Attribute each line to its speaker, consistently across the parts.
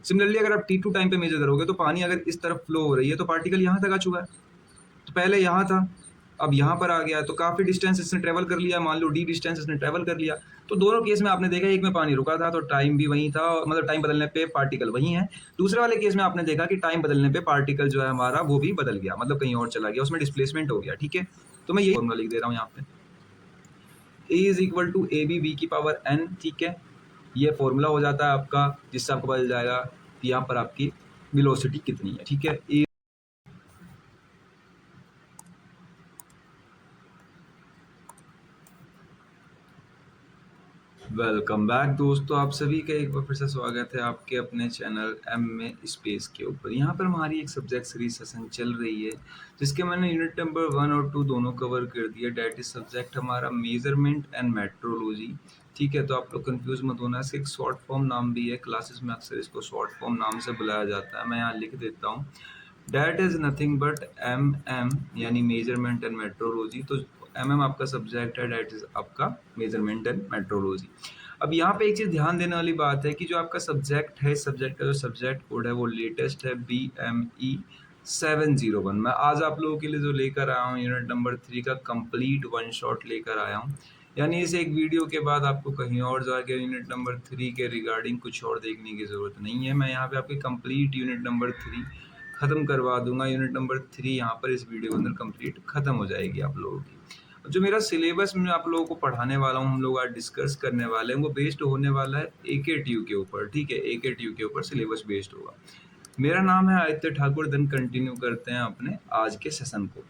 Speaker 1: Similarly अगर आप T2 time पे मेजर करोगे तो पानी अगर इस तरफ फ्लो हो रही है तो पार्टिकल यहाँ तक आ चुका है, तो पहले यहाँ था, अब यहाँ पर आ गया, तो काफ़ी डिस्टेंस इसने ट्रेवल कर लिया, मान लो d डिस्टेंस इसने ट्रेवल कर लिया। तो दोनों केस में आपने देखा एक में पानी रुका था तो टाइम भी वहीं था, मतलब टाइम बदलने पे पार्टिकल वहीं है। दूसरे वाले केस में आपने देखा कि टाइम बदलने पे पार्टिकल जो है हमारा वो भी बदल गया, मतलब कहीं और चला गया, उसमें डिस्प्लेसमेंट हो गया। ठीक है, तो मैं यही फॉर्मूला लिख दे रहा हूँ यहाँ पे, A is equal to AB की पावर n। ठीक है, ये फॉर्मूला हो जाता है आपका, जिससे आपको पता चल जाएगा कि यहाँ पर आपकी वेलोसिटी कितनी है। ठीक है, वेलकम बैक दोस्तों, आप सभी का एक बार फिर से स्वागत है आपके अपने चैनल एम में स्पेस के ऊपर। यहाँ पर हमारी एक सब्जेक्ट सीरीज सेशन चल रही है जिसके मैंने यूनिट नंबर 1 और 2 दोनों कवर कर दिया। डैट इज सब्जेक्ट हमारा मेजरमेंट एंड मेट्रोलॉजी। ठीक है, तो आप लोग कंफ्यूज मत होना, इसका एक शॉर्ट फॉर्म नाम भी है, क्लासेस में अक्सर इसको शॉर्ट फॉर्म नाम से बुलाया जाता है। मैं यहाँ लिख देता हूँ, that is nothing but MM यानी मेजरमेंट एंड मेट्रोलॉजी। तो MM आपका सब्जेक्ट है, डैट इज आपका मेजरमेंट एंड मेट्रोलॉजी। अब यहाँ पे एक चीज़ ध्यान देने वाली बात है कि जो आपका सब्जेक्ट है, सब्जेक्ट का जो सब्जेक्ट कोड है वो लेटेस्ट है BME 701। मैं आज आप लोगों के लिए जो लेकर आया हूँ यूनिट नंबर 3 का कंप्लीट वन शॉट लेकर आया हूँ, यानी इस एक वीडियो के बाद आपको कहीं और जाके यूनिट नंबर 3 के रिगार्डिंग कुछ और देखने की ज़रूरत नहीं है। मैं यहाँ पे आपकी कंप्लीट यूनिट नंबर 3 ख़त्म करवा दूंगा। यूनिट नंबर 3 यहाँ पर इस वीडियो के अंदर कंप्लीट ख़त्म हो जाएगी आप लोगों की। जो मेरा सिलेबस मैं आप लोगों को पढ़ाने वाला हूँ, हम लोग आज डिस्कस करने वाले हैं, वो बेस्ड होने वाला है AKTU के ऊपर। ठीक है, AKTU के ऊपर सिलेबस बेस्ड होगा। मेरा नाम है आदित्य ठाकुर। देन कंटिन्यू करते हैं अपने आज के सेशन को।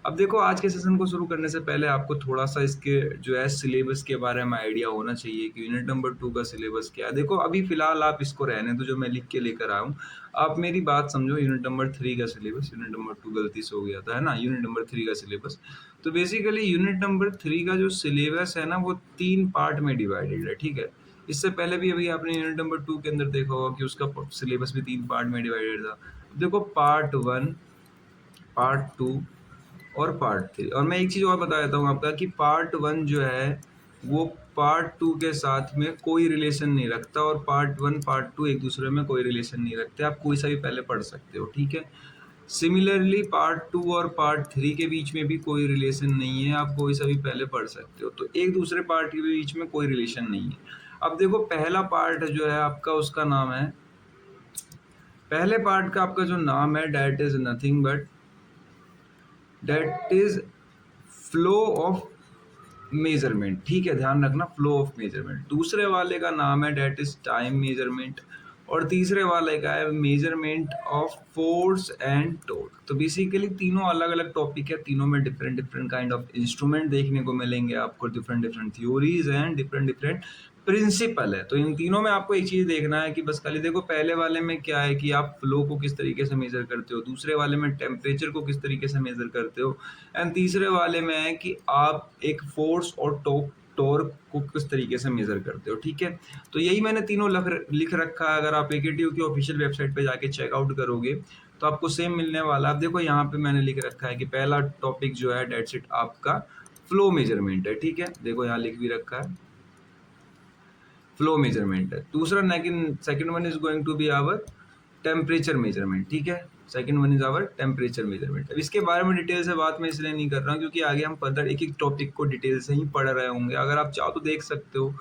Speaker 1: अब देखो, आज के सेशन को शुरू करने से पहले आपको थोड़ा सा इसके जो है सिलेबस के बारे में आइडिया होना चाहिए कि यूनिट नंबर 2 का सिलेबस क्या है। देखो, अभी फिलहाल आप इसको रहने दो, जो मैं लिख के लेकर आया हूँ। आप मेरी बात समझो, यूनिट नंबर 3 का सिलेबस, यूनिट नंबर 2 गलती से हो गया था, है ना, यूनिट नंबर 3 का सिलेबस। तो बेसिकली यूनिट नंबर 3 का जो सिलेबस है ना वो 3 पार्ट में डिवाइडेड है। ठीक है, इससे पहले भी अभी आपने यूनिट नंबर 2 के अंदर देखा होगा कि उसका सिलेबस भी 3 पार्ट में डिवाइडेड था। देखो, पार्ट 1, पार्ट 2 और पार्ट 3। और मैं एक चीज़ और बता देता हूँ आपका कि पार्ट 1 जो है वो पार्ट 2 के साथ में कोई रिलेशन नहीं रखता, और पार्ट 1 पार्ट 2 एक दूसरे में कोई रिलेशन नहीं रखते। आप कोई सा भी पहले पढ़ सकते हो। ठीक है, सिमिलरली पार्ट 2 और पार्ट 3 के बीच में भी कोई रिलेशन नहीं है, आप कोई सा भी पहले पढ़ सकते हो। तो एक दूसरे पार्ट के बीच में कोई रिलेशन नहीं है। अब देखो, पहला पार्ट जो है आपका, उसका नाम है, पहले पार्ट का आपका जो नाम है, that is nothing but that is flow of measurement. ठीक है, ध्यान रखना, फ्लो ऑफ मेजरमेंट। दूसरे वाले का नाम है डैट इज टाइम मेजरमेंट, और तीसरे वाले का है measurement of force and torque. तो बेसिकली तीनों अलग अलग टॉपिक है, तीनों में different different kind of instrument देखने को मिलेंगे आपको, different different theories and different different principle है। तो इन तीनों में आपको एक चीज़ देखना है कि बस खाली देखो, पहले वाले में क्या है कि आप फ्लो को किस तरीके से मेजर करते हो, दूसरे वाले में टेम्परेचर को किस तरीके से मेजर करते हो, एंड तीसरे वाले में है कि आप एक फोर्स और टॉर्क को किस तरीके से मेजर करते हो। ठीक है, तो यही मैंने तीनों लिख रखा है। अगर आप AKTU की ऑफिशियल वेबसाइट पे जाके चेकआउट करोगे तो आपको सेम मिलने वाला है। अब देखो, यहाँ पे मैंने लिख रखा है कि पहला टॉपिक जो है डेट्स इट आपका फ्लो मेजरमेंट है। ठीक है, देखो यहाँ लिख भी रखा है, फ्लो मेजरमेंट है। दूसरा second one is going to be our temperature measurement. ठीक है, second one is our temperature measurement. अब इसके बारे में डिटेल से बात मैं इसलिए नहीं कर रहा हूँ क्योंकि आगे हम फर्दर एक एक टॉपिक को डिटेल से ही पढ़ रहे होंगे, अगर आप चाहो तो देख सकते हो।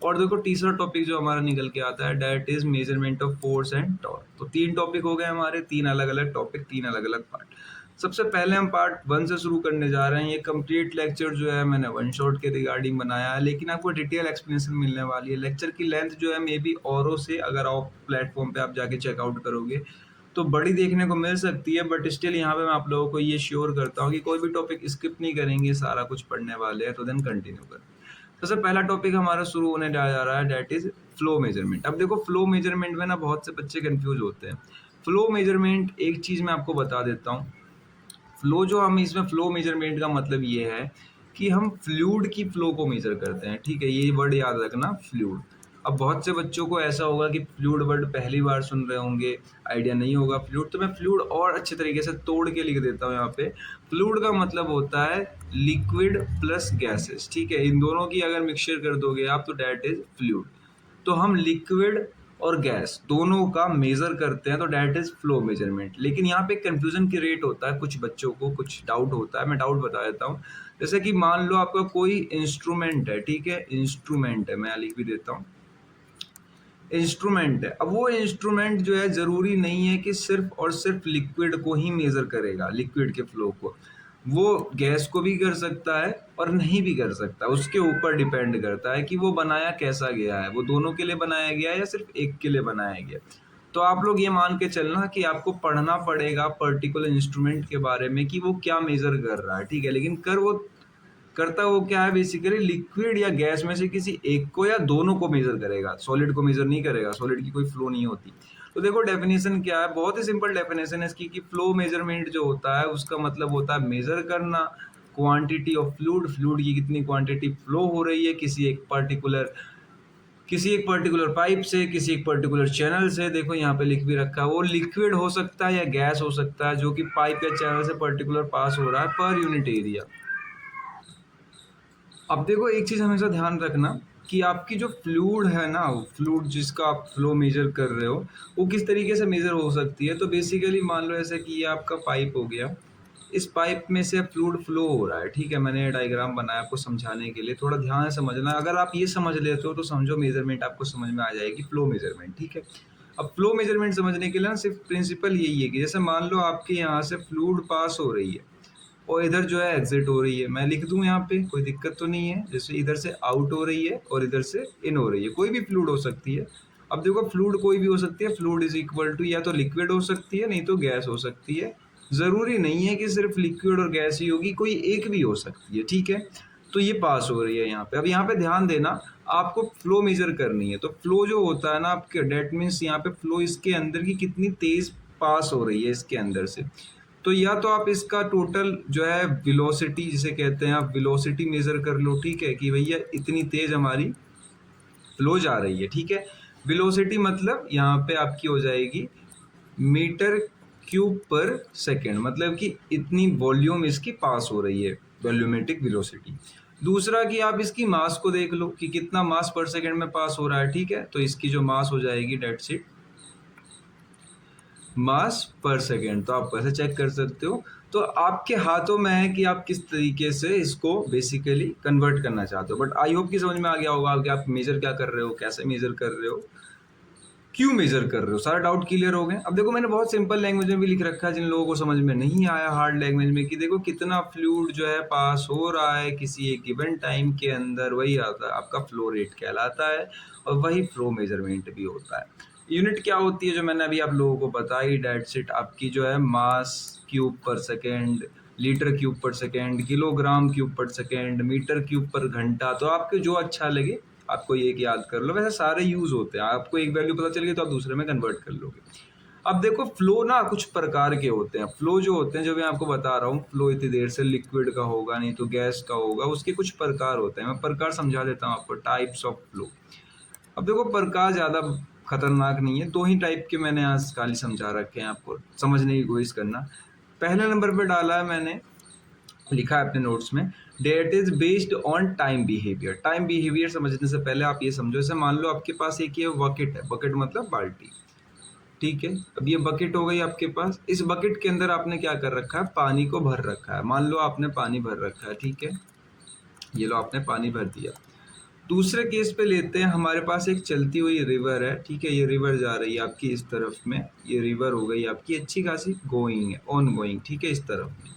Speaker 1: और देखो, तीसरा टॉपिक जो हमारा निकल के आता है, that is measurement of force and torque. तो 3 टॉपिक हो गए हमारे, 3 अलग अलग टॉपिक, 3 अलग अलग पार्ट। सबसे पहले हम पार्ट 1 से शुरू करने जा रहे हैं। ये कंप्लीट लेक्चर जो है मैंने वन शॉट के रिगार्डिंग बनाया है, लेकिन आपको डिटेल एक्सप्लेनेशन मिलने वाली है। लेक्चर की लेंथ जो है मे बी औरों से, अगर आप प्लेटफॉर्म पे आप जाके चेकआउट करोगे तो बड़ी देखने को मिल सकती है, बट स्टिल यहाँ पे मैं आप लोगों को ये श्योर करता हूँ कि कोई भी टॉपिक स्किप नहीं करेंगे, सारा कुछ पढ़ने वाले हैं। तो देन कंटिन्यू करें। सबसे पहला टॉपिक हमारा शुरू होने जा रहा है, डैट इज फ्लो मेजरमेंट। अब देखो, फ्लो मेजरमेंट में ना बहुत से बच्चे कंफ्यूज होते हैं। फ्लो मेजरमेंट, एक चीज़ मैं आपको बता देता हूँ, फ्लो जो हम इसमें फ्लो मेजरमेंट का मतलब ये है कि हम फ्लूइड की फ्लो को मेजर करते हैं। ठीक है, ये वर्ड याद रखना, फ्लूइड। अब बहुत से बच्चों को ऐसा होगा कि फ्लूइड वर्ड पहली बार सुन रहे होंगे, आइडिया नहीं होगा फ्लूइड, तो मैं फ्लूइड और अच्छे तरीके से तोड़ के लिख देता हूँ यहाँ पे। फ्लूइड का मतलब होता है लिक्विड प्लस गैसेस। ठीक है, इन दोनों की अगर मिक्सचर कर दोगे आप तो डैट इज फ्लूइड। तो हम लिक्विड और गैस दोनों का मेजर करते हैं तो डैट इज फ्लो मेजरमेंट। लेकिन यहाँ पे कंफ्यूजन क्रिएट होता है कुछ बच्चों को, कुछ डाउट होता है, मैं डाउट बता देता हूँ। जैसे कि मान लो आपका कोई इंस्ट्रूमेंट है, ठीक है, इंस्ट्रूमेंट है, मैं लिख भी देता हूँ, इंस्ट्रूमेंट है। अब वो इंस्ट्रूमेंट जो है ज़रूरी नहीं है कि सिर्फ और सिर्फ लिक्विड को ही मेज़र करेगा, लिक्विड के फ्लो को, वो गैस को भी कर सकता है और नहीं भी कर सकता। उसके ऊपर डिपेंड करता है कि वो बनाया कैसा गया है, वो दोनों के लिए बनाया गया है या सिर्फ एक के लिए बनाया गया। तो आप लोग ये मान के चलना कि आपको पढ़ना पड़ेगा पर्टिकुलर इंस्ट्रूमेंट के बारे में कि वो क्या मेज़र कर रहा है, ठीक है, लेकिन करता वो क्या है, बेसिकली लिक्विड या गैस में से किसी एक को या दोनों को मेजर करेगा, सॉलिड को मेजर नहीं करेगा, सॉलिड की कोई फ्लो नहीं होती। तो देखो डेफिनेशन क्या है, बहुत ही सिंपल डेफिनेशन है इसकी कि फ्लो मेजरमेंट जो होता है उसका मतलब होता है मेजर करना क्वांटिटी ऑफ फ्लूइड, फ्लूइड की कितनी क्वांटिटी फ्लो हो रही है किसी एक पर्टिकुलर पाइप से, किसी एक पर्टिकुलर चैनल से। देखो यहाँ पे लिख भी रखा है, वो लिक्विड हो सकता है या गैस हो सकता है जो कि पाइप या चैनल से पर्टिकुलर पास हो रहा है पर यूनिट एरिया। अब देखो एक चीज़ हमेशा ध्यान रखना कि आपकी जो फ्लूइड है ना, फ्लूइड जिसका आप फ्लो मेजर कर रहे हो वो किस तरीके से मेजर हो सकती है। तो बेसिकली मान लो ऐसे कि ये आपका पाइप हो गया, इस पाइप में से फ्लूइड फ्लो हो रहा है, ठीक है, मैंने डायग्राम बनाया आपको समझाने के लिए, थोड़ा ध्यान से समझना। अगर आप ये समझ लेते हो तो समझो मेजरमेंट आपको समझ में आ जाएगी, फ्लो मेजरमेंट, ठीक है। अब फ्लो मेजरमेंट समझने के लिए ना सिर्फ प्रिंसिपल यही है कि जैसे मान लो आपके यहाँ से फ्लूइड पास हो रही है और इधर जो है एग्जिट हो रही है, मैं लिख दूं यहाँ पे, कोई दिक्कत तो नहीं है। जैसे इधर से आउट हो रही है और इधर से इन हो रही है, कोई भी फ्लूइड हो सकती है। अब देखो फ्लूइड कोई भी हो सकती है, फ्लूइड इज इक्वल टू या तो लिक्विड हो सकती है नहीं तो गैस हो सकती है, ज़रूरी नहीं है कि सिर्फ लिक्विड और गैस ही होगी, कोई एक भी हो सकती है, ठीक है। तो ये पास हो रही है यहाँ पे। अब यहाँ पे ध्यान देना, आपको फ्लो मेजर करनी है। तो फ्लो जो होता है ना आपके, डेट मीन्स यहाँ पे फ्लो इसके अंदर की कितनी तेज पास हो रही है इसके अंदर से। तो या तो आप इसका टोटल जो है वेलोसिटी जिसे कहते हैं, आप वेलोसिटी मेजर कर लो, ठीक है, कि भैया इतनी तेज हमारी फ्लो जा रही है, ठीक है। वेलोसिटी मतलब यहाँ पे आपकी हो जाएगी मीटर क्यूब पर सेकेंड, मतलब कि इतनी वॉल्यूम इसकी पास हो रही है, वॉल्यूमेट्रिक वेलोसिटी। दूसरा कि आप इसकी मास को देख लो कि कितना मास पर सेकेंड में पास हो रहा है, ठीक है। तो इसकी जो मास हो जाएगी डेट्स इट, मास पर सेकेंड। तो आप कैसे चेक कर सकते हो, तो आपके हाथों में है कि आप किस तरीके से इसको बेसिकली कन्वर्ट करना चाहते हो। बट आई होप कि समझ में आ गया होगा कि आप मेजर क्या कर रहे हो, कैसे मेजर कर रहे हो, क्यों मेजर कर रहे हो, सारा डाउट क्लियर हो गए। अब देखो मैंने बहुत सिंपल लैंग्वेज में भी लिख रखा है जिन लोगों को समझ में नहीं आया हार्ड लैंग्वेज में, कि देखो कितना फ्लूइड जो है पास हो रहा है किसी एक गिवन टाइम के अंदर, वही आता है आपका फ्लो रेट कहलाता है और वही फ्लो मेजरमेंट भी होता है। यूनिट क्या होती है जो मैंने अभी आप लोगों को बताई, डेट्स इट, आपकी जो है मास क्यूब पर सेकेंड, लीटर क्यूब पर सेकेंड, किलोग्राम क्यूब पर सेकेंड, मीटर क्यूब पर घंटा। तो आपको जो अच्छा लगे आपको एक याद कर लो, वैसे सारे यूज होते हैं, आपको एक वैल्यू पता चल गई तो आप दूसरे में कन्वर्ट कर लोगे। अब देखो फ्लो ना कुछ प्रकार के होते हैं, फ्लो जो होते हैं जो मैं आपको बता रहा हूँ, फ्लो इतनी देर से लिक्विड का होगा नहीं तो गैस का होगा, उसके कुछ प्रकार होते हैं। मैं प्रकार समझा देता हूँ आपको, टाइप्स ऑफ फ्लो। अब देखो प्रकार ज़्यादा खतरनाक नहीं है, दो ही टाइप के मैंने आज खाली समझा रखे हैं, आपको समझने की कोशिश करना। पहले नंबर पे डाला है मैंने, लिखा है अपने नोट्स में, that is based on time behaviour. Time behaviour समझने से पहले आप ये समझो, जैसे मान लो आपके पास एक ये बकेट है, बकेट मतलब बाल्टी, ठीक है। अब ये बकेट हो गई आपके पास, इस बकेट के अंदर आपने क्या कर रखा है, पानी को भर रखा है। मान लो आपने पानी भर रखा है, ठीक है, ये लो आपने पानी भर दिया। दूसरे केस पे लेते हैं, हमारे पास एक चलती हुई रिवर है, ठीक है, ये रिवर जा रही है आपकी इस तरफ में, ये रिवर हो गई आपकी अच्छी खासी गोइंग है, ऑन गोइंग, ठीक है, इस तरफ में।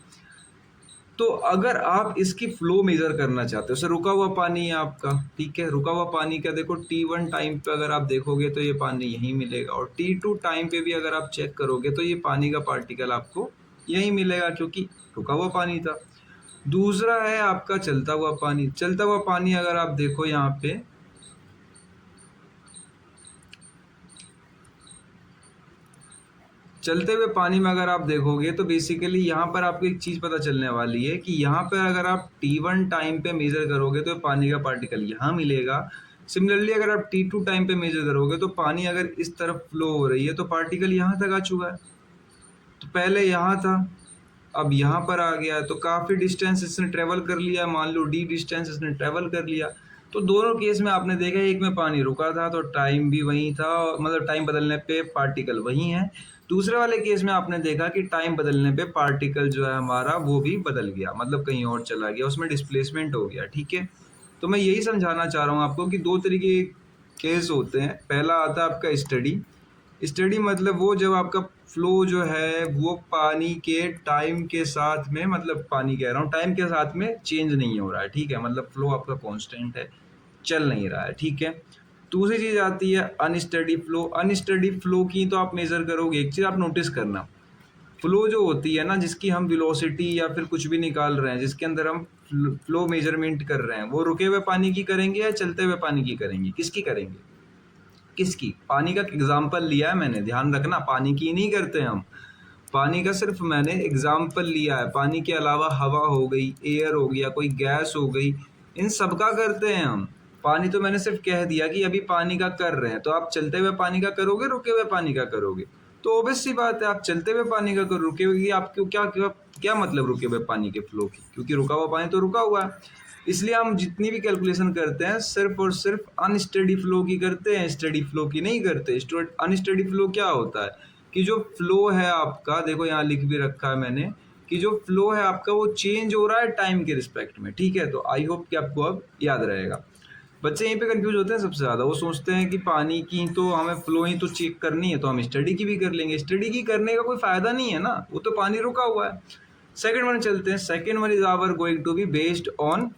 Speaker 1: तो अगर आप इसकी फ्लो मेजर करना चाहते हो, जैसे रुका हुआ पानी है आपका, ठीक है, रुका हुआ पानी का देखो T1 टाइम पे अगर आप देखोगे तो ये पानी यहीं मिलेगा, और T2 टाइम पे भी अगर आप चेक करोगे तो ये पानी का पार्टिकल आपको यहीं मिलेगा क्योंकि रुका हुआ पानी था। दूसरा है आपका चलता हुआ पानी। चलता हुआ पानी अगर आप देखो यहाँ पे, चलते हुए पानी में अगर आप देखोगे तो बेसिकली यहाँ पर आपको एक चीज़ पता चलने वाली है कि यहाँ पर अगर आप T1 टाइम पे मेजर करोगे तो पानी का पार्टिकल यहाँ मिलेगा। सिमिलरली अगर आप T2 टाइम पे मेजर करोगे तो पानी अगर इस तरफ फ्लो हो रही है तो पार्टिकल यहाँ तक आ चुका है। तो पहले यहाँ था, अब यहाँ पर आ गया, तो काफ़ी डिस्टेंस इसने ट्रेवल कर लिया, मान लो D डिस्टेंस इसने ट्रेवल कर लिया। तो दोनों केस में आपने देखा, एक में पानी रुका था तो टाइम भी वही था, मतलब टाइम बदलने पे पार्टिकल वही है। दूसरे वाले केस में आपने देखा कि टाइम बदलने पे पार्टिकल जो है हमारा वो भी बदल गया, मतलब कहीं और चला गया, उसमें डिस्प्लेसमेंट हो गया। ठीक है, तो मैं यही समझाना चाह रहा हूँ आपको कि दो तरीके के केस होते हैं। पहला आता है आपका स्टडी। स्टडी मतलब वो जब आपका फ्लो जो है वो पानी के टाइम के साथ में, मतलब पानी कह रहा हूँ, टाइम के साथ में चेंज नहीं हो रहा है। ठीक है, मतलब फ्लो आपका कांस्टेंट है, चल नहीं रहा है। ठीक है, दूसरी चीज आती है अनस्टडी फ्लो। अनस्टडी फ्लो की तो आप मेजर करोगे, एक चीज आप नोटिस करना, फ्लो जो होती है ना, जिसकी हम वेलोसिटी या फिर कुछ भी निकाल रहे हैं, जिसके अंदर हम फ्लो मेजरमेंट कर रहे हैं, वो रुके हुए पानी की करेंगे या चलते हुए पानी की करेंगे? किसकी करेंगे? किसकी? पानी का एग्जाम्पल लिया है मैंने, ध्यान रखना, पानी की नहीं करते हम। पानी का सिर्फ मैंने एग्जाम्पल लिया है। पानी के अलावा हवा हो गई, एयर हो गया, कोई गैस हो गई, इन सब का करते हैं हम। पानी तो मैंने सिर्फ कह दिया कि अभी पानी का कर रहे हैं, तो आप चलते हुए पानी का करोगे, रुके हुए पानी का करोगे? तो ऑब्वियस सी बात है, आप चलते हुए पानी का करो, रुके हुए की आपको क्या क्या क्या मतलब रुके हुए पानी के फ्लो की? क्योंकि रुका हुआ पानी तो रुका हुआ है। इसलिए हम जितनी भी कैलकुलेशन करते हैं सिर्फ और सिर्फ अनस्टडी फ्लो की करते हैं, स्टडी फ्लो की नहीं करते। अनस्टडी फ्लो क्या होता है कि जो फ्लो है आपका, देखो यहाँ लिख भी रखा है मैंने, कि जो फ्लो है आपका वो चेंज हो रहा है टाइम के रिस्पेक्ट में। ठीक है, तो आई होप कि आपको अब याद रहेगा। बच्चे यहीं पे कंफ्यूज होते हैं सबसे ज़्यादा, वो सोचते हैं कि पानी की तो हमें फ्लो ही तो चेक करनी है, तो हम स्टडी की भी कर लेंगे। स्टडी की करने का कोई फ़ायदा नहीं है ना, वो तो पानी रुका हुआ है। सेकेंड वन चलते हैं। Second one is our going to be based on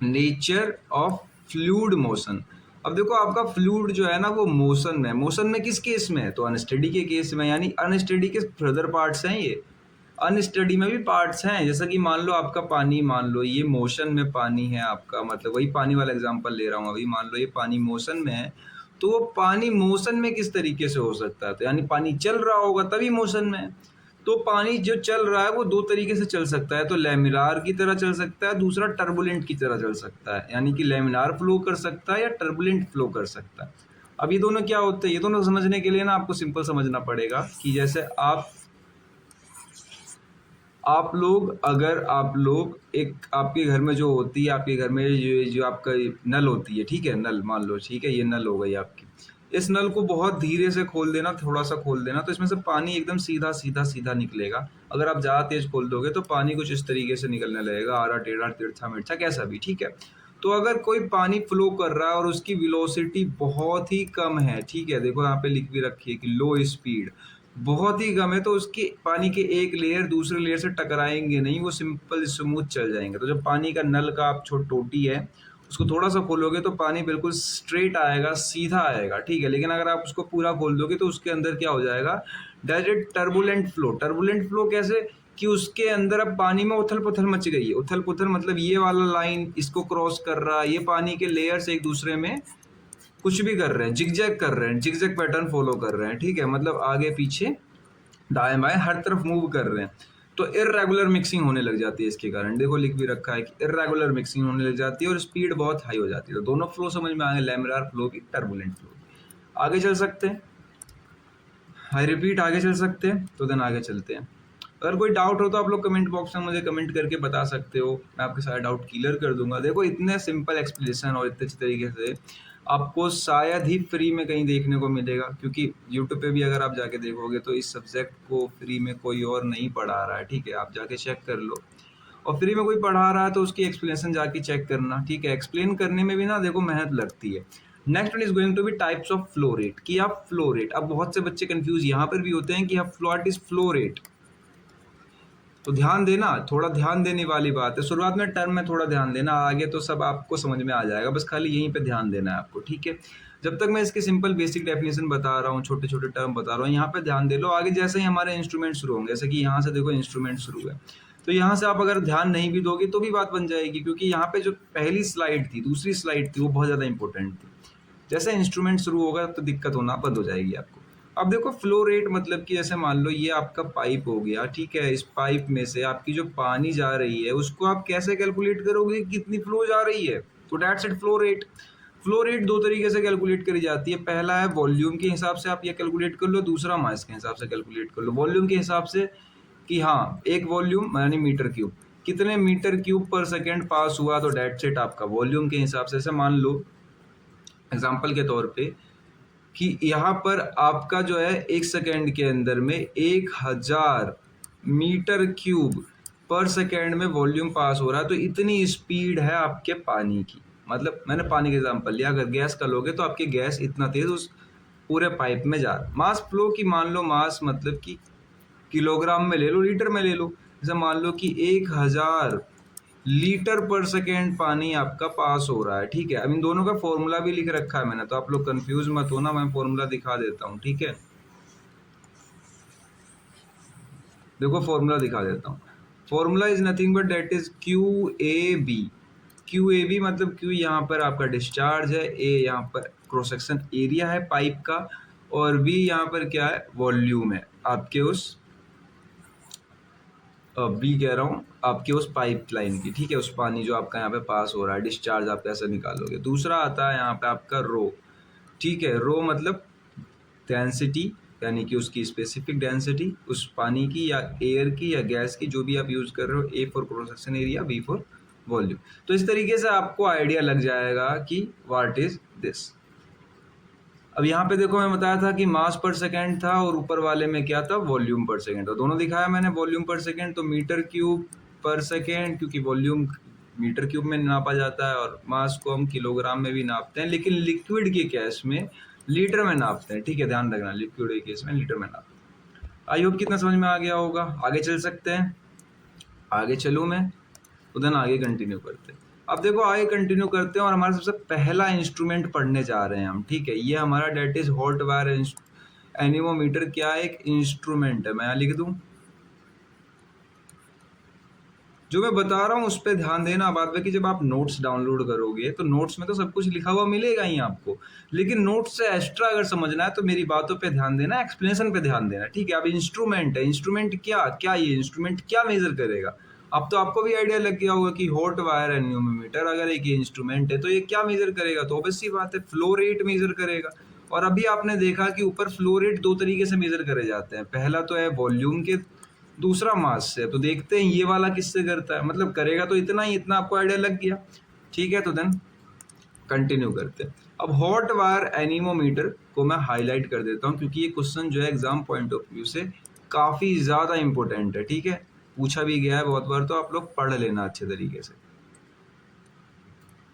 Speaker 1: nature of fluid motion. अब देखो आपका फ्लूइड जो है ना वो मोशन में, मोशन में किस केस में है? तो अनस्टडी के केस में, यानी अनस्टडी के फर्दर पार्ट्स हैं ये। अनस्टडी में भी पार्ट्स हैं, जैसा कि मान लो आपका पानी, मान लो ये मोशन में पानी है आपका, मतलब वही पानी वाला एग्जांपल ले रहा हूँ अभी। मान लो ये पानी मोशन में है, तो वो पानी मोशन में किस तरीके से हो सकता है? तो यानी पानी चल रहा होगा तभी मोशन में है। तो पानी जो चल रहा है वो दो तरीके से चल सकता है, तो लैमिनार की तरह चल सकता है, दूसरा टर्बुलेंट की तरह चल सकता है, यानी कि लैमिनार फ्लो कर सकता है या टर्बुलेंट फ्लो कर सकता है। अब ये दोनों क्या होते हैं, ये दोनों समझने के लिए ना आपको सिंपल समझना पड़ेगा कि जैसे आप लोग, अगर आप लोग एक, आपके घर में जो होती है, आपके घर में जो आपका नल होती है, ठीक है, नल मान लो, ठीक है, ये नल हो गई आपकी। इस नल को बहुत धीरे से खोल देना, थोड़ा सा खोल देना, तो इसमें से पानी एकदम सीधा सीधा सीधा निकलेगा। अगर आप ज़्यादा तेज खोल दोगे तो पानी कुछ इस तरीके से निकलने लगेगा, आरा टेढ़ा तिरछा मिर्चा कैसा भी। ठीक है, तो अगर कोई पानी फ्लो कर रहा है और उसकी वेलोसिटी बहुत ही कम है, ठीक है, देखो यहाँ पे लिख भी रखी है कि लो स्पीड, बहुत ही कम है, तो उसके पानी के एक लेयर दूसरे लेयर से टकराएंगे नहीं, वो सिंपल स्मूथ चल जाएंगे। तो जब पानी का नल का आप छोटी टोटी है उसको थोड़ा सा खोलोगे तो पानी बिल्कुल स्ट्रेट आएगा, सीधा आएगा। ठीक है, लेकिन अगर आप उसको पूरा खोल दोगे तो उसके अंदर क्या हो जाएगा? Direct turbulent flow. Turbulent flow कैसे? कि उसके अंदर अब पानी में उथल पुथल मच गई है। उथल पुथल मतलब ये वाला लाइन इसको क्रॉस कर रहा है, ये पानी के लेयर्स एक दूसरे में कुछ भी कर रहे हैं, जिगजैग कर रहे हैं, जिगजैग पैटर्न फॉलो कर रहे हैं। ठीक है, मतलब आगे पीछे दाएं बाएं हर तरफ मूव कर रहे हैं, तो इर्रेगुलर मिक्सिंग होने लग जाती है इसके कारण। देखो लिख भी रखा है कि इर्रेगुलर मिक्सिंग होने लग जाती है और स्पीड बहुत हाई हो जाती है। तो दोनों फ्लो समझ में आ गए, लैमिनार फ्लो की, टर्बुलेंट फ्लो की। आगे चल सकते हैं, आई रिपीट, आगे चल सकते हैं। तो देन आगे चलते हैं। अगर कोई डाउट हो तो आप लोग कमेंट बॉक्स में मुझे कमेंट करके बता सकते हो, मैं आपके सारे डाउट क्लियर कर दूंगा। देखो इतने सिंपल एक्सप्लेनेशन और इतने अच्छे तरीके से आपको शायद ही फ्री में कहीं देखने को मिलेगा, क्योंकि यूट्यूब पे भी अगर आप जाके देखोगे तो इस सब्जेक्ट को फ्री में कोई और नहीं पढ़ा रहा है। ठीक है, आप जाके चेक कर लो, और फ्री में कोई पढ़ा रहा है तो उसकी एक्सप्लेनेशन जाके चेक करना। ठीक है, एक्सप्लेन करने में भी ना देखो मेहनत लगती है। Next one is going to be types of flow rate, कि आप फ्लो रेट, अब बहुत से बच्चे कंफ्यूज यहाँ पर भी होते हैं कि आप व्हाट इज फ्लो रेट। तो ध्यान देना, थोड़ा ध्यान देने वाली बात है, शुरुआत में टर्म में थोड़ा ध्यान देना, आगे तो सब आपको समझ में आ जाएगा, बस खाली यहीं पे ध्यान देना है आपको। ठीक है, जब तक मैं इसके सिंपल बेसिक डेफिनेशन बता रहा हूँ, छोटे छोटे टर्म बता रहा हूँ, यहाँ पे ध्यान दे लो। आगे जैसे ही हमारे इंस्ट्रूमेंट शुरू होंगे, जैसे कि यहाँ से देखो इंस्ट्रूमेंट शुरू है, तो यहाँ से आप अगर ध्यान नहीं भी दोगे तो भी बात बन जाएगी, क्योंकि यहाँ पे जो पहली स्लाइड थी, दूसरी स्लाइड थी, वो बहुत ज़्यादा इंपॉर्टेंट थी। जैसे इंस्ट्रूमेंट शुरू होगा तो दिक्कत होना बंद हो जाएगी आपको। अब देखो फ्लो रेट मतलब कि जैसे मान लो ये आपका पाइप हो गया, ठीक है, इस पाइप में से आपकी जो पानी जा रही है उसको आप कैसे कैलकुलेट करोगे कि कितनी फ्लो जा रही है? तो that's it, flow rate. Flow rate दो तरीके से कैलकुलेट करी जाती है। पहला है वॉल्यूम के हिसाब से आप ये कैलकुलेट कर लो, दूसरा मास के हिसाब से कैलकुलेट कर लो। वॉल्यूम के हिसाब से कि हाँ, एक वॉल्यूम यानी मीटर क्यूब, कितने मीटर क्यूब पर सेकेंड पास हुआ, तो डेट सेट आपका वॉल्यूम के हिसाब से। मान लो एग्जाम्पल के तौर पे कि यहाँ पर आपका जो है 1 सेकेंड के अंदर में 1000 मीटर क्यूब पर सेकेंड में वॉल्यूम पास हो रहा है, तो इतनी स्पीड है आपके पानी की। मतलब मैंने पानी का एग्जांपल लिया, अगर गैस का लोगे तो आपकी गैस इतना तेज उस पूरे पाइप में जा रहा है। मास फ्लो की मान लो, मास मतलब कि किलोग्राम में ले लो, लीटर में ले लो। जैसे मान लो कि 1000 लीटर पर सेकेंड पानी आपका पास हो रहा है, ठीक है। अब इन दोनों का फॉर्मूला भी लिख रखा है मैंने, तो आप लोग कंफ्यूज मत होना, मैं फॉर्मूला दिखा देता हूँ, ठीक है। देखो फॉर्मूला दिखा देता हूँ। Formula is nothing but that is Q A B. Q A B मतलब क्यू यहाँ पर आपका डिस्चार्ज है, ए यहाँ पर क्रॉस सेक्शन एरिया है पाइप का, और बी यहाँ पर क्या है, वॉल्यूम है आपके उस बी कह रहा हूँ आपके उस पाइप लाइन की, ठीक है, उस पानी जो आपका यहाँ पे पास हो रहा है, डिस्चार्ज आप कैसे निकालोगे। दूसरा आता है यहाँ पे आपका रो, ठीक है। रो मतलब डेंसिटी, यानी कि उसकी स्पेसिफिक डेंसिटी उस पानी की या एयर की या गैस की, जो भी आप यूज़ कर रहे हो। A for cross section area, B for volume. तो इस तरीके से आपको आइडिया लग जाएगा कि व्हाट इज दिस। अब यहाँ पे देखो मैं बताया था कि मास पर सेकेंड था और ऊपर वाले में क्या था, वॉल्यूम पर सेकेंड। और दोनों दिखाया मैंने, वॉल्यूम पर सेकेंड तो मीटर क्यूब पर सेकेंड, क्योंकि वॉल्यूम मीटर क्यूब में नापा जाता है और मास को हम किलोग्राम में भी नापते हैं, लेकिन लिक्विड के केस में लीटर में नापते हैं, ठीक है, ध्यान रखना, लिक्विड के केस में लीटर में नापते हैं। आई होप कितना समझ में आ गया होगा। आगे चल सकते हैं, आगे चलूँ मैं, उधर आगे कंटिन्यू करते हैं। अब देखो आगे कंटिन्यू करते हैं और हमारा सबसे पहला इंस्ट्रूमेंट पढ़ने जा रहे हैं हम, ठीक है। ये हमारा that is hot wire anemometer. क्या एक इंस्ट्रूमेंट है, मैं यहाँ लिख दूं, जो मैं बता रहा हूँ उस पर ध्यान देना। बाद में कि जब आप नोट्स डाउनलोड करोगे तो नोट्स में तो सब कुछ लिखा हुआ मिलेगा ही आपको, लेकिन नोट्स से एक्स्ट्रा अगर समझना है तो मेरी बातों पे ध्यान देना, एक्सप्लेनेशन पे ध्यान देना, ठीक है। अब इंस्ट्रूमेंट है, इंस्ट्रूमेंट क्या क्या, ये इंस्ट्रूमेंट क्या मेजर करेगा। अब तो आपको भी आइडिया लग गया होगा कि हॉट वायर एनीमोमीटर अगर एक इंस्ट्रूमेंट है तो ये क्या मेजर करेगा, तो ऑब्वियसली बात है फ्लो रेट मेजर करेगा। और अभी आपने देखा कि ऊपर फ्लो रेट दो तरीके से मेजर करे जाते हैं, पहला तो है वॉल्यूम के, दूसरा मास से। तो देखते हैं ये वाला किससे करता है, मतलब करेगा तो इतना ही, इतना आपको आइडिया लग गया, ठीक है। तो देन कंटिन्यू करते हैं। अब हॉट वायर एनीमोमीटर को मैं हाईलाइट कर देता हूँ, क्योंकि ये क्वेश्चन जो है एग्जाम पॉइंट ऑफ व्यू से काफ़ी ज़्यादा इंपॉर्टेंट है, ठीक है। पूछा भी गया है बहुत बार, तो आप लोग पढ़ लेना अच्छे तरीके से।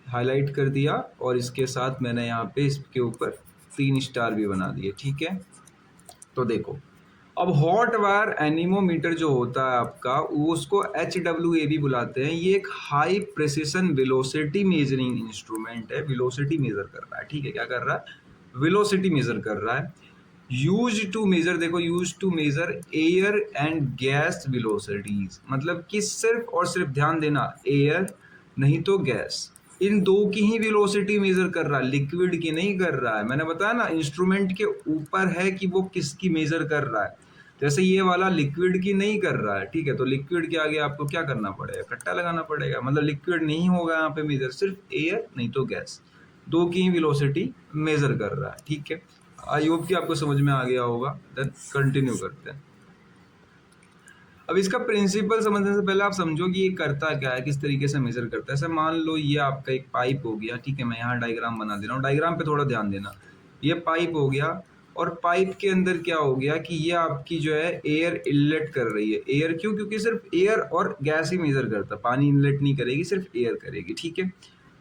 Speaker 1: हाईलाइट कर दिया और इसके साथ मैंने यहाँ पे इसके ऊपर 3 स्टार भी बना दिए, ठीक है। तो देखो अब हॉट वायर एनीमोमीटर जो होता है आपका, उसको HWA बुलाते हैं। ये एक high precision velocity measuring instrument है। वेलोसिटी मेजर कर रहा है, ठीक है, क्या कर रहा है, वेलोसिटी मेजर कर रहा है। यूज टू मेजर, देखो use to measure air and gas velocities, मतलब कि सिर्फ और सिर्फ ध्यान देना, एयर नहीं तो गैस, इन दो की ही वेलोसिटी मेजर कर रहा है, लिक्विड की नहीं कर रहा है। मैंने बताया ना, इंस्ट्रूमेंट के ऊपर है कि वो किसकी मेजर कर रहा है। जैसे ये वाला लिक्विड की नहीं कर रहा है, ठीक है, तो लिक्विड के आगे आपको क्या करना पड़ेगा, कट्टा लगाना पड़ेगा। मतलब लिक्विड नहीं होगा यहाँ पे मेजर, सिर्फ एयर नहीं तो गैस, दो की वेलोसिटी मेजर कर रहा है, ठीक है। आई होप कि आपको समझ में आ गया होगा। देन कंटिन्यू करते हैं। अब इसका प्रिंसिपल समझने से पहले आप समझो कि ये करता क्या है, किस तरीके से मेजर करता है। ऐसे मान लो ये आपका एक पाइप हो गया, ठीक है, मैं यहाँ डायग्राम बना दे रहा हूँ, डायग्राम पे थोड़ा ध्यान देना। ये पाइप हो गया और पाइप के अंदर क्या हो गया कि ये आपकी जो है एयर इनलेट कर रही है। एयर क्यों, क्योंकि सिर्फ एयर और गैस ही मेजर करता, पानी इनलेट नहीं करेगी, सिर्फ एयर करेगी, ठीक है।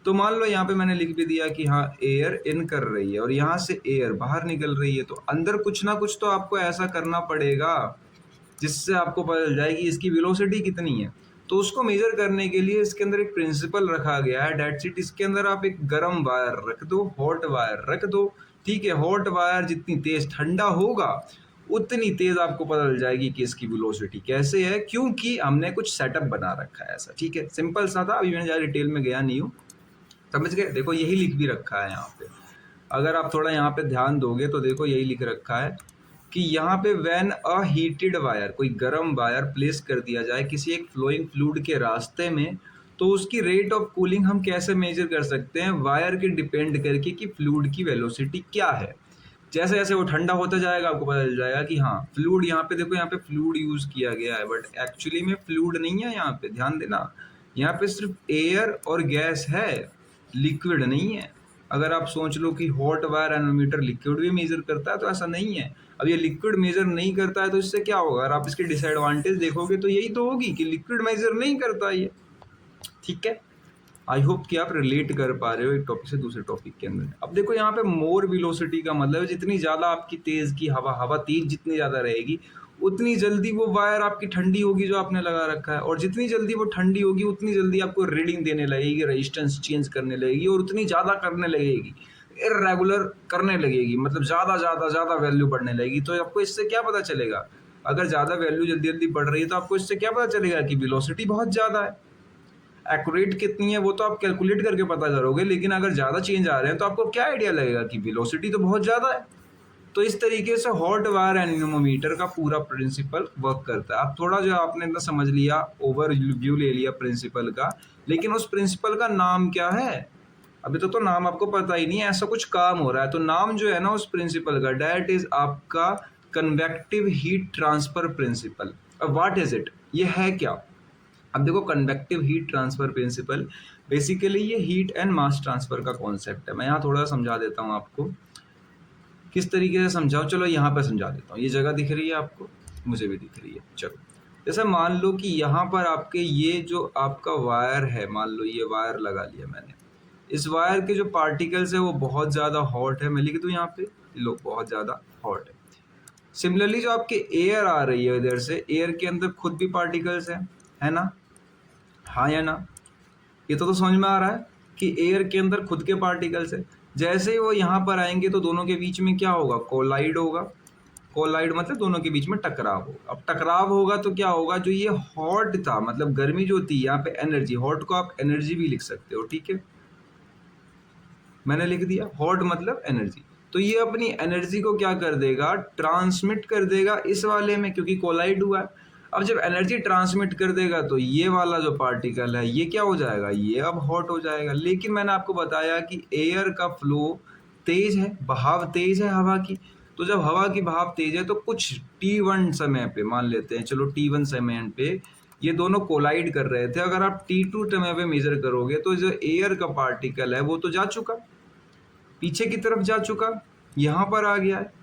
Speaker 1: तो मान लो यहाँ पे मैंने लिख भी दिया कि हाँ एयर इन कर रही है और यहाँ से एयर बाहर निकल रही है, तो अंदर कुछ ना कुछ तो आपको ऐसा करना पड़ेगा जिससे आपको पता चल जाए कि इसकी वेलोसिटी कितनी है। तो उसको मेजर करने के लिए इसके अंदर एक प्रिंसिपल रखा गया है, डेट्स इट। इसके अंदर आप एक गर्म वायर रख दो, हॉट वायर रख दो, ठीक है। हॉट वायर जितनी तेज ठंडा होगा उतनी तेज आपको पता चल जाएगी कि इसकी वेलोसिटी कैसे है, क्योंकि हमने कुछ सेटअप बना रखा है ऐसा, ठीक है। सिंपल सा था, अभी मैंने ज़्यादा डिटेल में गया नहीं हूँ, समझ गए। देखो यही लिख भी रखा है यहाँ पे, अगर आप थोड़ा यहाँ पे ध्यान दोगे तो देखो यही लिख रखा है कि यहाँ पे व्हेन अ हीटेड वायर, कोई गर्म वायर प्लेस कर दिया जाए किसी एक फ्लोइंग फ्लूइड के रास्ते में, तो उसकी रेट ऑफ कूलिंग हम कैसे मेजर कर सकते हैं, वायर के डिपेंड करके कि फ्लूइड की वेलोसिटी क्या है। जैसे जैसे वो ठंडा होता जाएगा आपको पता चल जाएगा कि हाँ फ्लूइड, यहाँ पे देखो यहाँ पे फ्लूइड यूज किया गया है, बट एक्चुअली में फ्लूइड नहीं है। यहाँ पे ध्यान देना, यहाँ पे सिर्फ एयर और गैस है, लिक्विड नहीं है। अगर आप सोच लो कि हॉट वायर एनोमीटर लिक्विड भी मेजर करता है, तो ऐसा नहीं है। अब ये लिक्विड मेजर नहीं करता है तो इससे क्या होगा, अगर आप इसकी डिसएडवांटेज देखोगे तो यही तो होगी कि लिक्विड मेजर नहीं करता ये। ठीक है, आई होप कि आप रिलेट कर पा रहे हो एक टॉपिक से दूसरे टॉपिक के अंदर। अब देखो यहाँ पे मोर वेलोसिटी का मतलब जितनी ज़्यादा आपकी तेज़ की हवा तेज जितनी ज़्यादा रहेगी, उतनी जल्दी वो वायर आपकी ठंडी होगी जो आपने लगा रखा है, और जितनी जल्दी वो ठंडी होगी उतनी जल्दी आपको रीडिंग देने लगेगी, रेजिस्टेंस चेंज करने लगेगी, और उतनी ज़्यादा करने लगेगी, इर्रेगुलर करने लगेगी, मतलब ज़्यादा ज़्यादा ज़्यादा वैल्यू बढ़ने लगेगी। तो आपको इससे क्या पता चलेगा, अगर ज़्यादा वैल्यू जल्दी जल्दी बढ़ रही है तो आपको इससे क्या पता चलेगा कि वेलोसिटी बहुत ज़्यादा है। एक्यूरेट कितनी है वो तो आप कैलकुलेट करके पता करोगे, लेकिन अगर ज़्यादा चेंज आ रहे हैं तो आपको क्या आइडिया लगेगा कि वेलोसिटी तो बहुत ज़्यादा है। तो इस तरीके से हॉट वायर एनीमोमीटर का पूरा प्रिंसिपल वर्क करता है। अब थोड़ा जो आपने इतना समझ लिया, ओवरव्यू ले लिया प्रिंसिपल का, लेकिन उस प्रिंसिपल का नाम क्या है, अभी तो नाम आपको पता ही नहीं है, ऐसा कुछ काम हो रहा है। तो नाम जो है ना उस प्रिंसिपल का, डैट इज आपका कन्वेक्टिव हीट ट्रांसफर प्रिंसिपल। अब व्हाट इज इट, ये है क्या। अब देखो convective heat transfer principle basically ये हीट एंड मास ट्रांसफर का कॉन्सेप्ट है। मैं यहाँ थोड़ा समझा देता हूँ आपको, किस तरीके से समझाऊँ। चलो यहाँ पर समझा देता हूँ, ये जगह दिख रही है आपको, मुझे भी दिख रही है। चलो जैसे मान लो कि यहाँ पर आपके ये जो आपका वायर है, मान लो ये वायर लगा लिया मैंने, इस वायर के जो पार्टिकल्स है वो बहुत ज़्यादा हॉट है। मैं लिख दूँ यहाँ पे, लो बहुत ज़्यादा हॉट है। सिमिलरली जो आपके एयर आ रही है इधर से, एयर के अंदर खुद भी पार्टिकल्स है ना, हाँ या ना। ये तो समझ में आ रहा है कि एयर के अंदर खुद के पार्टिकल्स है। जैसे ही वो यहाँ पर आएंगे तो दोनों के बीच में क्या होगा, कोलाइड होगा। कोलाइड मतलब दोनों के बीच में टकराव हो। अब टकराव होगा तो क्या होगा, जो ये हॉट था, मतलब गर्मी जो थी, यहाँ पे एनर्जी, हॉट को आप एनर्जी भी लिख सकते हो, ठीक है, मैंने लिख दिया हॉट मतलब एनर्जी। तो ये अपनी एनर्जी को क्या कर देगा, ट्रांसमिट कर देगा इस वाले में, क्योंकि कोलाइड हुआ है। अब जब एनर्जी ट्रांसमिट कर देगा तो ये वाला जो पार्टिकल है ये क्या हो जाएगा, ये अब हॉट हो जाएगा। लेकिन मैंने आपको बताया कि एयर का फ्लो तेज है, बहाव तेज है हवा की। तो जब हवा की बहाव तेज है तो कुछ T1 समय पे, मान लेते हैं चलो T1 समय पे ये दोनों कोलाइड कर रहे थे, अगर आप T2 समय पे मेजर करोगे तो जो एयर का पार्टिकल है वो तो जा चुका, पीछे की तरफ जा चुका, यहाँ पर आ गया है।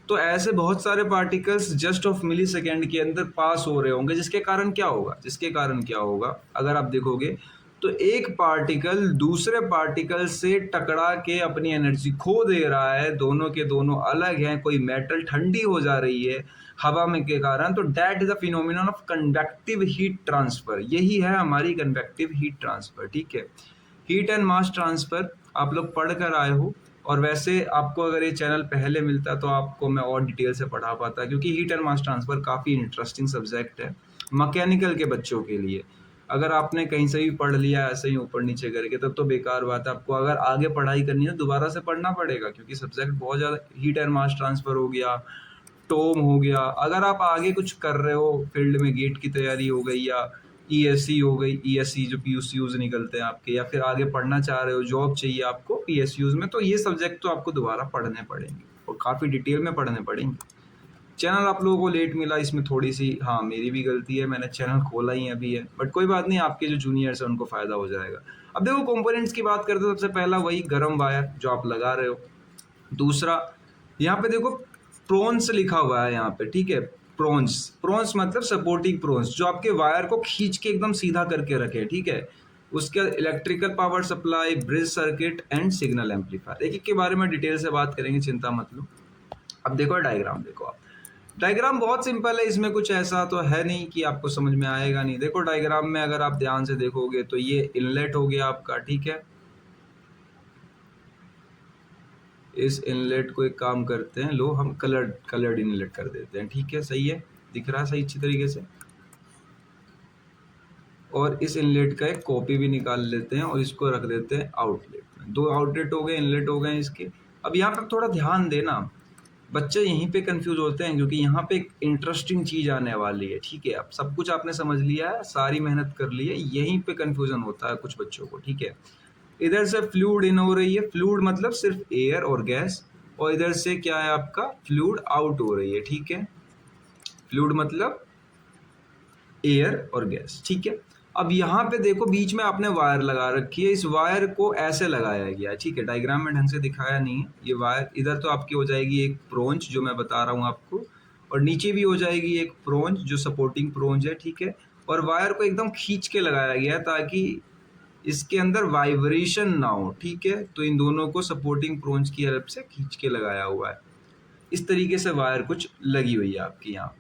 Speaker 1: तो ऐसे बहुत सारे particles just of millisecond के अंदर पास हो रहे होंगे, जिसके कारण क्या होगा, अगर आप देखोगे तो एक पार्टिकल दूसरे पार्टिकल से टकरा के अपनी एनर्जी खो दे रहा है, दोनों के दोनों अलग हैं। कोई मेटल ठंडी हो जा रही है हवा में के कारण, तो that is a phenomenon of convective heat transfer. यही है हमारी कन्वेक्टिव हीट ट्रांसफर, ठीक है। हीट एंड मास ट्रांसफर आप लोग पढ़ कर आए हो, और वैसे आपको अगर ये चैनल पहले मिलता तो आपको मैं और डिटेल से पढ़ा पाता, क्योंकि हीट एंड मास ट्रांसफर काफ़ी इंटरेस्टिंग सब्जेक्ट है मैकेनिकल के बच्चों के लिए। अगर आपने कहीं से भी पढ़ लिया ऐसे ही ऊपर नीचे करके तब तो बेकार बात है। आपको अगर आगे पढ़ाई करनी है दोबारा से पढ़ना पड़ेगा, क्योंकि सब्जेक्ट बहुत ज़्यादा, हीट एंड मास ट्रांसफर हो गया, टोम हो गया। अगर आप आगे कुछ कर रहे हो फील्ड में, गेट की तैयारी हो गई या ईएससी हो गई, ईएससी जो पीयूसीयूज निकलते हैं आपके, या फिर आगे पढ़ना चाह रहे हो, जॉब चाहिए आपको पीएसयूज में, तो ये सब्जेक्ट तो आपको दोबारा पढ़ने पड़ेंगे और काफ़ी डिटेल में पढ़ने पड़ेंगे। चैनल आप लोगों को लेट मिला, इसमें थोड़ी सी हाँ मेरी भी गलती है, मैंने चैनल खोला ही अभी है, बट कोई बात नहीं, आपके जो जूनियर्स हैं उनको फ़ायदा हो जाएगा। अब देखो कंपोनेंट्स की बात करते हैं, सबसे पहला वही गर्म वायर जो आप लगा रहे हो। दूसरा यहाँ पे देखो प्रोन्स लिखा हुआ है यहाँ पे, ठीक है, प्रोन्स, प्रोन्स मतलब सपोर्टिंग प्रोन्स, जो आपके वायर को खींच के एकदम सीधा करके रखे, ठीक है। उसके electrical power supply, bridge circuit and signal amplifier, एक एक के बारे में डिटेल से बात करेंगे, चिंता मत लो। अब देखो डायग्राम, देखो आप, डायग्राम बहुत सिंपल है, इसमें कुछ ऐसा तो है नहीं कि आपको समझ में आएगा नहीं। देखो डायग्राम में अगर आप ध्यान से देखोगे तो ये इनलेट हो गया आपका, ठीक है। इस इनलेट को एक काम करते हैं, लो हम कलर्ड इनलेट कर देते हैं, ठीक है, सही है, दिख रहा है सही अच्छी तरीके से। और इस इनलेट का एक कॉपी भी निकाल लेते हैं और इसको रख देते हैं आउटलेट में। दो आउटलेट हो गए, इनलेट हो गए इसके। अब यहाँ पर थोड़ा ध्यान देना, बच्चे यहीं पे कंफ्यूज होते हैं, क्योंकि यहाँ पे एक इंटरेस्टिंग चीज़ आने वाली है, ठीक है। अब सब कुछ आपने समझ लिया है, सारी मेहनत कर ली है, यहीं पे कंफ्यूजन होता है कुछ बच्चों को, ठीक है। इधर से फ्लूइड इन हो रही है, फ्लूइड मतलब सिर्फ एयर और गैस, और इधर से क्या है आपका फ्लूइड आउट हो रही है, ठीक है। फ्लूइड मतलब एयर और गैस, ठीक है। अब यहाँ पे देखो बीच में आपने वायर लगा रखी है, इस वायर को ऐसे लगाया गया है, ठीक है। डायग्राम में ढंग से दिखाया नहीं है। ये वायर इधर तो आपकी हो जाएगी एक प्रोंच जो मैं बता रहा हूँ आपको, और नीचे भी हो जाएगी एक प्रोंच जो सपोर्टिंग प्रोंच है, ठीक है। और वायर को एकदम खींच के लगाया गया है ताकि इसके अंदर वाइब्रेशन ना हो, ठीक है। तो इन दोनों को सपोर्टिंग प्रोंच की हेल्प से खींच के लगाया हुआ है। इस तरीके से वायर कुछ लगी हुई है आपकी यहाँ।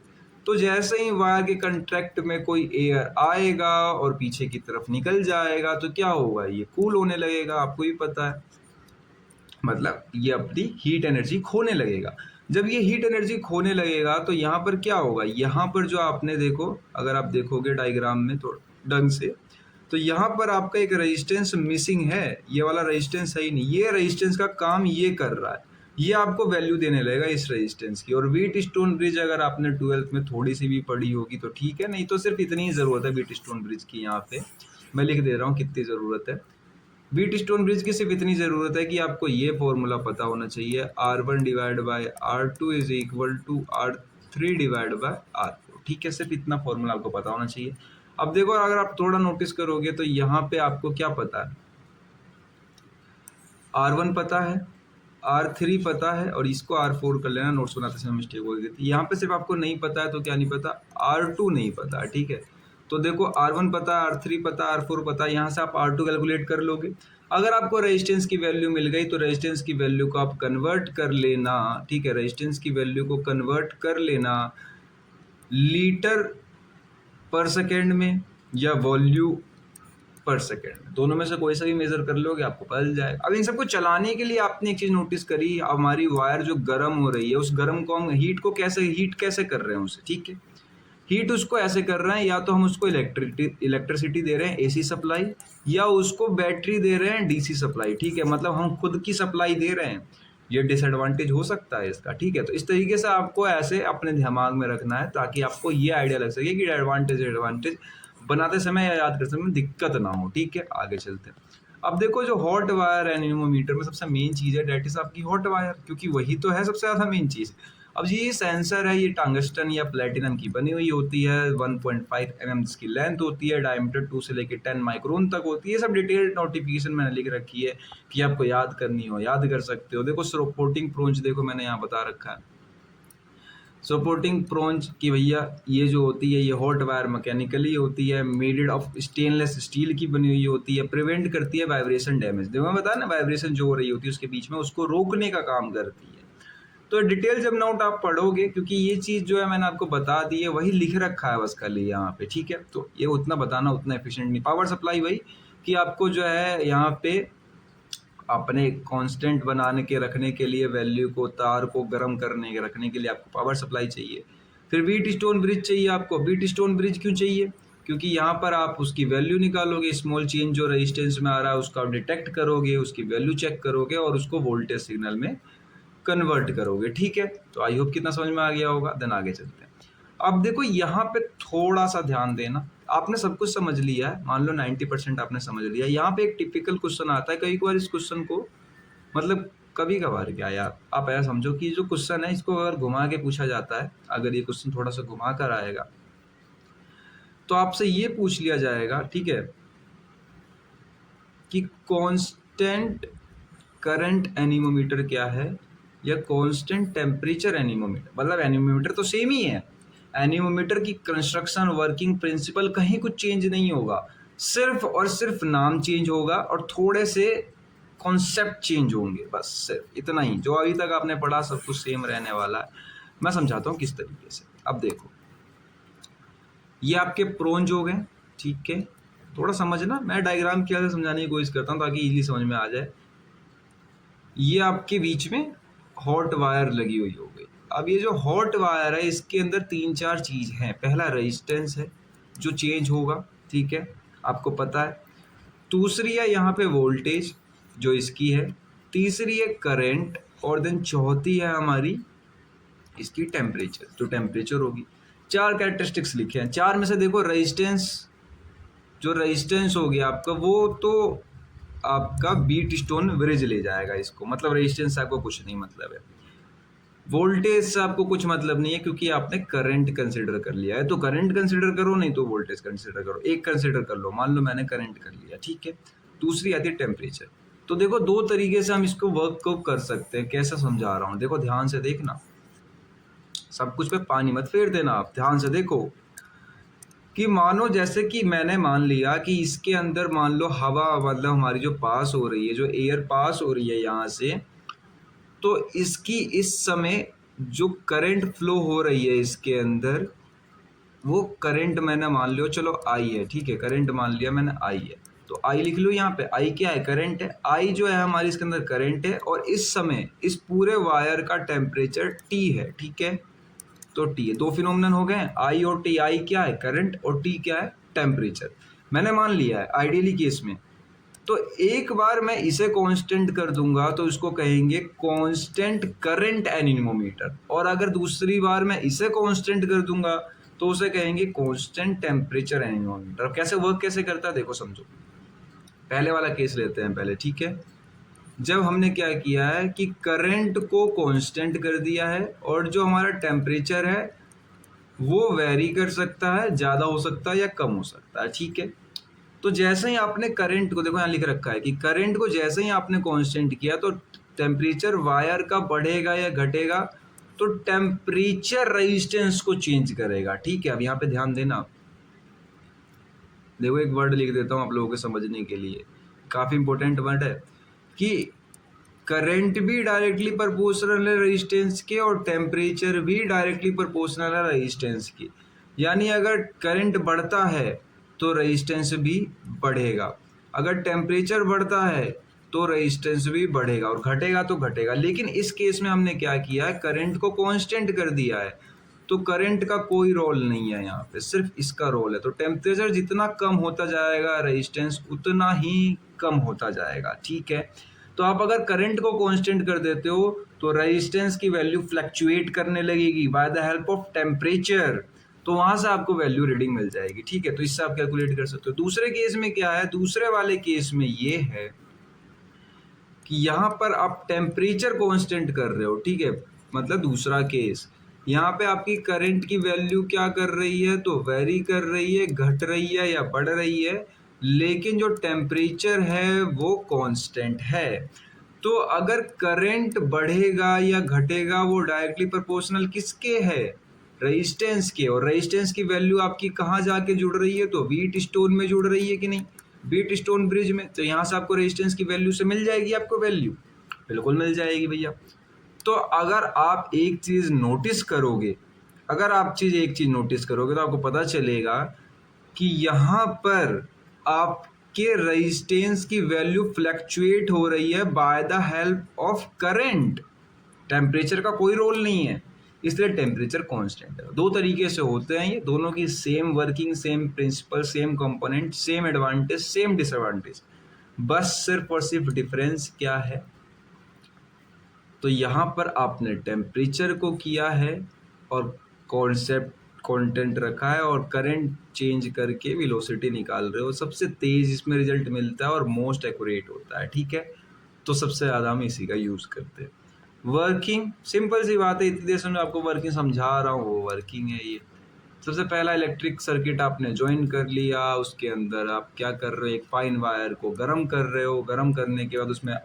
Speaker 1: तो जैसे ही वायर के कंट्रैक्ट में कोई एयर आएगा और पीछे की तरफ निकल जाएगा तो क्या होगा, ये कूल होने लगेगा, आपको भी पता है। मतलब ये अपनी हीट एनर्जी खोने लगेगा। जब ये हीट एनर्जी खोने लगेगा तो यहाँ पर क्या होगा, यहाँ पर जो आपने देखो, अगर आप देखोगे डायग्राम में तो ढंग से, तो यहाँ पर आपका एक रेजिस्टेंस मिसिंग है। ये वाला रेजिस्टेंस है ही नहीं, ये रेजिस्टेंस का काम ये कर रहा है, ये आपको वैल्यू देने लगेगा इस रेजिस्टेंस की। और व्हीट स्टोन ब्रिज अगर आपने 12th में थोड़ी सी भी पढ़ी होगी तो ठीक है, नहीं तो सिर्फ इतनी ही ज़रूरत है व्हीट स्टोन ब्रिज की। यहाँ पे मैं लिख दे रहा हूँ कितनी ज़रूरत है। व्हीट स्टोन ब्रिज की सिर्फ इतनी ज़रूरत है कि आपको ये फॉर्मूला पता होना चाहिए, R1 divide by R2 is equal to R3 divide by R4, ठीक है। सिर्फ इतना फॉर्मूला आपको पता होना चाहिए। अब देखो अगर आप थोड़ा नोटिस करोगे तो यहाँ पे आपको क्या पता है, R1 पता है, R3 पता है, और इसको R4 कर लेना, नोट्स बनाते समय मिस्टेक हो गई थी। यहाँ पे सिर्फ आपको नहीं पता है तो क्या नहीं पता, R2 नहीं पता है, ठीक है। तो देखो R1 पता है, R3 पता है, R4 पता है, यहाँ से आप R2 कैलकुलेट कर लोगे। अगर आपको रेजिस्टेंस की वैल्यू मिल गई तो रेजिस्टेंस की वैल्यू को आप कन्वर्ट कर लेना, ठीक है। रेजिस्टेंस की वैल्यू को कन्वर्ट कर लेना लीटर पर सेकेंड में या वॉल्यूम पर सेकेंड, दोनों में से कोई सा भी मेजर कर लोगे आपको पता चल जाएगा। अब इन सबको चलाने के लिए आपने एक चीज नोटिस करी, हमारी वायर जो गर्म हो रही है उस गर्म को हम हीट कैसे कर रहे हैं उसे, ठीक है। हीट उसको ऐसे कर रहे हैं, या तो हम उसको इलेक्ट्रिसिटी दे रहे हैं एसी सप्लाई, या उसको बैटरी दे रहे हैं डीसी सप्लाई, ठीक है। मतलब हम खुद की सप्लाई दे रहे हैं, ये डिसएडवांटेज हो सकता है इसका, ठीक है। तो इस तरीके से आपको ऐसे अपने दिमाग में रखना है ताकि आपको ये आइडिया लग सके कि एडवांटेज बनाते समय या याद करते समय दिक्कत ना हो, ठीक है। आगे चलते हैं। अब देखो जो हॉट वायर एनीमोमीटर में सबसे मेन चीज़ है डेट इज आपकी हॉट वायर, क्योंकि वही तो है सबसे ज़्यादा मेन चीज़। अब ये सेंसर है, ये टंगस्टन या प्लेटिनम की बनी हुई होती है, 1.5 mm इसकी लेंथ होती है, डायमीटर 2 से लेकर 10 माइक्रोन तक होती है। सब डिटेल्ड नोटिफिकेशन मैंने लिख रखी है कि आपको याद करनी हो याद कर सकते हो। देखो सपोर्टिंग प्रोंच देखो मैंने यहाँ बता रखा है, सपोर्टिंग प्रोंच की भैया ये जो होती है ये हॉट वायर मैकेनिकली होती है, मेडेड ऑफ स्टेनलेस स्टील की बनी हुई होती है, प्रिवेंट करती है वाइब्रेशन डैमेज। देखो मैं बताया ना, वाइब्रेशन जो हो रही होती है उसके बीच में उसको रोकने का काम करती है। तो डिटेल जब नोट आप पढ़ोगे, क्योंकि ये चीज़ जो है मैंने आपको बता दी है, वही लिख रखा है बस खाली यहाँ पे, ठीक है। तो ये उतना बताना उतना एफिशिएंट नहीं। पावर सप्लाई वही कि आपको जो है यहाँ पे अपने कांस्टेंट बनाने के रखने के लिए वैल्यू को, तार को गर्म करने के रखने के लिए आपको पावर सप्लाई चाहिए। फिर व्हीट स्टोन ब्रिज चाहिए आपको। व्हीट स्टोन ब्रिज क्यों चाहिए, क्योंकि यहाँ पर आप उसकी वैल्यू निकालोगे, स्मॉल चेंज जो रेजिस्टेंस में आ रहा है उसको आप डिटेक्ट करोगे, उसकी वैल्यू चेक करोगे और उसको वोल्टेज सिग्नल में कन्वर्ट करोगे, ठीक है। तो आई होप कितना समझ में आ गया होगा। देन आगे चलते हैं। अब देखो यहाँ पे थोड़ा सा ध्यान देना, आपने सब कुछ समझ लिया है, मान लो 90% आपने समझ लिया। यहाँ पे एक टिपिकल क्वेश्चन आता है, कई बार इस क्वेश्चन को, मतलब कभी कभार क्या यार, आप ऐसा समझो कि जो क्वेश्चन है इसको अगर घुमा के पूछा जाता है, अगर ये क्वेश्चन थोड़ा सा घुमा कर आएगा तो आपसे ये पूछ लिया जाएगा, ठीक है, कि कांस्टेंट करंट एनीमोमीटर क्या है या कांस्टेंट टेम्परेचर एनीमोमीटर। मतलब एनीमोमीटर तो सेम ही है, एनीमोमीटर की कंस्ट्रक्शन वर्किंग प्रिंसिपल कहीं कुछ चेंज नहीं होगा, सिर्फ और सिर्फ नाम चेंज होगा और थोड़े से कॉन्सेप्ट चेंज होंगे, बस सिर्फ इतना ही। जो अभी तक आपने पढ़ा सब कुछ सेम रहने वाला है। मैं समझाता हूँ किस तरीके से। अब देखो ये आपके प्रोंज हो गए, ठीक है। थोड़ा समझना, मैं डायग्राम की वजह से समझाने की कोशिश करता हूँ ताकि इजीली समझ में आ जाए। ये आपके बीच में हॉट वायर लगी हुई हो गई। अब ये जो हॉट वायर है इसके अंदर 3-4 चीज़ हैं। पहला रेजिस्टेंस है जो चेंज होगा, ठीक है, आपको पता है। दूसरी है यहाँ पे वोल्टेज जो इसकी है, तीसरी है करंट, और देन चौथी है हमारी इसकी टेम्परेचर, जो टेम्परेचर होगी। 4 कैरेक्टरिस्टिक्स लिखे हैं। 4 में से देखो रेजिस्टेंस, जो रेजिस्टेंस हो गया आपका वो तो आपका बीट स्टोन ब्रिज ले जाएगा इसको, मतलब रेजिस्टेंस से आपको कुछ नहीं मतलब है, वोल्टेज से आपको कुछ मतलब नहीं है, क्योंकि आपने करंट कंसिडर कर लिया है। तो करंट कंसिडर करो, नहीं तो वोल्टेज कंसिडर करो, एक कंसिडर कर लो। मान लो मैंने करंट कर लिया, ठीक है। दूसरी आती है टेम्परेचर। तो देखो दो तरीके से हम इसको वर्क को कर सकते हैं। कैसा समझा रहा हूँ, देखो ध्यान से देखना, सब कुछ पे पानी मत फेर देना, आप ध्यान से देखो। कि मानो जैसे कि मैंने मान लिया कि इसके अंदर मान लो हवा, मतलब हमारी जो पास हो रही है, जो एयर पास हो रही है यहाँ से, तो इसकी इस समय जो करंट फ्लो हो रही है इसके अंदर, वो करंट मैंने मान लियो, चलो आई है, ठीक है, करंट मान लिया मैंने आई है। तो आई लिख लो यहाँ पे, आई क्या है, करंट है। आई जो है हमारी इसके अंदर करंट है, और इस समय इस पूरे वायर का टेम्परेचर टी है, ठीक है। तो टी है, दो फिनोमिनन हो गए, आई और टी। आई क्या है, करंट, और टी क्या है, टेम्परेचर। मैंने मान लिया है आइडियली केस में। तो एक बार मैं इसे कांस्टेंट कर दूंगा तो इसको कहेंगे कांस्टेंट करंट एनीमोमीटर, और अगर दूसरी बार मैं इसे कांस्टेंट कर दूंगा तो उसे कहेंगे कांस्टेंट टेम्परेचर एनीमोमीटर। अब कैसे वर्क कैसे करता है देखो, समझो। पहले वाला केस लेते हैं पहले, ठीक है। जब हमने क्या किया है कि करंट को कांस्टेंट कर दिया है, और जो हमारा टेम्परेचर है वो वेरी कर सकता है, ज़्यादा हो सकता है या कम हो सकता है, ठीक है। तो जैसे ही आपने करंट को, देखो यहाँ लिख रखा है कि करंट को जैसे ही आपने कांस्टेंट किया तो टेम्परेचर वायर का बढ़ेगा या घटेगा, तो टेम्परेचर रेजिस्टेंस को चेंज करेगा, ठीक है। अब यहाँ पे ध्यान देना, देखो एक वर्ड लिख देता हूँ आप लोगों के समझने के लिए, काफ़ी इंपॉर्टेंट वर्ड है, कि करंट भी डायरेक्टली प्रोपोर्शनल है रेजिस्टेंस के, और टेम्परेचर भी डायरेक्टली प्रोपोर्शनल है रेजिस्टेंस की। यानी अगर करंट बढ़ता है तो रेजिस्टेंस भी बढ़ेगा, अगर टेम्परेचर बढ़ता है तो रेजिस्टेंस भी बढ़ेगा, और घटेगा तो घटेगा। लेकिन इस केस में हमने क्या किया है, करंट को कांस्टेंट कर दिया है, तो करंट का कोई रोल नहीं है यहाँ पे, सिर्फ इसका रोल है। तो टेम्परेचर जितना कम होता जाएगा रेजिस्टेंस उतना ही कम होता जाएगा, ठीक है। तो आप अगर करंट को कांस्टेंट कर देते हो तो रेजिस्टेंस की वैल्यू फ्लक्चुएट करने लगेगी by the help of temperature, तो वहां से आपको वैल्यू रीडिंग मिल जाएगी, ठीक है। तो इससे आप कैलकुलेट कर सकते हो। दूसरे केस में क्या है, दूसरे वाले केस में ये है कि यहाँ पर आप टेम्परेचर कांस्टेंट कर रहे हो, ठीक है। मतलब दूसरा केस, यहाँ पे आपकी करंट की वैल्यू क्या कर रही है, तो वेरी कर रही है, घट रही है या बढ़ रही है, लेकिन जो टेम्परेचर है वो कांस्टेंट है। तो अगर करंट बढ़ेगा या घटेगा वो डायरेक्टली प्रोपोर्शनल किसके है, रेजिस्टेंस के। और रेजिस्टेंस की वैल्यू आपकी कहाँ जाके जुड़ रही है, तो व्हीट स्टोन में जुड़ रही है कि नहीं, व्हीट स्टोन ब्रिज में। तो यहाँ से आपको रेजिस्टेंस की वैल्यू से मिल जाएगी, आपको वैल्यू बिल्कुल मिल जाएगी भैया। तो अगर आप एक चीज़ नोटिस करोगे, अगर आप एक चीज़ नोटिस करोगे तो आपको पता चलेगा कि यहाँ पर आपके रेजिस्टेंस की वैल्यू फ्लक्चुएट हो रही है by the help of current, temperature का कोई रोल नहीं है, इसलिए टेम्परेचर कांस्टेंट है। दो तरीके से होते हैं ये, दोनों की same working, same principle, same component, same advantage, same disadvantage, बस सिर्फ और सिर्फ डिफरेंस क्या है, तो यहाँ पर आपने टेम्परेचर को किया है और कॉन्सेप्ट कंटेंट रखा है, और करंट चेंज करके वेलोसिटी निकाल रहे हो। सबसे तेज इसमें रिजल्ट मिलता है और मोस्ट एक्यूरेट होता है, ठीक है। तो सबसे ज़्यादा हम इसी का यूज़ करते हैं। वर्किंग सिंपल सी बात है, इतनी देर से मैं आपको वर्किंग समझा रहा हूँ, वो वर्किंग है ये। सबसे पहला इलेक्ट्रिक सर्किट आपने ज्वाइन कर लिया, उसके अंदर आप क्या कर रहे हो, एक फाइन वायर को गर्म कर रहे हो, गर्म करने के बाद उसमें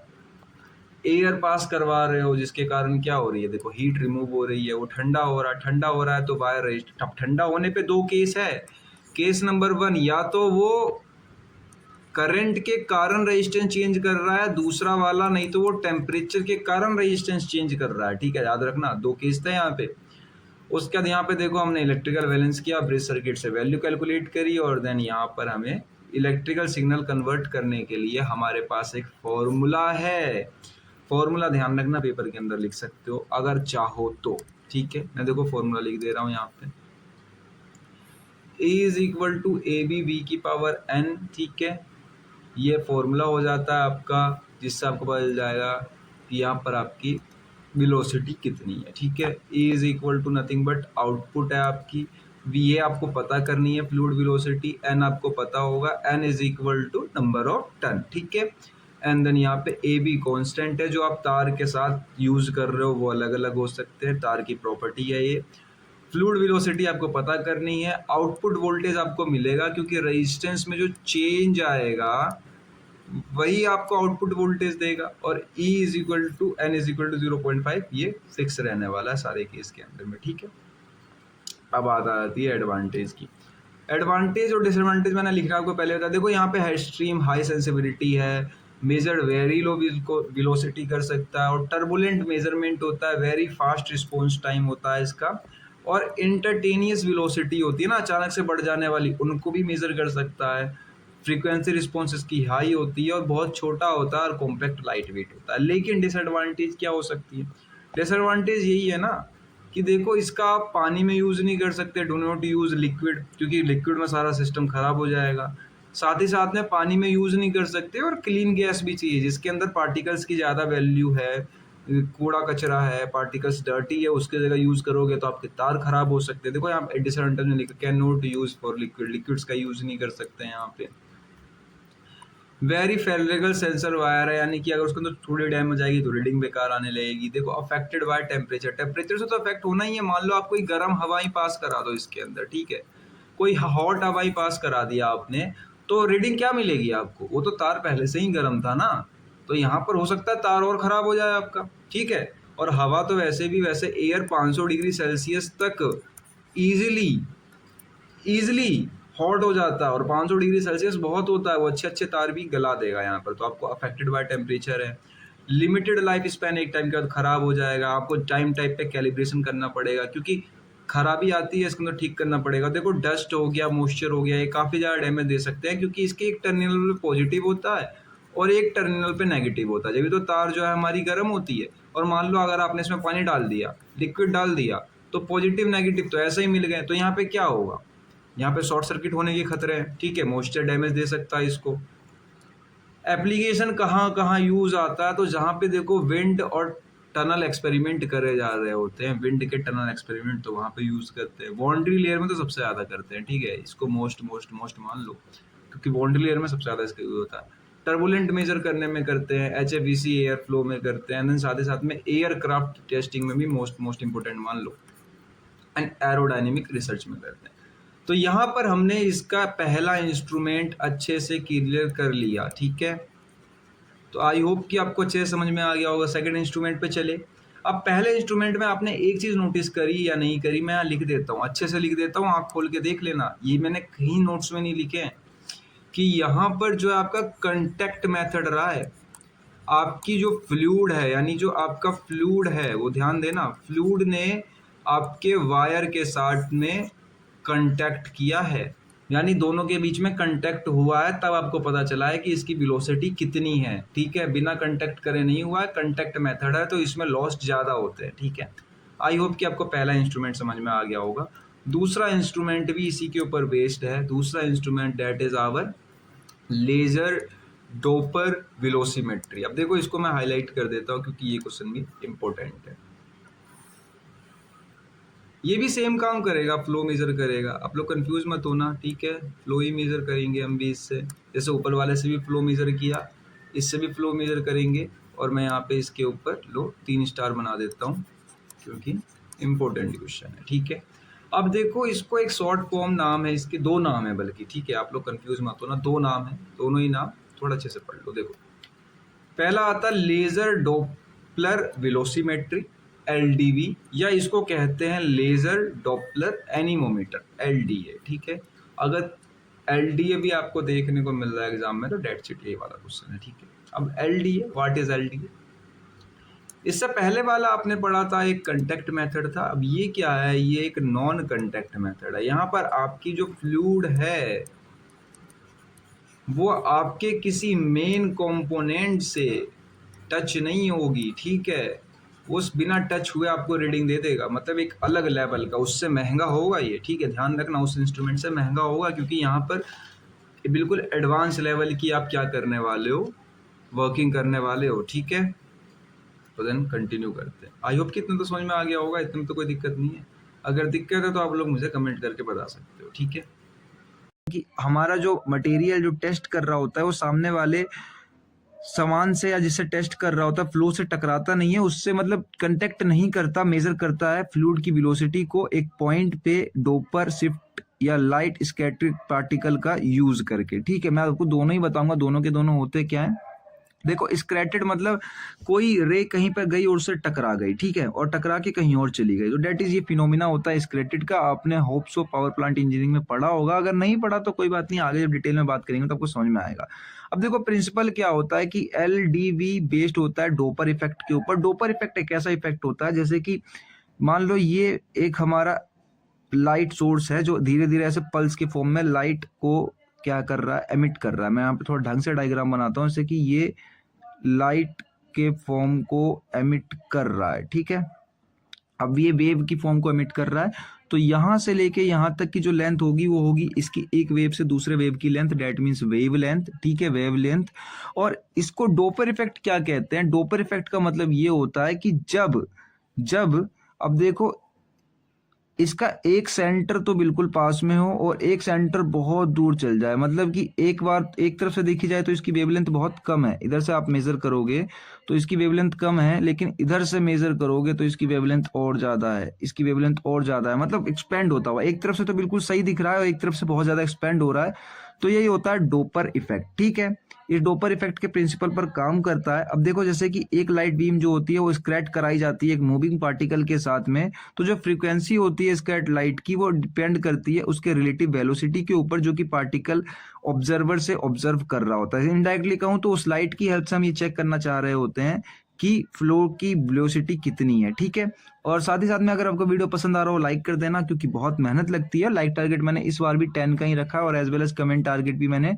Speaker 1: एयर पास करवा रहे हो, जिसके कारण क्या हो रही है, देखो हीट रिमूव हो रही है, वो ठंडा हो रहा है, ठंडा हो रहा है तो वायर रेजिस्ट। अब ठंडा होने पे दो केस है, केस नंबर 1, या तो वो करंट के कारण रेजिस्टेंस चेंज कर रहा है, दूसरा वाला नहीं तो वो टेम्परेचर के कारण रेजिस्टेंस चेंज कर रहा है, ठीक है, याद रखना, दो केस थे यहाँ पे। उसके बाद यहाँ पे देखो हमने इलेक्ट्रिकल बैलेंस किया, ब्रिज सर्किट से वैल्यू कैलकुलेट करी, और देन यहाँ पर हमें इलेक्ट्रिकल सिग्नल कन्वर्ट करने के लिए हमारे पास एक फॉर्मूला है। फॉर्मूला ध्यान रखना, पेपर के अंदर लिख सकते हो अगर चाहो तो, ठीक है। मैं देखो फॉर्मूला लिख दे रहा हूँ यहाँ पे, A is equal to A B B की पावर n, ठीक है। ये फॉर्मूला हो जाता है आपका, जिससे आपको पता चल जाएगा कि यहाँ पर आपकी वेलोसिटी कितनी है, ठीक है। E is equal to nothing but output है आपकी, ये आपको पता करनी है फ्लूइड वेलोसिटी, n आपको पता होगा, n is equal to number of turn, ठीक है। एंड देन यहाँ पे ए बी कॉन्स्टेंट है, जो आप तार के साथ यूज कर रहे हो वो अलग अलग हो सकते हैं, तार की प्रॉपर्टी है ये। फ्लूइड वेलोसिटी आपको पता करनी है, आउटपुट वोल्टेज आपको मिलेगा क्योंकि रेजिस्टेंस में जो चेंज आएगा वही आपको आउटपुट वोल्टेज देगा, और E is equal to N is equal to 0.5, ये फिक्स रहने वाला है सारे केस के अंदर में, ठीक है। अब बात आ जाती है एडवांटेज की। एडवांटेज और डिसएडवांटेज मैंने लिखा आपको पहले बता, देखो यहाँ पे हेड स्ट्रीम हाई सेंसिबिलिटी है, मेजर वेरी लो वेलोसिटी कर सकता है, और टर्बुलेंट मेजरमेंट होता है, वेरी फास्ट रिस्पॉन्स टाइम होता है इसका, और इंटरटेनियस वेलोसिटी होती है ना, अचानक से बढ़ जाने वाली, उनको भी मेजर कर सकता है। फ्रीक्वेंसी रिस्पॉन्स इसकी हाई होती है और बहुत छोटा होता है और कॉम्पैक्ट लाइट वेट होता है। लेकिन डिसएडवांटेज क्या हो सकती है? डिसएडवांटेज यही है ना कि देखो इसका आप पानी में यूज़ नहीं कर सकते, डू नॉट यूज़ लिक्विड, क्योंकि लिक्विड में सारा सिस्टम खराब हो जाएगा। साथ ही साथ में पानी में यूज़ नहीं कर सकते, और क्लीन गैस भी चाहिए जिसके अंदर पार्टिकल्स की ज़्यादा वैल्यू है, कूड़ा कचरा है, पार्टिकल्स डर्टी है, उसके जगह यूज़ करोगे तो आपके तार खराब हो सकते हैं। देखो यहाँ डिसएडवांटेज में लिखा can not use for liquid, liquids का यूज़ नहीं कर सकते हैं यहाँ पे। वेरी फेलरेबल सेंसर वायर है, यानी कि अगर उसके अंदर थोड़ी डैमेज आएगी तो रीडिंग बेकार आने लगेगी। देखो अफेक्टेड बाय टेम्परेचर, टेम्परेचर से तो अफेक्ट होना ही है। मान लो आप कोई गर्म हवा ही पास करा दो इसके अंदर, ठीक है, कोई हॉट हवा ही पास करा दिया आपने, तो रीडिंग क्या मिलेगी आपको? वो तो तार पहले से ही गर्म था ना, तो यहाँ पर हो सकता है तार और खराब हो जाए आपका, ठीक है। और हवा तो वैसे भी वैसे एयर 500 डिग्री सेल्सियस तक ईजिली हॉट हो जाता है, और 500 डिग्री सेल्सियस बहुत होता है, वो अच्छे अच्छे तार भी गला देगा यहाँ पर। तो आपको अफेक्टेड बाय टेम्परेचर है। लिमिटेड लाइफ स्पैन, एक टाइम के बाद खराब हो जाएगा, आपको टाइम टाइप पे कैलिब्रेशन करना पड़ेगा, क्योंकि खराबी आती है इसके अंदर, ठीक करना पड़ेगा। देखो डस्ट हो गया, मॉइस्चर हो गया, ये काफ़ी ज़्यादा डैमेज दे सकते हैं, क्योंकि इसके एक टर्मिनल पे पॉजिटिव होता है और एक टर्मिनल पे नेगेटिव होता है। जब भी तो तार जो है हमारी गर्म होती है, और मान लो अगर आपने इसमें पानी डाल दिया, लिक्विड डाल दिया, तो पॉजिटिव नेगेटिव तो ऐसे ही मिल गए, तो यहाँ पे क्या होगा? यहाँ पे शॉर्ट सर्किट होने के खतरे हैं, ठीक है, मॉइस्चर डैमेज दे सकता है इसको। एप्लीकेशन कहाँ कहाँ यूज आता है? तो जहाँ पे देखो विंड और टनल एक्सपेरिमेंट करे जा रहे होते हैं, विंड के टनल एक्सपेरिमेंट, तो वहाँ पे यूज करते हैं। बाउंड्री लेयर में तो सबसे ज़्यादा करते हैं, ठीक है, इसको मोस्ट मोस्ट मोस्ट मान लो, क्योंकि बाउंड्री लेयर में सबसे ज़्यादा इसका यूज होता है। टर्बुलेंट मेजर करने में करते हैं, HFEC एयर फ्लो में करते हैं, देन साथ ही साथ में एयरक्राफ्ट टेस्टिंग में भी मोस्ट मोस्ट इंपोर्टेंट मान लो, एंड एरोडायनेमिक रिसर्च में करते हैं। तो यहाँ पर हमने इसका पहला इंस्ट्रूमेंट अच्छे से क्लियर कर लिया, ठीक है। तो आई होप कि आपको अच्छे से समझ में आ गया होगा। सेकंड इंस्ट्रूमेंट पे चले। अब पहले इंस्ट्रूमेंट में आपने एक चीज़ नोटिस करी या नहीं करी, मैं यहाँ लिख देता हूँ, अच्छे से लिख देता हूँ, आँख खोल के देख लेना, ये मैंने कहीं नोट्स में नहीं लिखे हैं, कि यहाँ पर जो आपका कंटेक्ट मेथड रहा है, आपकी जो फ्लूइड है, यानी जो आपका फ्लूइड है, वो ध्यान देना, फ्लूइड ने आपके वायर के साथ में कांटेक्ट किया है, यानी दोनों के बीच में कांटेक्ट हुआ है, तब आपको पता चला है कि इसकी वेलोसिटी कितनी है, ठीक है। बिना कांटेक्ट करे नहीं हुआ है, कांटेक्ट मेथड है, तो इसमें लॉस ज़्यादा होते हैं, ठीक है। आई होप कि आपको पहला इंस्ट्रूमेंट समझ में आ गया होगा। दूसरा इंस्ट्रूमेंट भी इसी के ऊपर बेस्ड है। दूसरा instrument that is our laser Doppler velocimetry. अब देखो इसको मैं हाईलाइट कर देता हूँ क्योंकि ये क्वेश्चन भी इम्पोर्टेंट है। ये भी सेम काम करेगा, फ्लो मेजर करेगा, आप लोग कंफ्यूज मत होना, ठीक है। फ्लो ही मेजर करेंगे हम भी इससे, जैसे ऊपर वाले से भी फ्लो मेजर किया, इससे भी फ्लो मेजर करेंगे। और मैं यहाँ पे इसके ऊपर लो 3 स्टार बना देता हूँ क्योंकि इम्पोर्टेंट क्वेश्चन है, ठीक है। अब देखो इसको एक शॉर्ट फॉर्म नाम है, इसके 2 नाम है बल्कि, ठीक है, आप लोग कंफ्यूज मत होना, 2 नाम है, दोनों ही नाम थोड़ा अच्छे से पढ़ लो। देखो पहला आता लेजर डॉपलर वेलोसिमेट्री, LDV, या इसको कहते हैं लेजर डॉपलर एनीमोमीटर, LDA, ठीक है। अगर LDA भी आपको देखने को मिल रहा है एग्जाम में तो डेट शीट ये वाला क्वेश्चन है, ठीक है। अब LDA, व्हाट इज LDA? इससे पहले वाला आपने पढ़ा था एक कंटेक्ट मेथड था, अब ये क्या है? ये एक नॉन कंटेक्ट मेथड है। यहाँ पर आपकी जो फ्लूइड है वो आपके किसी मेन कंपोनेंट से टच नहीं होगी, ठीक है, उस बिना टच हुए आपको रीडिंग दे देगा, मतलब एक अलग लेवल का, उससे महंगा होगा ये, ठीक है, ध्यान रखना, उस इंस्ट्रूमेंट से महंगा होगा, क्योंकि यहाँ पर बिल्कुल एडवांस लेवल की आप क्या करने वाले हो, वर्किंग करने वाले हो, ठीक है। तो देन कंटिन्यू करते हैं। आई होप कि इतना तो समझ में आ गया होगा, इतने में तो कोई दिक्कत नहीं है। अगर दिक्कत है तो आप लोग मुझे कमेंट करके बता सकते हो, ठीक है। कि हमारा जो मटेरियल जो टेस्ट कर रहा होता है वो सामने वाले सामान से या जिससे टेस्ट कर रहा होता है फ्लो से टकराता नहीं है, उससे मतलब कंटेक्ट नहीं करता, मेजर करता है फ्लूइड की वेलोसिटी को एक पॉइंट पे डोपर शिफ्ट या लाइट स्कैटरिंग पार्टिकल का यूज करके। ठीक है, मैं आपको दोनों ही बताऊंगा, दोनों के दोनों होते क्या है। देखो स्क्रैटेड मतलब कोई रे कहीं पर गई और उससे टकरा गई, ठीक है, और टकरा के कहीं और चली गई, तो डेट इज ये फिनोमिना होता है स्क्रैटेड का। आपने hopes of power plant engineering में पढ़ा होगा, अगर नहीं पढ़ा तो कोई बात नहीं, आगे जब डिटेल में बात करेंगे तो आपको समझ में आएगा। अब देखो प्रिंसिपल क्या होता है कि LDV बेस्ड होता है डोपर इफेक्ट के ऊपर। डोपर इफेक्ट एक ऐसा इफेक्ट होता है जैसे कि मान लो ये एक हमारा लाइट सोर्स है जो धीरे धीरे ऐसे पल्स के फॉर्म में लाइट को क्या कर रहा है, एमिट कर रहा है। मैं यहाँ पे थोड़ा ढंग से डायग्राम बनाता हूँ, जैसे कि ये लाइट के फॉर्म को एमिट कर रहा है, ठीक है। अब ये वेव की फॉर्म को एमिट कर रहा है, तो यहां से लेके यहां तक की जो लेंथ होगी वो होगी इसकी एक वेव से दूसरे वेव की length, that means wave length, ठीक है, वेव लेंथ। और इसको डोपर इफेक्ट क्या कहते हैं? डोपर इफेक्ट का मतलब ये होता है कि जब जब अब देखो इसका एक सेंटर तो बिल्कुल पास में हो और एक सेंटर बहुत दूर चल जाए, मतलब कि एक बार एक तरफ से देखी जाए तो इसकी वेवलेंथ बहुत कम है, इधर से आप मेजर करोगे तो इसकी वेवलेंथ कम है, लेकिन इधर से मेजर करोगे तो इसकी वेवलेंथ और ज्यादा है, इसकी वेवलेंथ और ज्यादा है, मतलब एक्सपेंड होता हुआ। एक तरफ से तो बिल्कुल सही दिख रहा है और एक तरफ से बहुत ज्यादा एक्सपेंड हो रहा है, तो यही होता है डोपर इफेक्ट, ठीक है। इस डोपर इफेक्ट के प्रिंसिपल पर काम करता है। अब देखो जैसे कि एक लाइट बीम जो होती है वो स्क्रैच कराई जाती है एक मूविंग पार्टिकल के साथ में, तो जो फ्रीक्वेंसी होती है स्क्रैच लाइट की वो डिपेंड करती है उसके रिलेटिव वेलोसिटी के ऊपर जो कि पार्टिकल ऑब्जर्वर से ऑब्जर्व कर रहा होता है। इनडायरेक्टली कहूं तो उस लाइट की हेल्प से हम ये चेक करना चाह रहे होते हैं कि फ्लो की वेलोसिटी कितनी है, ठीक है। और साथ ही साथ में अगर आपको वीडियो पसंद आ रहा हो लाइक कर देना, क्योंकि बहुत मेहनत लगती है। लाइक टारगेट मैंने इस बार भी 10 का ही रखा है और as well as comment target भी मैंने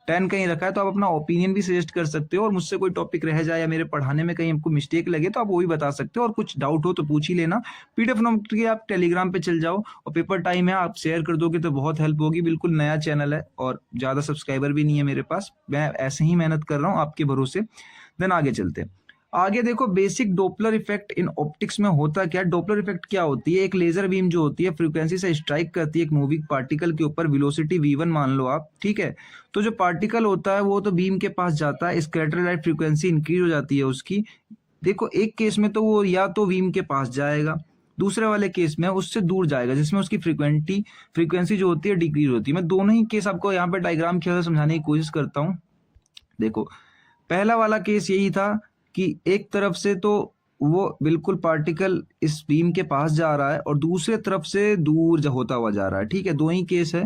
Speaker 1: 10 का ही रखा है, तो आप अपना ओपिनियन भी सजेस्ट कर सकते हो और मुझसे कोई टॉपिक रह जाए या मेरे पढ़ाने में कहीं आपको मिस्टेक लगे तो आप वो भी बता सकते हो, और कुछ डाउट हो तो पूछ ही लेना। PDF नोट के आप टेलीग्राम पे चल जाओ और पेपर टाइम है, आप शेयर कर दोगे तो बहुत हेल्प होगी। बिल्कुल नया चैनल है और ज्यादा सब्सक्राइबर भी नहीं है मेरे पास, मैं ऐसे ही मेहनत कर रहा हूँ आपके भरोसे। देन आगे चलते हैं। आगे देखो basic Doppler effect in optics में होता क्या है। डोपलर इफेक्ट क्या होती है? एक लेजर बीम जो होती है फ्रीक्वेंसी से स्ट्राइक करती है एक मूविंग पार्टिकल के ऊपर, वेलोसिटी v1 मान लो आप, ठीक है। तो जो पार्टिकल होता है वो तो बीम के पास जाता है, स्कैटर लाइट फ्रीक्वेंसी इंक्रीज हो जाती है उसकी। देखो एक केस में तो वो या तो बीम के पास जाएगा, दूसरे वाले केस में उससे दूर जाएगा जिसमें उसकी फ्रीक्वेंसी जो होती है डिक्रीज होती है। मैं दोनों ही केस आपको यहाँ पे डायग्राम की वजह से समझाने की कोशिश करता हूँ। देखो पहला वाला केस यही था कि एक तरफ से तो वो बिल्कुल पार्टिकल इस बीम के पास जा रहा है और दूसरे तरफ से दूर होता हुआ जा रहा है, ठीक है। दो ही केस है।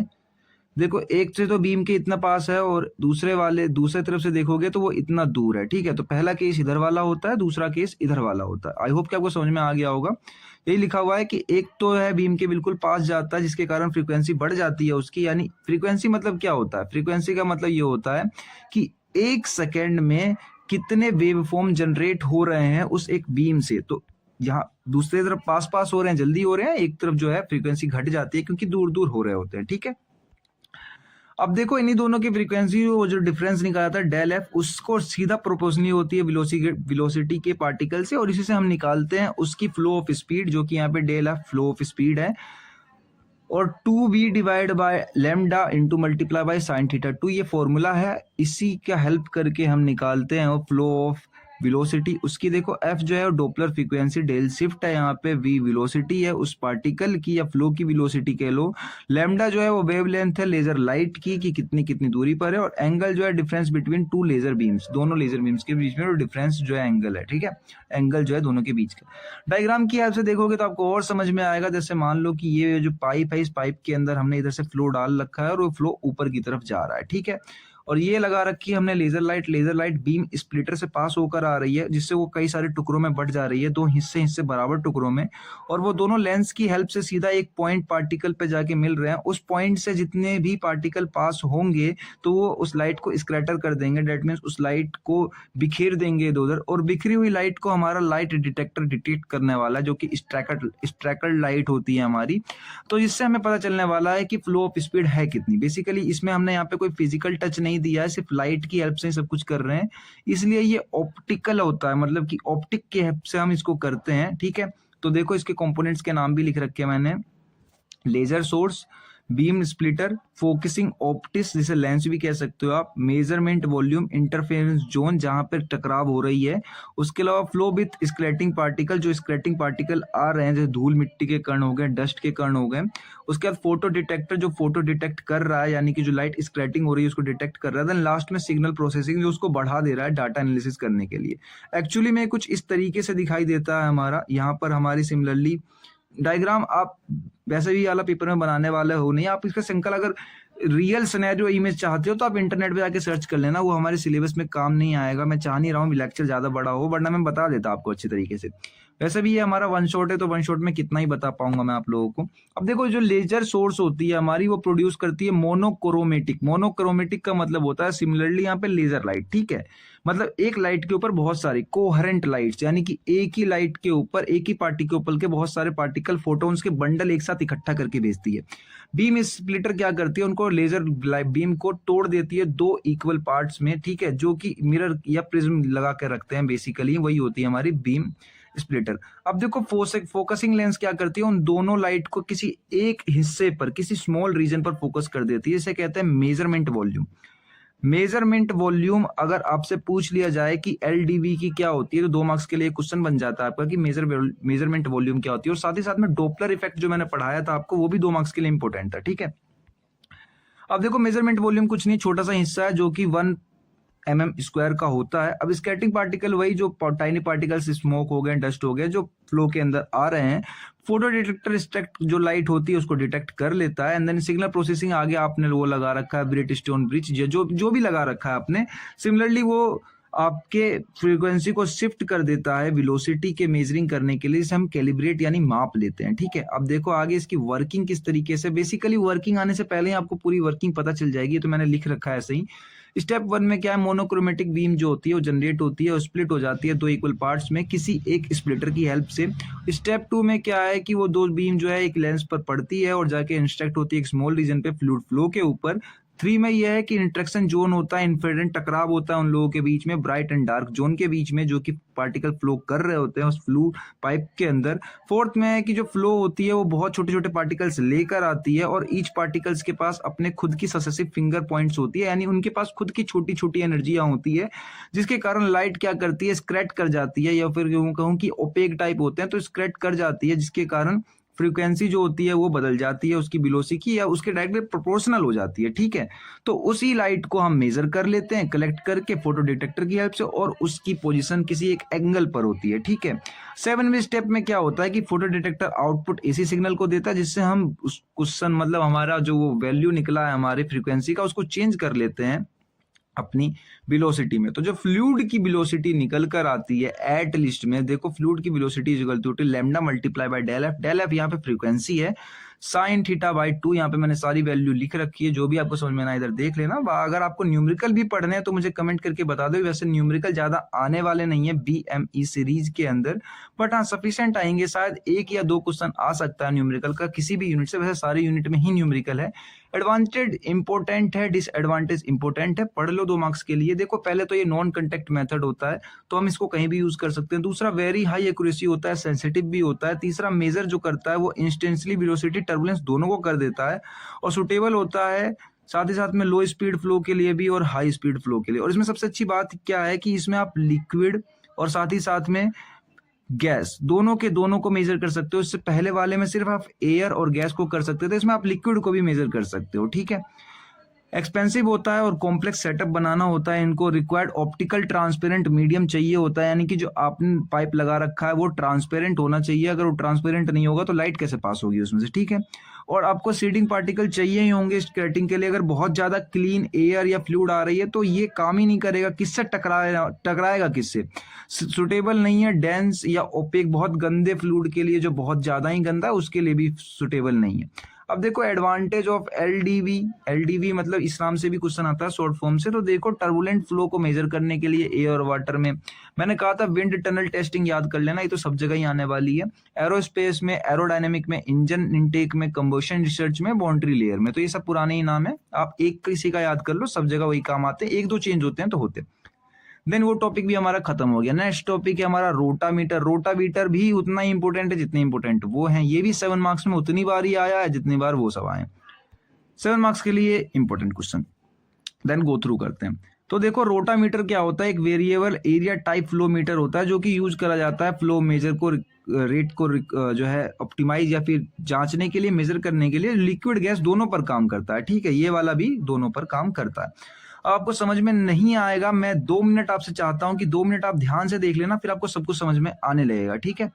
Speaker 1: देखो एक से तो बीम के इतना पास है और दूसरे तरफ से देखोगे तो वो इतना दूर है, ठीक है। तो पहला केस इधर वाला होता है, दूसरा केस इधर वाला होता है। आई होप कि आपको समझ में आ गया होगा। यही लिखा हुआ है कि एक तो है बीम के बिल्कुल पास जाता है जिसके कारण फ्रीक्वेंसी बढ़ जाती है उसकी, यानी फ्रीक्वेंसी मतलब क्या होता है? फ्रीक्वेंसी का मतलब ये होता है कि एक सेकेंड में कितने वेव फॉर्म जनरेट हो रहे हैं उस एक बीम से। तो यहाँ दूसरी तरफ पास पास हो रहे हैं, जल्दी हो रहे हैं, एक तरफ जो है फ्रीक्वेंसी घट जाती है क्योंकि दूर दूर हो रहे होते हैं, ठीक है। अब देखो इन्हीं दोनों की फ्रीक्वेंसी वो जो डिफरेंस निकाला था डेल एफ, उसको सीधा प्रोपोर्शनली होती है वेलोसिटी के पार्टिकल से, और इसी से हम निकालते हैं उसकी फ्लो ऑफ स्पीड, जो कि यहाँ पे del F flow of speed है, और 2v divide by lambda into multiply by sine theta 2 ये फॉर्मूला है। इसी का हेल्प करके हम निकालते हैं वो फ्लो ऑफ वेलोसिटी उसकी। देखो f जो है डोपलर फ्रीक्वेंसी, डेल शिफ्ट है, यहाँ पे v वेलोसिटी है उस पार्टिकल की या फ्लो की वेलोसिटी कह लो, लैम्डा जो है वो वेवलेंथ है लेजर लाइट की कि कितनी कितनी दूरी पर है, और एंगल जो है difference between two laser beams, दोनों लेजर बीम्स के बीच में और डिफरेंस जो है एंगल है, ठीक है, एंगल जो है दोनों के बीच का। डायग्राम की हेल्प से देखोगे तो आपको और समझ में आएगा। जैसे मान लो कि ये जो पाइप है, इस पाइप के अंदर हमने इधर से फ्लो डाल रखा है और वो फ्लो ऊपर की तरफ जा रहा है, ठीक है। और ये लगा रखी है हमने लेजर लाइट बीम स्प्लिटर से पास होकर आ रही है, जिससे वो कई सारे टुकड़ों में बढ़ जा रही है, दो हिस्से बराबर टुकड़ों में, और वो दोनों लेंस की हेल्प से सीधा एक पॉइंट पार्टिकल पे जाके मिल रहे हैं। उस पॉइंट से जितने भी पार्टिकल पास होंगे तो वो उस लाइट को स्कैटर कर देंगे, डेट मीन्स उस लाइट को बिखेर देंगे इधर उधर, और बिखरी हुई लाइट को हमारा लाइट डिटेक्टर डिटेक्ट करने वाला है, जो कि स्ट्रैकर्ड लाइट होती है हमारी। तो इससे हमें पता चलने वाला है कि फ्लो ऑफ स्पीड है कितनी। बेसिकली इसमें हमने यहाँ पे कोई फिजिकल टच नहीं दिया है, सिर्फ लाइट की हेल्प से सब कुछ कर रहे हैं, इसलिए ये ऑप्टिकल होता है, मतलब कि ऑप्टिक की हेल्प से हम इसको करते हैं, ठीक है। तो देखो इसके कंपोनेंट्स के नाम भी लिख रखे हैं मैंने। Laser source, beam splitter, focusing optics जिसे लेंस भी कह सकते हो आप, मेजरमेंट वॉल्यूम, इंटरफेरेंस जोन जहां पर टकराव हो रही है, उसके अलावा फ्लो विथ स्केलेटिंग पार्टिकल, जो स्केलेटिंग पार्टिकल आ रहे हैं जैसे धूल मिट्टी के कण हो गए, डस्ट के कण हो गए। उसके बाद फोटो डिटेक्टर जो फोटो डिटेक्ट कर रहा है, यानी कि जो लाइट स्केलेटिंग हो रही है उसको डिटेक्ट कर रहा है। देन लास्ट में सिग्नल प्रोसेसिंग जो उसको बढ़ा दे रहा है डाटा एनालिसिस करने के लिए। एक्चुअली में कुछ इस तरीके से दिखाई देता है हमारा यहाँ पर हमारी सिमिलरली डायग्राम। आप वैसे भी वाला पेपर में बनाने वाले हो नहीं, आप इसका सिंपल अगर रियल सिनेरियो इमेज चाहते हो तो आप इंटरनेट पे जाके सर्च कर लेना, वो हमारे सिलेबस में काम नहीं आएगा। मैं चाह नहीं रहा हूँ लेक्चर ज्यादा बड़ा हो, वरना मैं बता देता आपको अच्छी तरीके से। वैसे भी ये हमारा वन शॉट है तो वन शॉट में कितना ही बता पाऊंगा मैं आप लोगों को। अब देखो जो लेजर सोर्स होती है हमारी वो प्रोड्यूस करती है मोनोक्रोमेटिक। मोनोक्रोमेटिक का मतलब होता है सिमिलरली यहाँ पे लेजर लाइट, ठीक है, मतलब एक लाइट के ऊपर बहुत सारी कोहेरेंट लाइट्स, यानी कि एक ही लाइट के ऊपर एक ही पार्टिकल के ऊपर के बहुत सारे पार्टिकल फोटोन्स के बंडल एक साथ इकट्ठा करके भेजती है। बीम स्प्लिटर क्या करती है, उनको लेजर बीम को तोड़ देती है दो इक्वल पार्ट्स में, ठीक है, जो कि मिरर या प्रिज्म लगा के रखते हैं, बेसिकली वही होती है हमारी बीम स्प्लिटर। अब देखो फोकसिंग लेंस क्या करती है, उन दोनों लाइट को किसी एक हिस्से पर, किसी स्मॉल रीजन पर फोकस कर देती है। इसे कहते हैं मेजरमेंट वॉल्यूम। मेजरमेंट वॉल्यूम अगर आपसे पूछ लिया जाए कि एलडीवी की क्या होती है तो 2 मार्क्स के लिए क्वेश्चन बन जाता है आपका कि मेजरमेंट वॉल्यूम क्या होती है। और साथ ही साथ में डॉपलर इफेक्ट जो मैंने पढ़ाया था आपको वो भी 2 मार्क्स के लिए इंपॉर्टेंट था, ठीक है। अब देखो मेजरमेंट वॉल्यूम कुछ नहीं, छोटा सा हिस्सा है जो कि 1 mm² का होता है। अब स्कैटरिंग पार्टिकल वही जो टाइनी पार्टिकल्स स्मोक हो गए, डस्ट हो गए, जो फ्लो के अंदर आ रहे हैं, फोटो डिटेक्टर स्टेक्ट जो लाइट होती है उसको डिटेक्ट कर लेता है। एंड देन सिग्नल प्रोसेसिंग आगे आपने वो लगा रखा है ब्रिटस्टोन ब्रिज, जो भी लगा रखा है आपने, सिमिलरली वो आपके फ्रीक्वेंसी को शिफ्ट कर देता है वेलोसिटी के मेजरिंग करने के लिए, जिसे हम कैलिब्रेट यानी माप लेते हैं, ठीक है। अब देखो आगे इसकी वर्किंग किस तरीके से, बेसिकली वर्किंग आने से पहले ही आपको पूरी वर्किंग पता चल जाएगी, तो मैंने लिख रखा है ऐसे ही। स्टेप 1 में क्या है, मोनोक्रोमेटिक बीम जो होती है वो जनरेट होती है और स्प्लिट हो जाती है 2 इक्वल पार्ट्स में किसी एक स्प्लिटर की हेल्प से। स्टेप 2 में क्या है कि वो 2 बीम जो है एक लेंस पर पड़ती है और जाके इंस्ट्रक्ट होती है एक स्मॉल रीजन पे फ्लूइड फ्लो के ऊपर। 3 में यह है कि इंटरेक्शन जोन होता है, इंफ्रारेड टकराव होता है उन लोगों के बीच में, ब्राइट एंड डार्क जोन के बीच में, जो कि पार्टिकल फ्लो कर रहे होते हैं उस फ्लू पाइप के अंदर। 4th में है कि जो फ्लो होती है वो बहुत छोटे छोटे पार्टिकल्स लेकर आती है और ईच पार्टिकल्स के पास अपने खुद की सक्सेसिव फिंगर पॉइंट्स होती है, यानी उनके पास खुद की छोटी छोटी एनर्जियां होती है, जिसके कारण लाइट क्या करती है, स्क्रैच कर जाती है, या फिर यूं कहूं कि ओपेक टाइप होते हैं तो स्क्रैच कर जाती है, जिसके कारण फ्रीक्वेंसी जो होती है वो बदल जाती है, उसकी वेलोसिटी या उसके डायरेक्टली प्रोपोर्शनल हो जाती है, ठीक है। तो उसी लाइट को हम मेजर कर लेते हैं कलेक्ट करके फोटो डिटेक्टर की हेल्प से, और उसकी पोजीशन किसी एक एंगल पर होती है, ठीक है। 7वें स्टेप में क्या होता है कि photo detector output AC signal को देता है, जिससे हम उस क्वेश्चन मतलब हमारा जो वैल्यू निकला है हमारे फ्रीक्वेंसी का उसको चेंज कर लेते हैं अपनी वेलोसिटी में। तो जो फ्लूइड की वेलोसिटी निकल कर आती है एट लिस्ट में, देखो फ्लूइड की velocity is equal to lambda multiply by del F. Del F यहाँ पे फ्रीक्वेंसी है, साइन थीटा बाई 2 यहाँ पे मैंने सारी वैल्यू लिख रखी है, जो भी आपको समझ में ना इधर देख लेना। अगर आपको न्यूमेरिकल भी पढ़ने हैं तो मुझे कमेंट करके बता दो, वैसे न्यूमेरिकल ज्यादा आने वाले नहीं है BME सीरीज के अंदर, बट हाँ सफिशिएंट आएंगे, शायद 1 या 2 क्वेश्चन आ सकता है न्यूमेरिकल का किसी भी यूनिट से, वैसे सारे यूनिट में ही न्यूमेरिकल है। एडवांटेज इंपोर्टेंट है, डिसएडवांटेज इंपोर्टेंट है, पढ़ लो 2 मार्क्स के लिए। देखो पहले तो ये नॉन कंटेक्ट मेथड होता है तो हम इसको कहीं भी यूज कर सकते हैं। दूसरा वेरी हाई एक्यूरेसी होता है, सेंसिटिव भी होता है। तीसरा मेजर जो करता है वो इंस्टेंटली वेलोसिटी टर्बुलेंस दोनों को कर देता है और सुटेबल होता है साथ ही साथ में लो स्पीड फ्लो के लिए भी और हाई स्पीड फ्लो के लिए। और इसमें सबसे अच्छी बात क्या है कि इसमें आप लिक्विड और साथ ही साथ में गैस दोनों के दोनों को मेजर कर सकते हो। इससे पहले वाले में सिर्फ आप एयर और गैस को कर सकते थे, इसमें आप लिक्विड को भी मेजर कर सकते हो, ठीक है। एक्सपेंसिव होता है और कॉम्प्लेक्स सेटअप बनाना होता है, इनको रिक्वायर्ड ऑप्टिकल ट्रांसपेरेंट मीडियम चाहिए होता है, यानी कि जो आपने पाइप लगा रखा है वो ट्रांसपेरेंट होना चाहिए, अगर वो ट्रांसपेरेंट नहीं होगा तो लाइट कैसे पास होगी उसमें से, ठीक है। और आपको सीडिंग पार्टिकल चाहिए ही होंगे स्केटिंग के लिए। अगर बहुत ज्यादा क्लीन एयर या फ्लूइड आ रही है तो ये काम ही नहीं करेगा, किससे टकराएगा किससे, सुटेबल नहीं है। डेंस या ओपेक बहुत गंदे फ्लूइड के लिए, जो बहुत ज्यादा ही गंदा है उसके लिए भी सुटेबल नहीं है। अब देखो एडवांटेज ऑफ एलडीवी मतलब इस नाम से भी क्वेश्चन आता है शॉर्ट फॉर्म से। तो देखो टर्बुलेंट फ्लो को मेजर करने के लिए एयर और वाटर में, मैंने कहा था विंड टनल टेस्टिंग याद कर लेना, ये तो सब जगह ही आने वाली है। एरोस्पेस में, एरोडायनेमिक में, इंजन इनटेक में, कंबशन रिसर्च में, बाउंड्री लेयर में, तो ये सब पुराने ही नाम है। आप एक किसी का याद कर लो, सब जगह वही काम आते हैं, 1-2 चेंज होते हैं तो होते हैं। देन वो टॉपिक भी हमारा खत्म हो गया। नेक्स्ट टॉपिक है हमारा रोटामीटर। रोटामीटर भी उतना ही इंपॉर्टेंट है जितने इंपॉर्टेंट वो हैं, ये भी 7 मार्क्स में उतनी बार ही आया है जितनी बार वो सब आए। 7 मार्क्स के लिए important question. Then go through करते हैं। तो देखो रोटामीटर क्या होता है, एक variable area type flow meter होता है जो कि यूज करा जाता है फ्लो मेजर को रेट को जो है ऑप्टिमाइज या फिर जांचने के लिए, मेजर करने के लिए। लिक्विड गैस दोनों पर काम करता है, ठीक है, ये वाला भी दोनों पर काम करता है। आपको समझ में नहीं आएगा, मैं 2 मिनट आपसे चाहता हूं कि 2 मिनट आप ध्यान से देख लेना, फिर आपको सब कुछ समझ में आने लगेगा, ठीक है।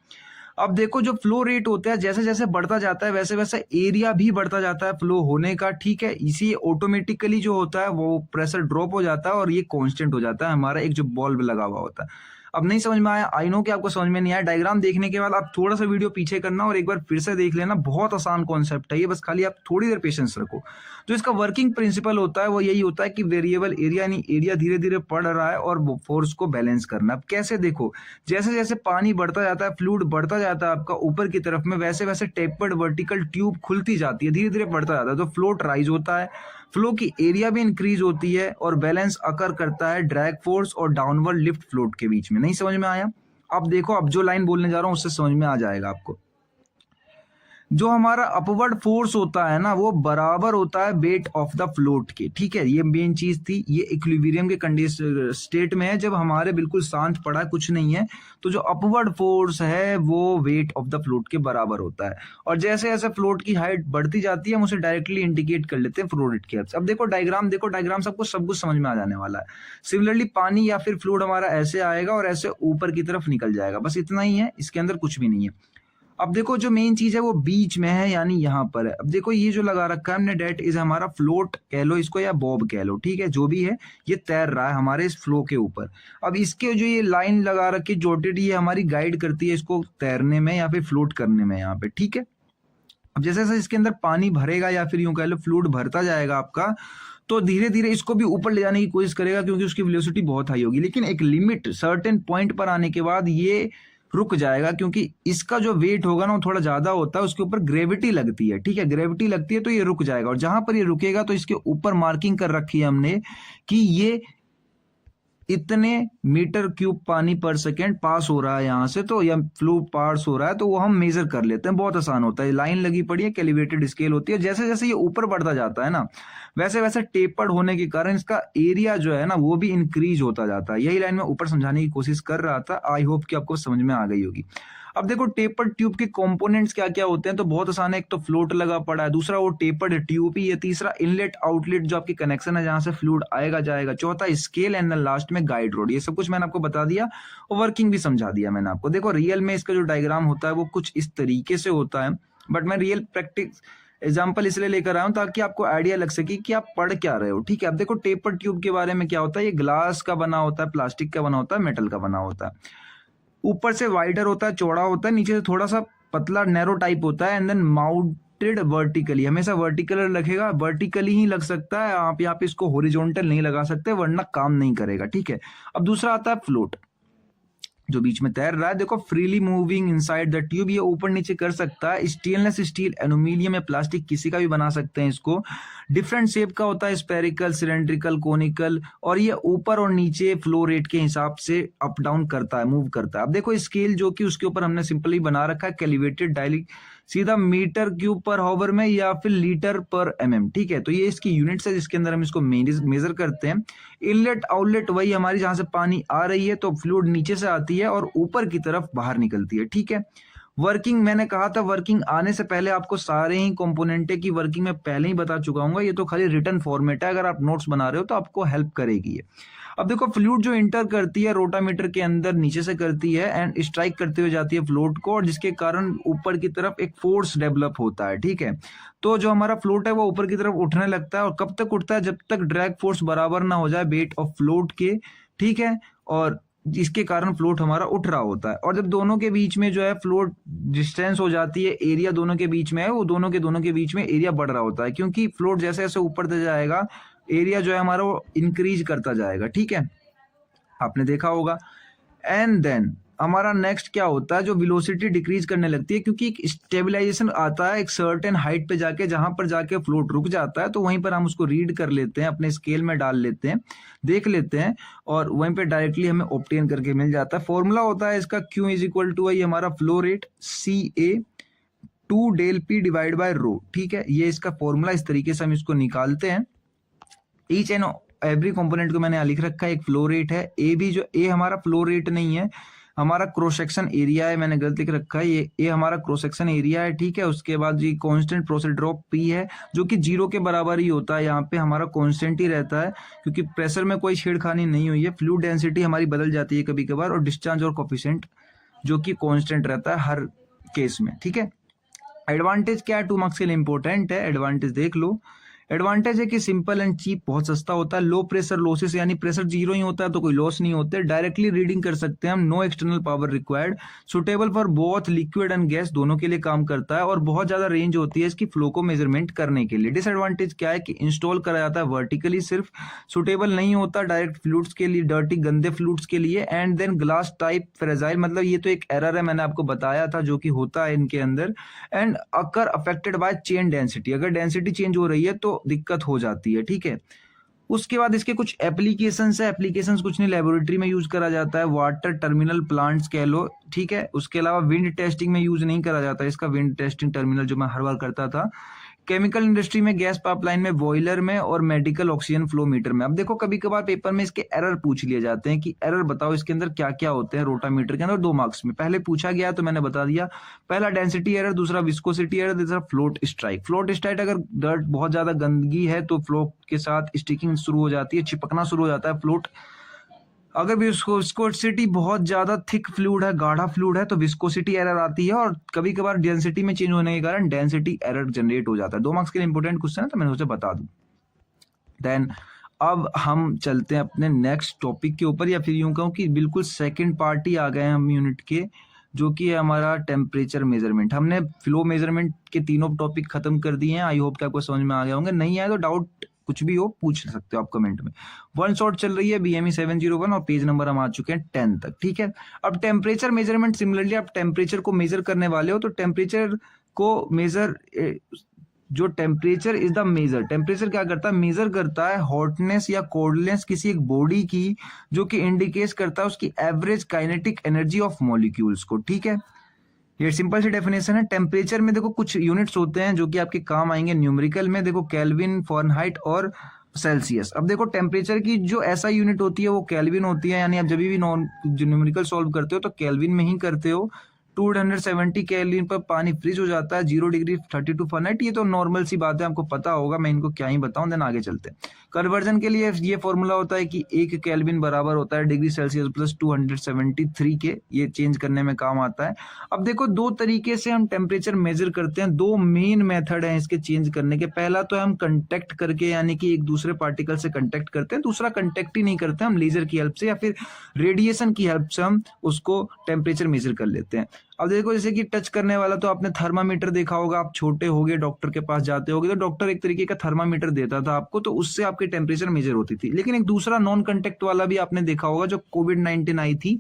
Speaker 1: अब देखो जो फ्लो रेट होता है जैसे जैसे बढ़ता जाता है वैसे वैसे एरिया भी बढ़ता जाता है फ्लो होने का, ठीक है। इसी ऑटोमेटिकली जो होता है वो प्रेशर ड्रॉप हो जाता है और ये कांस्टेंट हो जाता है हमारा एक जो बल्ब लगा हुआ होता है। अब नहीं समझ में आया, आई नो कि आपको समझ में नहीं आया। डायग्राम देखने के बाद आप थोड़ा सा वीडियो पीछे करना और एक बार फिर से देख लेना, बहुत आसान कॉन्सेप्ट है ये, बस खाली आप थोड़ी देर पेशेंस रखो। जो इसका वर्किंग प्रिंसिपल होता है वो यही होता है कि वेरिएबल एरिया यानी एरिया धीरे धीरे बढ़ रहा है और फोर्स को बैलेंस करना। अब कैसे, देखो जैसे जैसे पानी बढ़ता जाता है, फ्लूइड बढ़ता जाता है आपका ऊपर की तरफ में, वैसे वैसे टेपर्ड वर्टिकल ट्यूब खुलती जाती है, धीरे धीरे बढ़ता जाता है, तो फ्लोट राइज होता है, फ्लो की एरिया भी इंक्रीज होती है और बैलेंस अकर करता है ड्रैग फोर्स और डाउनवर्ड लिफ्ट फ्लोट के बीच में। नहीं समझ में आया? अब देखो, अब जो लाइन बोलने जा रहा हूं उससे समझ में आ जाएगा आपको। जो हमारा अपवर्ड फोर्स होता है ना वो बराबर होता है वेट ऑफ द फ्लोट के, ठीक है। ये मेन चीज थी, ये इक्विलिब्रियम के कंडीशन स्टेट में है जब हमारे बिल्कुल शांत पड़ा है, कुछ नहीं है, तो जो अपवर्ड फोर्स है वो वेट ऑफ द फ्लोट के बराबर होता है। और जैसे जैसे फ्लोट की हाइट बढ़ती जाती है हम उसे डायरेक्टली इंडिकेट कर लेते हैं फ्लो रेट के हेल्प से। अब देखो डायग्राम, देखो डायग्राम सबको सब कुछ समझ में आ जाने वाला है। सिमिलरली पानी या फिर फ्लूइड हमारा ऐसे आएगा और ऐसे ऊपर की तरफ निकल जाएगा, बस इतना ही है, इसके अंदर कुछ भी नहीं है। अब देखो जो मेन चीज है वो बीच में है, यानी यहाँ पर है। अब देखो ये जो लगा रखा है हमने, डेट इज हमारा फ्लोट कह लो इसको या बॉब कह लो, ठीक है, जो भी है ये तैर रहा है हमारे इस फ्लो के ऊपर। अब इसके जो ये लाइन लगा रखी जोटेड, ये हमारी गाइड करती है इसको तैरने में या फिर फ्लोट करने में यहाँ पे, ठीक है। अब जैसे जैसे इसके अंदर पानी भरेगा या फिर यूं कह लो फ्लूइड भरता जाएगा आपका, तो धीरे धीरे इसको भी ऊपर ले जाने की कोशिश करेगा क्योंकि उसकी वेलोसिटी बहुत हाई होगी, लेकिन एक लिमिट सर्टेन पॉइंट पर आने के बाद ये रुक जाएगा क्योंकि इसका जो वेट होगा ना वो थोड़ा ज्यादा होता है, उसके ऊपर ग्रेविटी लगती है, ठीक है, ग्रेविटी लगती है तो ये रुक जाएगा। और जहां पर ये रुकेगा तो इसके ऊपर मार्किंग कर रखी है हमने कि ये इतने मीटर क्यूब पानी पर सेकेंड पास हो रहा है यहाँ से, तो या फ्लो पास हो रहा है, तो वो हम मेजर कर लेते हैं, बहुत आसान होता है। लाइन लगी पड़ी है, कैलिब्रेटेड स्केल होती है, जैसे जैसे ये ऊपर बढ़ता जाता है ना वैसे वैसे टेपर्ड होने के कारण इसका एरिया जो है ना वो भी इंक्रीज होता जाता है। यही लाइन मैं ऊपर समझाने की कोशिश कर रहा था, आई होप कि आपको समझ में आ गई होगी। अब देखो टेपर्ड ट्यूब के कंपोनेंट्स क्या क्या होते हैं, तो बहुत आसान है। एक तो फ्लोट लगा पड़ा है, दूसरा वो टेपर्ड ट्यूब ही है, तीसरा इनलेट आउटलेट जो आपकी कनेक्शन है जहां से फ्लूइड आएगा जाएगा, चौथा स्केल, एंड लास्ट में गाइड रोड। ये सब कुछ मैंने आपको बता दिया और वर्किंग भी समझा दिया मैंने आपको। देखो रियल में इसका जो डायग्राम होता है वो कुछ इस तरीके से होता है, बट मैं रियल प्रैक्टिस एग्जाम्पल इसलिए लेकर आया हूं ताकि आपको आइडिया लग सके कि आप पढ़ क्या रहे हो, ठीक है। अब देखो टेपर ट्यूब के बारे में क्या होता है, ये ग्लास का बना होता है, प्लास्टिक का बना होता है, मेटल का बना होता है। ऊपर से वाइडर होता है, चौड़ा होता है, नीचे से थोड़ा सा पतला नैरो टाइप होता है, एंड देन माउंटेड वर्टिकली, हमेशा वर्टिकल लगेगा, वर्टिकली ही लग सकता है, आप यहाँ पे इसको हॉरिजॉन्टल नहीं लगा सकते वरना काम नहीं करेगा, ठीक है। अब दूसरा आता है फ्लोट जो बीच में तैर रहा है। देखो freely moving inside the tube, ये ऊपर नीचे कर सकता है, स्टेनलेस स्टील, एल्यूमिनियम या प्लास्टिक किसी का भी बना सकते हैं इसको। डिफरेंट शेप का होता है, स्पेरिकल, सिलेंड्रिकल, कोनिकल, और ये ऊपर और नीचे फ्लो रेट के हिसाब से अप डाउन करता है, मूव करता है। अब देखो स्केल जो कि उसके ऊपर हमने सिंपली बना रखा है, कैलिब्रेटेड डायली सीधा मीटर क्यूब पर हॉवर में या फिर लीटर पर एमएम, ठीक है। तो ये इसकी यूनिट्स है जिसके अंदर हम इसको मेजर करते हैं। इनलेट आउटलेट वही हमारी जहां से पानी आ रही है, तो फ्लूइड नीचे से आती है और ऊपर की तरफ बाहर निकलती है, ठीक है। वर्किंग मैंने कहा था, वर्किंग आने से पहले आपको सारे ही कंपोनेंटे की वर्किंग मैं पहले ही बता चुका हूँ, ये तो खाली रिटर्न फॉर्मेट है, अगर आप नोट्स बना रहे हो तो आपको हेल्प करेगी ये। अब देखो फ्लूइड जो इंटर करती है रोटामीटर के अंदर नीचे से करती है एंड स्ट्राइक करते हुए जाती है फ्लोट को, और जिसके कारण ऊपर की तरफ एक फोर्स डेवलप होता है, ठीक है। तो जो हमारा फ्लोट है वो ऊपर की तरफ उठने लगता है, और कब तक उठता है, जब तक ड्रैग फोर्स बराबर ना हो जाए वेट ऑफ फ्लोट के, ठीक है, और जिसके कारण फ्लोट हमारा उठ रहा होता है। और जब दोनों के बीच में जो है फ्लोट डिस्टेंस हो जाती है, एरिया दोनों के बीच में है, वो दोनों के बीच में एरिया बढ़ रहा होता है, क्योंकि फ्लोट जैसे जैसे ऊपर जाएगा एरिया जो है हमारा वो इंक्रीज करता जाएगा, ठीक है, आपने देखा होगा। एंड देन हमारा नेक्स्ट क्या होता है, जो वेलोसिटी डिक्रीज करने लगती है, क्योंकि एक स्टेबलाइजेशन आता है एक सर्टेन हाइट पे जाके, जहां पर जाके फ्लोट रुक जाता है, तो वहीं पर हम उसको रीड कर लेते हैं, अपने स्केल में डाल लेते हैं, देख लेते हैं, और वहीं पे डायरेक्टली हमें ऑब्टेन करके मिल जाता है। फॉर्मूला होता है इसका Q इज इक्वल टू हमारा flow rate, CA 2 del P divide by rho, ठीक है। ये इसका फॉर्मूला, इस तरीके से हम इसको निकालते हैं। ईच एंड एवरी कंपोनेंट को मैंने लिख रखा है, एक फ्लो रेट है। ए भी, जो ए हमारा फ्लो रेट नहीं है, हमारा क्रॉस सेक्शन एरिया है, मैंने गलत लिख रखा है, ये हमारा क्रॉस सेक्शन एरिया है, ठीक है। उसके बाद ये कांस्टेंट प्रोसेस ड्रॉप पी है, जो कि 0 के बराबर ही होता है, यहाँ पे हमारा कांस्टेंट ही रहता है, क्योंकि प्रेशर में कोई छेड़खानी नहीं हुई है। फ्लूइड डेंसिटी हमारी बदल जाती है कभी कभार, और डिस्चार्ज और कोफिशिएंट जो कि कांस्टेंट रहता है हर केस में, ठीक है। एडवांटेज क्या है, 2 मार्क्स के लिए इंपॉर्टेंट है, एडवांटेज देख लो। एडवांटेज है कि सिंपल एंड चीप, बहुत सस्ता होता है। लो प्रेशर लॉसेस, यानी प्रेशर 0 ही होता है तो कोई लॉस नहीं होते। डायरेक्टली रीडिंग कर सकते हैं हम, no external power required. Suitable for both liquid and gas, दोनों के लिए काम करता है। और बहुत ज्यादा रेंज होती है इसकी फ्लो को मेजरमेंट करने के लिए। डिसएडवांटेज क्या है कि इंस्टॉल करा जाता है वर्टिकली सिर्फ, सुटेबल नहीं होता डायरेक्ट फ्लूइड्स के लिए, डर्टी गंदे फ्लूइड्स के लिए। And then glass type fragile, मतलब ये तो एक एरर है, मैंने आपको बताया था, जो कि होता है इनके अंदर। And occur affected by chain density, अगर डेंसिटी चेंज हो रही है तो दिक्कत हो जाती है, ठीक है। उसके बाद इसके कुछ एप्लीकेशंस है, एप्लीकेशंस कुछ नहीं, लेबोरेटरी में यूज करा जाता है, वाटर टर्मिनल प्लांट्स कह लो, ठीक है। उसके अलावा विंड टेस्टिंग में यूज नहीं करा जाता है इसका, विंड टेस्टिंग टर्मिनल जो मैं हर बार करता था। केमिकल इंडस्ट्री में, गैस पाइपलाइन में, बॉयलर में, और मेडिकल ऑक्सीजन फ्लो मीटर में। अब देखो कभी कभार पेपर में इसके एरर पूछ लिए जाते हैं कि एरर बताओ इसके अंदर क्या क्या होते हैं रोटामीटर के अंदर, 2 मार्क्स में। पहले पूछा गया तो मैंने बता दिया, पहला डेंसिटी एरर, दूसरा विस्कोसिटी एरर, तीसरा फ्लोट स्ट्राइक। फ्लोट स्ट्राइक, अगर डर्ट बहुत ज्यादा गंदगी है तो फ्लो के साथ स्टिकिंग शुरू हो जाती है, चिपकना शुरू हो जाता है फ्लोट। अगर विस्कोसिटी बहुत ज्यादा थिक फ्लूइड है, गाढ़ा फ्लूइड है, तो विस्कोसिटी एरर आती है। और कभी कभार डेंसिटी में चेंज होने के कारण डेंसिटी एरर जनरेट हो जाता है। 2 मार्क्स के लिए इंपॉर्टेंट क्वेश्चन है, तो मैंने उसे बता दूं। देन अब हम चलते हैं अपने नेक्स्ट टॉपिक के ऊपर, या फिर यूं कहूं कि बिल्कुल सेकंड पार्ट ही आ गए हम यूनिट के, जो कि है हमारा टेम्परेचर मेजरमेंट। हमने फ्लो मेजरमेंट के तीनों टॉपिक खत्म कर दिए हैं। आई होप कि आपको समझ में आ गए होंगे। नहीं आए तो डाउट कुछ भी हो पूछ सकते हो आप कमेंट में। 1 शॉट चल रही है BME 701, और पेज नंबर हम आ चुके हैं 10 तक, ठीक है। अब टेम्परेचर मेजरमेंट, सिमिलरली आप टेम्परेचर को मेजर करने वाले हो, तो टेम्परेचर को मेजर, जो temperature is the measure, temperature क्या करता है, मेजर करता है हॉटनेस या कोल्डनेस किसी एक बॉडी की, जो कि इंडिकेट करता है उसकी average kinetic energy of molecules को, ठीक है। ये सिंपल सी डेफिनेशन है। टेम्परेचर में देखो कुछ यूनिट्स होते हैं जो कि आपके काम आएंगे न्यूमेरिकल में, देखो केल्विन, फॉरेनहाइट और सेल्सियस। अब देखो टेम्परेचर की जो ऐसा यूनिट होती है वो केल्विन होती है, यानी आप जब भी न्यूमेरिकल सॉल्व करते हो तो केल्विन में ही करते हो। 270 केल्विन पर पानी फ्रीज हो जाता है, 0 डिग्री 32 फॉरेनहाइट। ये तो नॉर्मल सी बात है, आपको पता होगा, मैं इनको क्या ही बताऊं। देन आगे चलते हैं। कन्वर्जन के लिए ये फॉर्मूला होता है कि 1 केल्विन बराबर होता है डिग्री सेल्सियस प्लस 273 के, ये चेंज करने में काम आता है। अब देखो 2 तरीके से हम टेम्परेचर मेजर करते हैं, 2 मेन मेथड है इसके चेंज करने के। पहला तो हम कंटेक्ट करके, यानी कि एक दूसरे पार्टिकल से कंटेक्ट करते हैं। दूसरा कंटेक्ट ही नहीं करते, हम लेजर की हेल्प से या फिर रेडिएशन की हेल्प से हम उसको टेम्परेचर मेजर कर लेते हैं। अब देखो जैसे कि टच करने वाला, तो आपने थर्मामीटर देखा होगा, आप छोटे होगे डॉक्टर के पास जाते होगे तो डॉक्टर एक तरीके का थर्मामीटर देता था आपको, तो उससे आपकी टेम्परेचर मेजर होती थी। लेकिन एक दूसरा नॉन कंटेक्ट वाला भी आपने देखा होगा, जो कोविड-19 आई थी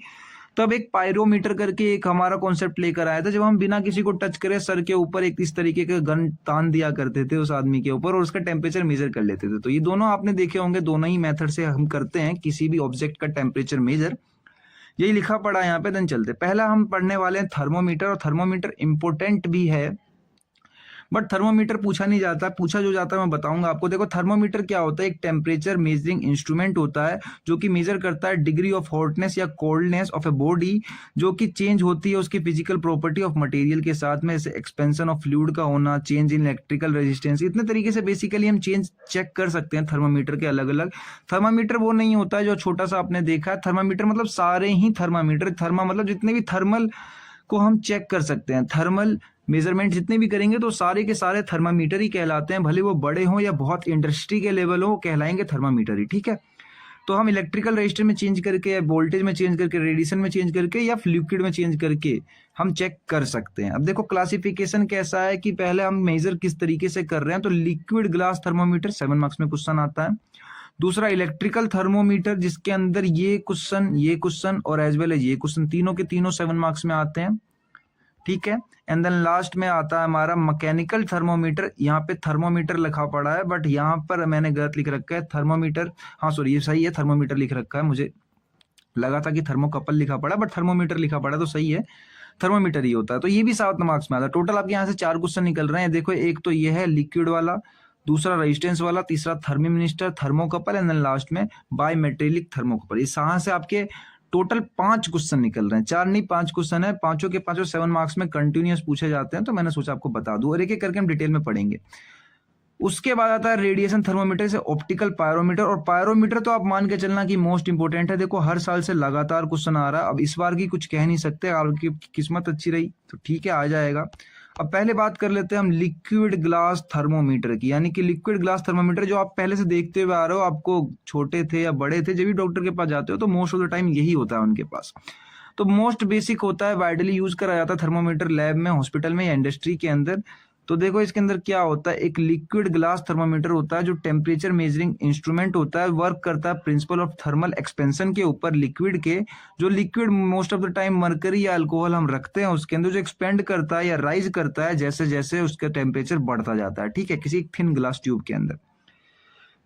Speaker 1: तब एक पायरोमीटर करके एक हमारा कॉन्सेप्ट लेकर आया था, जब हम बिना किसी को टच करे सर के ऊपर एक इस तरीके का गन तान दिया करते थे उस आदमी के ऊपर, और उसका टेम्परेचर मेजर कर लेते थे। तो ये दोनों आपने देखे होंगे, दोनों ही मेथड से हम करते हैं किसी भी ऑब्जेक्ट का टेम्परेचर मेजर। यही लिखा पड़ा है यहाँ पे। देन चलते, पहला हम पढ़ने वाले हैं थर्मोमीटर, और थर्मोमीटर इंपोर्टेंट भी है, बट थर्मोमीटर पूछा नहीं जाता, पूछा जो जाता है मैं बताऊंगा आपको। देखो थर्मोमीटर क्या होता है, एक टेम्परेचर मेजरिंग इंस्ट्रूमेंट होता है, जो कि मेजर करता है डिग्री ऑफ हॉटनेस या कोल्डनेस ऑफ ए बॉडी, जो कि चेंज होती है उसकी फिजिकल प्रॉपर्टी ऑफ मटेरियल के साथ में, जैसे एक्सपेंशन ऑफ फ्लूइड का होना, चेंज इन इलेक्ट्रिकल रेजिस्टेंस। इतने तरीके से बेसिकली हम चेंज चेक कर सकते हैं थर्मोमीटर के अलग अलग। थर्मामीटर वो नहीं होता है जो छोटा सा आपने देखा है, थर्मामीटर मतलब सारे ही थर्मामीटर, थर्मा मतलब जितने भी थर्मल को हम चेक कर सकते हैं, थर्मल मेजरमेंट जितने भी करेंगे तो सारे के सारे थर्मामीटर ही कहलाते हैं, भले वो बड़े हों या बहुत इंडस्ट्री के लेवल हो, कहलाएंगे थर्मामीटर ही, ठीक है। तो हम इलेक्ट्रिकल रजिस्टर में चेंज करके, या वोल्टेज में चेंज करके, रेडिएशन में चेंज करके, या लिक्विड में चेंज करके हम चेक कर सकते हैं। अब देखो क्लासिफिकेशन कैसा है कि पहले हम मेजर किस तरीके से कर रहे हैं, तो लिक्विड ग्लास थर्मोमीटर 7 मार्क्स में क्वेश्चन आता है। दूसरा इलेक्ट्रिकल थर्मोमीटर, जिसके अंदर ये क्वेश्चन और एज वेल एज ये क्वेश्चन, तीनों के तीनों 7 मार्क्स में आते हैं, ठीक है। एंड देन लास्ट में आता है हमारा मैकेनिकल थर्मोमीटर। यहाँ पे थर्मोमीटर लिखा पड़ा है, बट यहाँ पर मैंने गलत लिख रखा है थर्मोमीटर, हाँ सॉरी ये सही है, थर्मोमीटर लिख रखा है, मुझे लगा था कि थर्मोकपल लिखा पड़ा, बट थर्मोमीटर लिखा पड़ा तो सही है। थर्मोमीटर ही होता है। तो ये भी 7 मार्क्स में आता है। टोटल आपके यहाँ से 4 क्वेश्चन निकल रहे हैं। देखो, एक तो ये है लिक्विड वाला, दूसरा रेजिस्टेंस वाला, तीसरा थर्मिमिनिस्टर, थर्मोकपल एंड देन लास्ट में बायमेटेलिक थर्मोकपल। इस यहाँ से आपके टोटल 5 क्वेश्चन निकल रहे हैं, 4 नहीं 5 क्वेश्चन है। पांचों के पांचों 7 मार्क्स में कंटिन्यूअस पूछे जाते हैं, तो मैंने सोचा आपको बता दूं और एक एक करके हम डिटेल में पढ़ेंगे। उसके बाद आता है रेडिएशन थर्मोमीटर से ऑप्टिकल पायरोमीटर। और पायरोमीटर तो आप मान के चलना कि मोस्ट इंपोर्टेंट है। देखो, हर साल से लगातार क्वेश्चन आ रहा है। अब इस बार की कुछ कह नहीं सकते, आपकी किस्मत अच्छी रही तो ठीक है, आ जाएगा। अब पहले बात कर लेते हैं हम लिक्विड ग्लास थर्मोमीटर की, यानी कि लिक्विड ग्लास थर्मोमीटर जो आप पहले से देखते हुए आ रहे हो, आपको छोटे थे या बड़े थे, जब भी डॉक्टर के पास जाते हो तो मोस्ट ऑफ द टाइम यही होता है उनके पास। तो मोस्ट बेसिक होता है, वाइडली यूज करा जाता है थर्मोमीटर लैब में, हॉस्पिटल में या इंडस्ट्री के अंदर। तो देखो इसके अंदर क्या होता है, एक लिक्विड ग्लास थर्मोमीटर होता है जो टेम्परेचर मेजरिंग इंस्ट्रूमेंट होता है, वर्क करता है प्रिंसिपल ऑफ थर्मल एक्सपेंशन के ऊपर लिक्विड के। जो liquid most of the time mercury या अल्कोहल हम रखते हैं उसके अंदर, जो एक्सपेंड करता है या राइज करता है जैसे जैसे उसका टेम्परेचर बढ़ता जाता है, ठीक है, किसी थिन ग्लास ट्यूब के अंदर।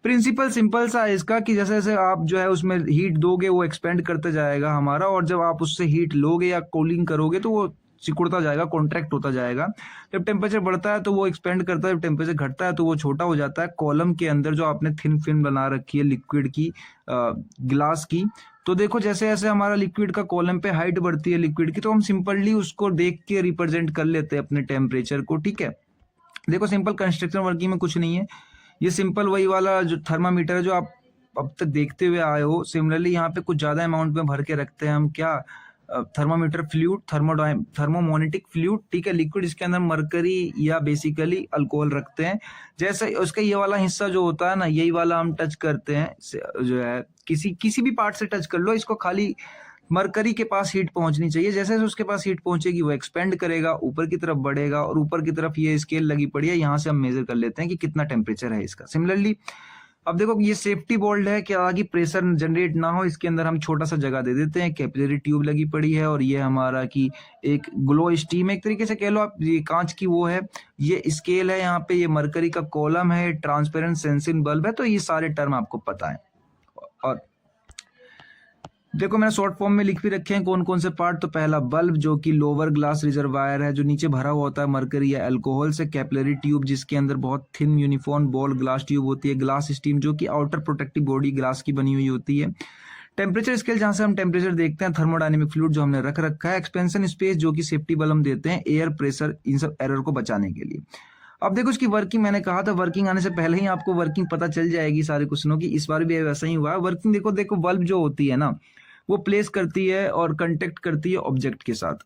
Speaker 1: प्रिंसिपल सिंपल सा है इसका कि जैसे जैसे आप जो है उसमें हीट दोगे वो एक्सपेंड करते जाएगा हमारा, और जब आप उससे हीट लोगे या कूलिंग करोगे तो वो सिकुड़ता जाएगा, कॉन्ट्रैक्ट होता जाएगा। जब टेम्परेचर बढ़ता है तो वो एक्सपेंड करता है, जब टेम्परेचर घटता है तो वो छोटा हो जाता है। कॉलम के अंदर जो आपने थिन फिल्म बना रखी है लिक्विड की, ग्लास की, तो देखो जैसे जैसे हमारा लिक्विड का कॉलम पे हाइट बढ़ती है लिक्विड की, तो हम सिंपली उसको देख के रिप्रेजेंट कर लेते हैं अपने टेम्परेचर को, ठीक है। देखो सिंपल कंस्ट्रक्शन वर्किंग में कुछ नहीं है, ये सिंपल वही वाला जो थर्मामीटर है जो आप अब तक देखते हुए आए हो। सिमिलरली यहाँ पे कुछ ज्यादा अमाउंट में भर के रखते हैं हम, क्या, थर्मामीटर फ्लूइड, थर्मोमोनिटिक फ्लूइड, ठीक है, लिक्विड, इसके अंदर मरकरी या बेसिकली अल्कोहल रखते हैं। जैसे उसका ये वाला हिस्सा जो होता है ना, यही वाला हम टच करते हैं, जो है किसी भी पार्ट से टच कर लो इसको, खाली मरकरी के पास हीट पहुंचनी चाहिए। जैसे जैसे उसके पास हीट पहुंचेगी वो एक्सपेंड करेगा, ऊपर की तरफ बढ़ेगा, और ऊपर की तरफ ये स्केल लगी पड़ी है, यहाँ से हम मेजर कर लेते हैं कि कितना टेम्परेचर है इसका। सिमिलरली अब देखो ये सेफ्टी बोल्ट है, क्या कि प्रेशर जनरेट ना हो, इसके अंदर हम छोटा सा जगह दे देते हैं, कैपिलरी ट्यूब लगी पड़ी है, और ये हमारा की एक ग्लो स्टीम, एक तरीके से कह लो आप, ये कांच की वो है, ये स्केल है, यहाँ पे ये मरकरी का कॉलम है, ट्रांसपेरेंट सेंसिंग बल्ब है। तो ये सारे टर्म आपको पता है। और देखो मैंने शॉर्ट फॉर्म में लिख भी रखे हैं कौन कौन से पार्ट। तो पहला बल्ब जो कि लोअर ग्लास रिजर्वायर है, जो नीचे भरा हुआ होता है मरकरी या अल्कोहल से। कैपिलरी ट्यूब जिसके अंदर बहुत thin uniform ball glass tube होती है। ग्लास स्टीम जो कि आउटर प्रोटेक्टिव बॉडी ग्लास की बनी हुई होती है। टेम्परेचर स्केल जहां से हम टेम्परेचर देखते हैं। थर्मोडायनेमिक फ्लूइड जो हमने रख रखा है। एक्सपेंशन स्पेस जो कि सेफ्टी बल हम देते हैं, एयर प्रेशर, इन सब एरर को बचाने के लिए। अब देखो इसकी वर्किंग, मैंने कहा था वर्किंग आने से पहले ही आपको वर्किंग पता चल जाएगी सारे क्वेश्चनों की। इस बार भी वैसा ही हुआ है। वर्किंग देखो देखो बल्ब जो होती है ना, वो प्लेस करती है और कंटेक्ट करती है ऑब्जेक्ट के साथ।